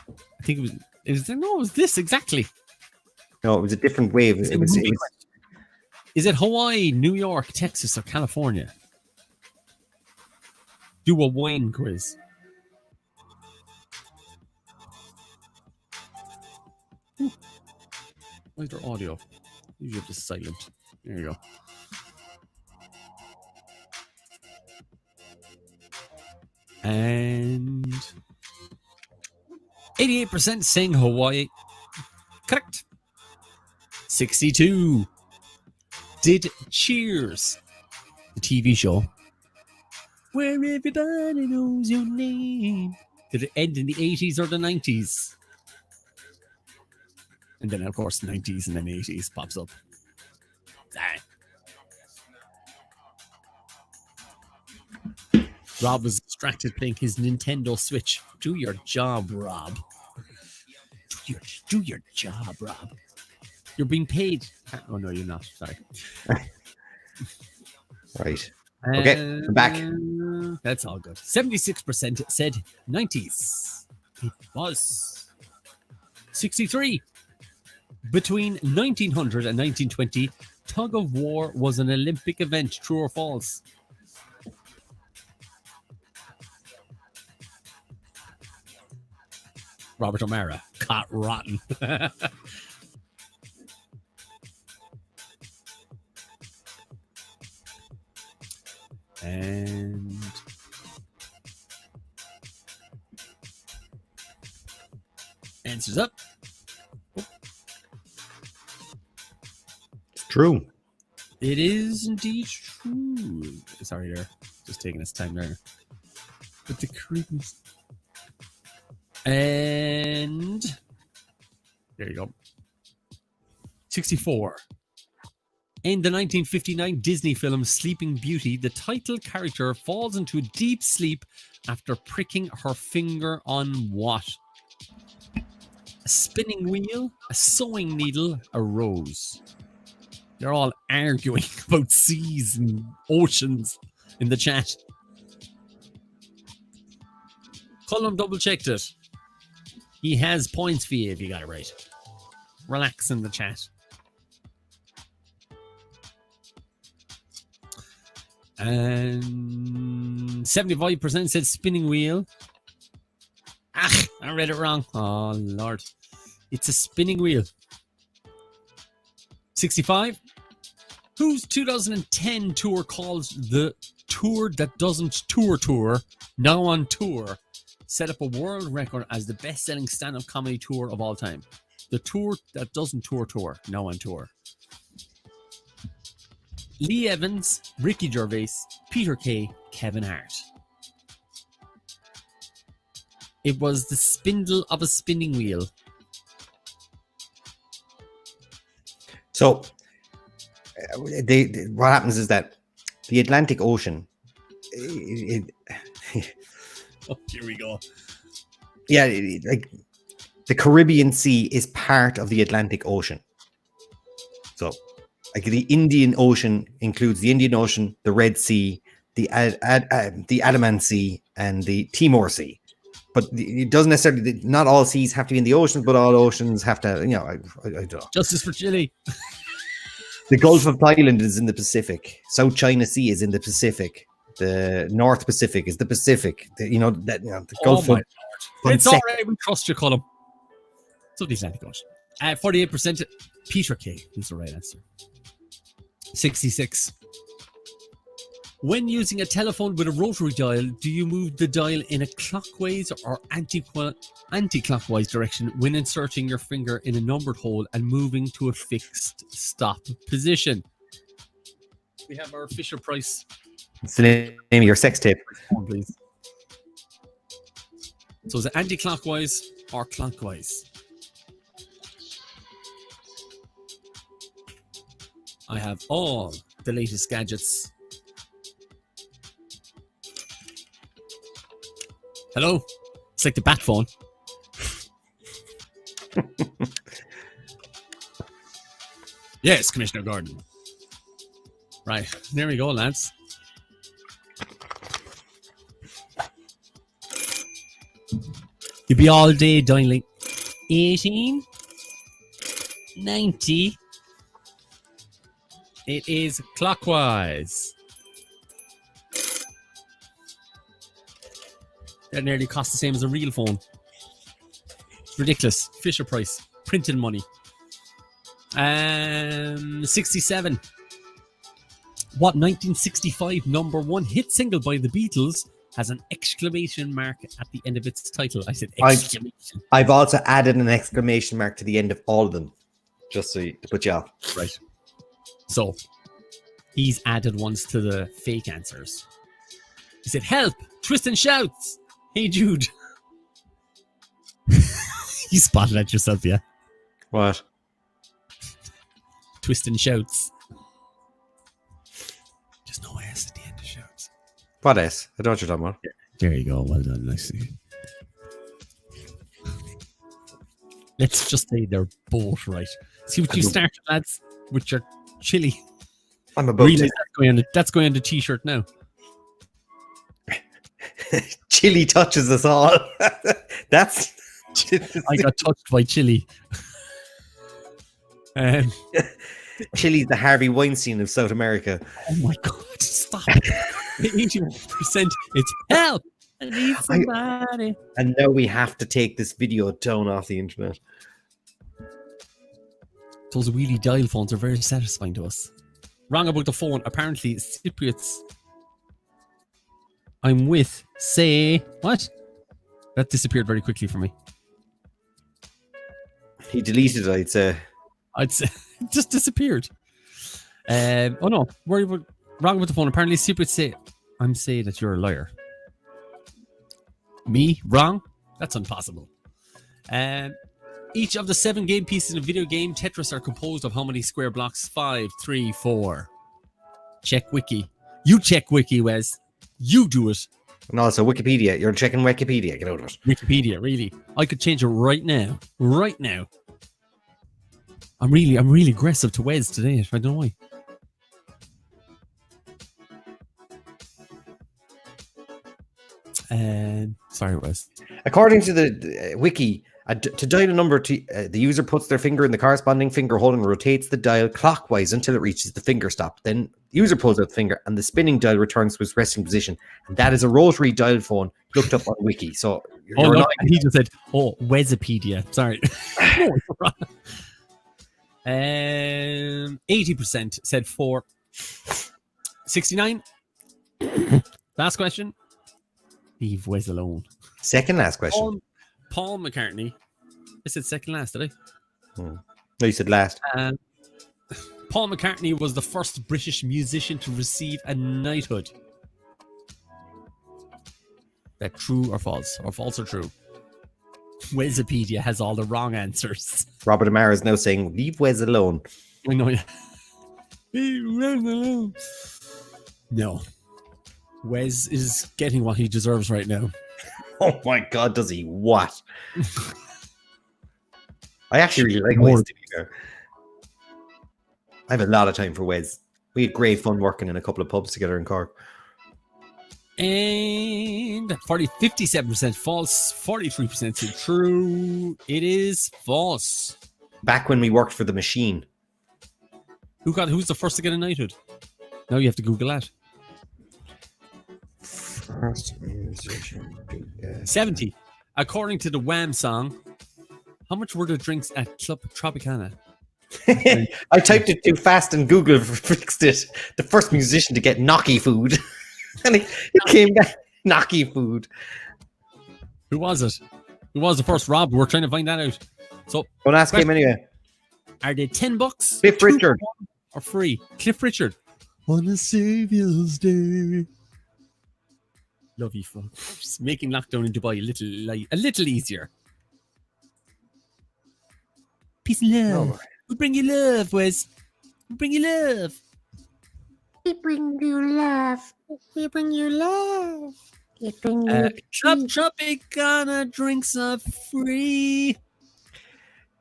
I think it was this exactly. No, it was a different wave. Is it Hawaii, New York, Texas, or California? Do a wine quiz. Ooh. Why is there audio? Usually just silent. There you go. And 88% saying Hawaii. Correct. 62. Did Cheers, the TV show, Where everybody knows your name. Did it end in the 80s or the 90s? And then, of course, 90s and then 80s pops up. Ah. Rob was distracted playing his Nintendo Switch. Do your job, Rob. Do your job, Rob. You're being paid. Oh, no, you're not. Sorry. Right. Okay, I'm back. That's all good. 76% said 90s. It was 63. Between 1900 and 1920, tug of war was an Olympic event. True or false? Robert O'Mara, caught rotten. And answers up. It's true. It is indeed true. Sorry there. Just taking its time there. But the creepiness. And there you go. 64. In the 1959 Disney film Sleeping Beauty, the title character falls into a deep sleep after pricking her finger on what? A spinning wheel, a sewing needle, a rose. They're all arguing about seas and oceans in the chat. Colm double-checked it. He has points for you if you got it right. Relax in the chat. And 75% said spinning wheel. Ah, I read it wrong. Oh, Lord. It's a spinning wheel. 65. Whose 2010 tour called the Tour That Doesn't Tour, now on tour, set up a world record as the best-selling stand-up comedy tour of all time. The Tour That Doesn't Tour, now on tour. Lee Evans, Ricky Gervais, Peter Kay, Kevin Hart. It was the spindle of a spinning wheel. So, what happens is that the Atlantic Ocean, Oh, here we go. yeah, like the Caribbean Sea is part of the Atlantic Ocean. So, like the Indian Ocean includes the Indian Ocean, the Red Sea, the Andaman Sea, and the Timor Sea. But it doesn't necessarily, not all seas have to be in the oceans, but all oceans have to, I don't know. Justice for Chile. The Gulf of Thailand is in the Pacific. South China Sea is in the Pacific. The North Pacific is the Pacific. The Gulf of... It's all right. We trust you, Colm. So the Atlantic Ocean. 48% Peter Kay is the right answer. 66. When using a telephone with a rotary dial, do you move the dial in a clockwise or anti-clockwise direction when inserting your finger in a numbered hole and moving to a fixed stop position? We have our Fisher Price. It's the name of your sex tape. Please. So is it anti-clockwise or clockwise? I have all the latest gadgets. Hello? It's like the bat phone. Yes, Commissioner Gordon. Right, there we go, lads. You'll be all day dialing 18, 90. It is clockwise. That nearly costs the same as a real phone. It's ridiculous. Fisher Price. Printing money. 67. What 1965 number one hit single by the Beatles has an exclamation mark at the end of its title? I said exclamation. I've also added an exclamation mark to the end of all of them, just to put you off. Right. So, he's added ones to the fake answers. She said, help! Tristan shouts! Hey, Jude. You spotted that yourself, yeah? What? Tristan shouts. Just no S at the end of shouts. What S? I don't know what you're talking about. There you go. Well done. Nicely. Let's just say they're both right. See what you started, lads, with your chili. I'm about Realize that's going on the t-shirt now. Chili touches us all. That's. I got touched by chili. Chili's the Harvey Weinstein of South America. Oh my God! Stop. 81%. It's help. I need somebody. And now we have to take this video down off the internet. Those wheelie dial phones are very satisfying to us. Wrong about the phone. Apparently, Cypriots I'm with say what? That disappeared very quickly for me. He deleted it, I'd say. I'd say it just disappeared. Oh no, wrong about the phone. Apparently, Cypriots say I'm saying that you're a liar. Me? Wrong? That's impossible. Each of the 7 game pieces in a video game Tetris are composed of how many square blocks? 5, 3, 4. Check wiki. You check wiki, Wes. You do it. And also Wikipedia. You're checking Wikipedia. Get out of it. Wikipedia, really. I could change it right now. Right now. I'm really aggressive to Wes today. I don't know why. Sorry, Wes. According to the wiki, to dial a number, the user puts their finger in the corresponding finger hole and rotates the dial clockwise until it reaches the finger stop. Then the user pulls out the finger and the spinning dial returns to its resting position. And that is a rotary dial phone looked up on wiki. So he just said, Wezipedia. Sorry. No, it's wrong. 80% said 4. 69. Last question. Leave Wes alone. Second last question. Paul McCartney. I said second last, did I? No, you said last. Paul McCartney was the first British musician to receive a knighthood. That true or false? Or false or true? Wikipedia has all the wrong answers. Robert Amara is now saying, leave Wes alone. I know, yeah. Leave Wes alone. No. Wes is getting what he deserves right now. Oh my God, does he what? I actually really like Wes, to be fair. I have a lot of time for Wes. We had great fun working in a couple of pubs together in Cork. And 57% false, 43% said true. It is false. Back when we worked for the machine. Who's the first to get a knighthood? Now you have to Google that. First musician. 70. According to the Wham song, how much were the drinks at Club Tropicana? I typed it too fast and Google fixed it. The first musician to get knocky food. And it came back knocky food. Who was it? Who was the first? Rob, we're trying to find that out. So don't ask him anyway. Are they $10? Cliff Richard. Or free? Cliff Richard. On a Saviour's Day. Love you, folks. Just making lockdown in Dubai a little easier. Peace and love. No. We bring you love, Wes. We bring you love. We bring you love. We bring you love. We bring you Club Tropicana drinks are free.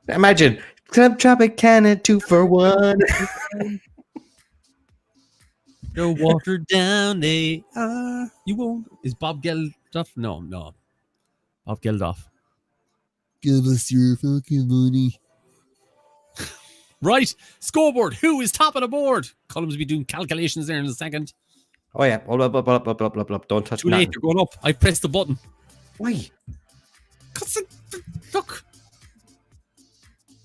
Imagine Club Tropicana 2 for 1. They're watered down. They are. You won't. Is Bob Geldof? No. Bob Geldof. Give us your fucking money. Right. Scoreboard. Who is top of the board? Colm's will be doing calculations there in a second. Oh, yeah. Hold up. Don't touch Too late. You're going up. I pressed the button. Why? Look.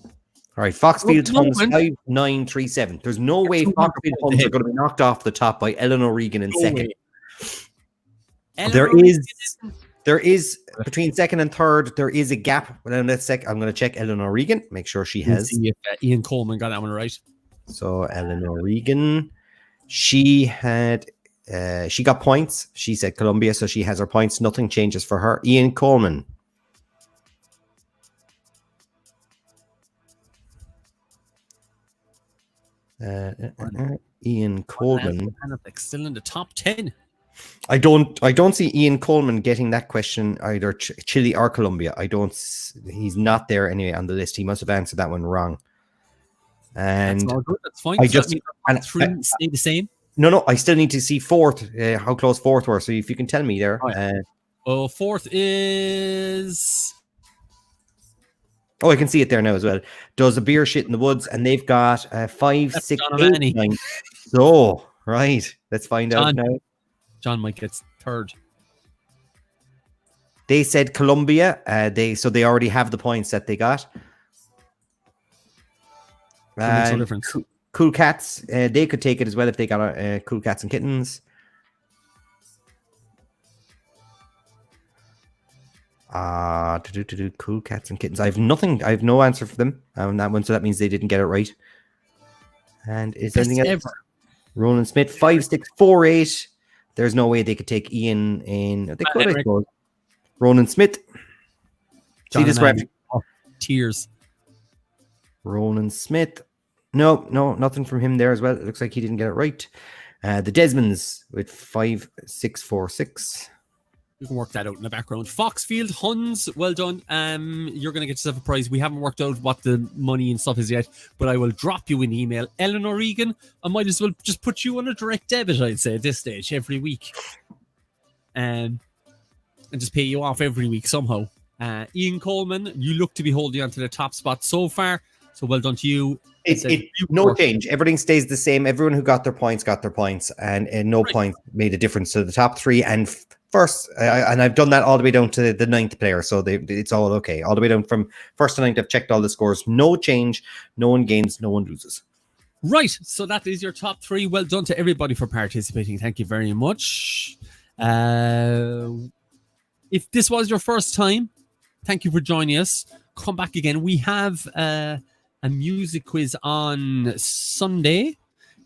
All right. Foxfield Tons 5937. There's no way Foxfield Tons are going to be knocked off the top by Eleanor Regan in second. There is between second and third. There is a gap. I'm going to check Eleanor Regan. Make sure she has. See if Ian Coleman got that one right. So Eleanor Regan, she had She got points. She said Colombia, so she has her points. Nothing changes for her. Ian Coleman. Ian Coleman. Still in the top 10. I don't see Ian Coleman getting that question either. Chile or Colombia. He's not there anyway on the list. He must have answered that one wrong. And That's all good. That's fine. I So just- that means our top three stay the same. no, I still need to see fourth. How close fourth were. So if you can tell me there. Oh, yeah. Fourth is Oh, I can see it there now as well. Does a beer shit in the woods, and they've got 5, That's 6, John 8, O'Mahony. 9. So right, let's find out John. now. John might get third. They said Colombia. They already have the points that they got. That makes no And difference. Cool Cats. They could take it as well if they got Cool Cats and Kittens. Cool Cats and Kittens. I have nothing. I have no answer for them on that one, so that means they didn't get it right. And is there Best anything else? ever. Roland Smith, 5, 6, 4, 8. There's no way they could take Ian in. They could, I Henrik. suppose. Roland Smith. John See this rep. O'Mahony. Oh, tears. Roland Smith. No, nothing from him there as well. It looks like he didn't get it right. The Desmonds with 5, 6, 4, 6. You can work that out in the background. Foxfield, Huns, well done. You're going to get yourself a prize. We haven't worked out what the money and stuff is yet, but I will drop you an email. Eleanor Egan, I might as well just put you on a direct debit, I'd say, at this stage, every week. And just pay you off every week somehow. Ian Coleman, you look to be holding on to the top spot so far. So well done to you. No change. Everything stays the same. Everyone who got their points, and no point made a difference to the top three and first. And I've done that all the way down to the 9th player, so it's all okay. All the way down from first to 9th, I've checked all the scores. No change. No one gains. No one loses. Right. So that is your top three. Well done to everybody for participating. Thank you very much. If this was your first time, thank you for joining us. Come back again. We have a music quiz on Sunday.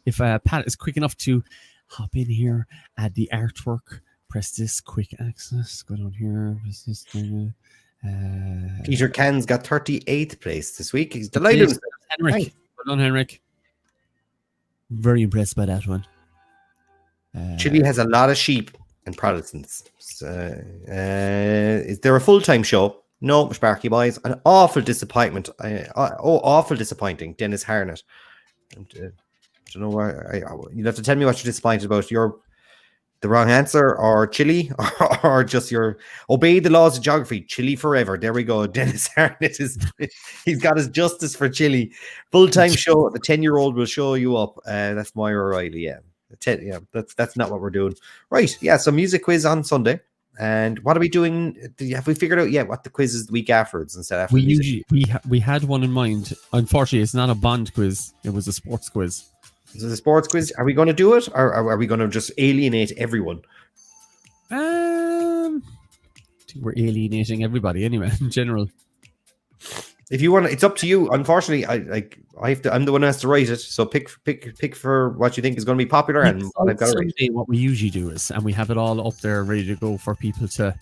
If Pat is quick enough to hop in here, add the artwork, press this quick access, go down here. Press this thing, Peter Can's got 38th place this week. He's delighted. Henrik. Right. Well done, Henrik. Very impressed by that one. Chile has a lot of sheep and Protestants. Is there a full-time show? No, Sparky boys. An awful disappointment. Awful disappointing. Dennis Harnett. And, don't know why. You'll have to tell me what you're disappointed about. The wrong answer, or Chile, or just your obey the laws of geography. Chile forever. There we go. Dennis Harnett he's got his justice for Chile. Full-time show. The 10-year-old will show you up. That's Moira O'Reilly. Yeah. That's not what we're doing. Right. Yeah. So music quiz on Sunday. And what are we doing? Have we figured out yet what the quiz is the week afterwards instead of we had one in mind. Unfortunately, it's not a bond quiz. It was a sports quiz. Is it a sports quiz? Are we going to do it, or are we going to just alienate everyone? I think we're alienating everybody anyway. In general, if you want, it's up to you. Unfortunately, I'm the one who has to write it. So pick for what you think is going to be popular, and I've got to write. Sunday, what we usually do is, and we have it all up there ready to go for people to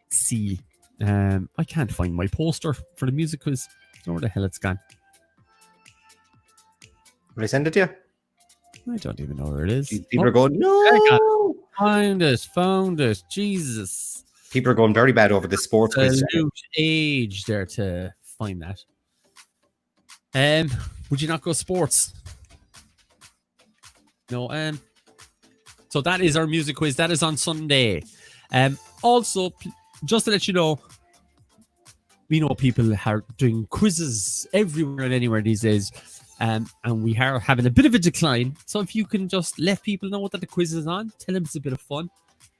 see. I can't find my poster for the music quiz. I don't know where the hell it's gone. Will I send it to you? I don't even know where it is. People are going, no. Found it. Jesus. People are going very bad over the sports quiz. Absolute age there to find that. Would you not go sports? No. So that is our music quiz. That is on Sunday. Also, just to let you know, we know people are doing quizzes everywhere and anywhere these days. And we are having a bit of a decline. So if you can just let people know that the quiz is on, tell them it's a bit of fun.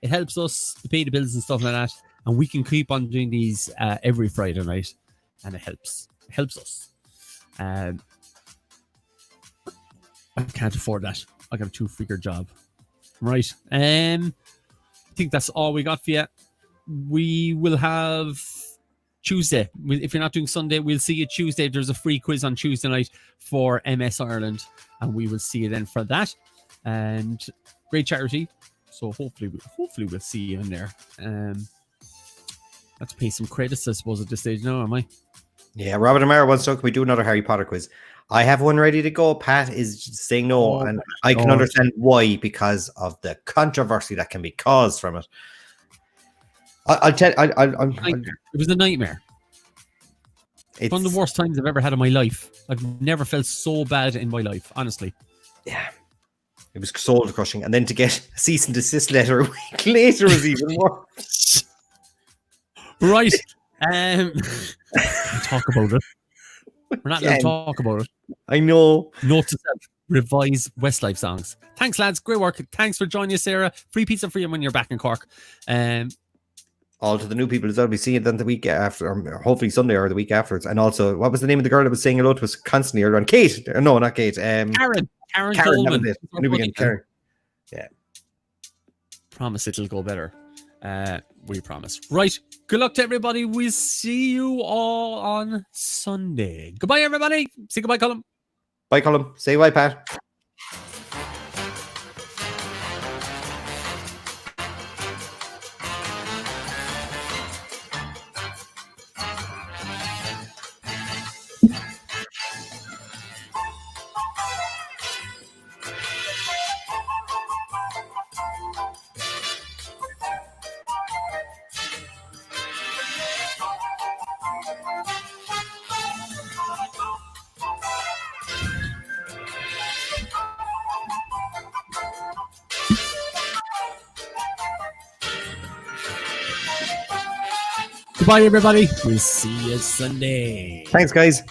It helps us to pay the bills and stuff like that. And we can keep on doing these every Friday night. And it helps. It helps us. I can't afford that. I got a 2-figure job. Right. I think that's all we got for you. We will have Tuesday. If you're not doing Sunday, we'll see you Tuesday. There's a free quiz on Tuesday night for MS Ireland, and we will see you then for that. And great charity. So hopefully we'll see you in there. Let's pay some credits, I suppose, at this stage now, am I? Yeah, Robert Amara wants to know, can we do another Harry Potter quiz? I have one ready to go. Pat is saying no, and I can understand why, because of the controversy that can be caused from it. I'll tell you, It was a nightmare. It's one of the worst times I've ever had in my life. I've never felt so bad in my life, honestly. Yeah. It was soul crushing. And then to get a cease and desist letter a week later was even worse. Right. Talk about it. We're not allowed to talk about it. I know. Note to self, revise Westlife songs. Thanks, lads. Great work. Thanks for joining us, Sarah. Free pizza for you when you're back in Cork. All to the new people as well. We see it then the week after, or hopefully Sunday or the week afterwards. And also, what was the name of the girl that was saying hello to us constantly earlier on? Kate. No, not Kate. Karen Karen Coleman. Karen. Yeah. Promise it'll go better. We promise. Right. Good luck to everybody. We'll see you all on Sunday. Goodbye, everybody. Say goodbye, Colm. Bye, Colm. Say bye, Pat. Goodbye, everybody. We'll see you Sunday. Thanks, guys.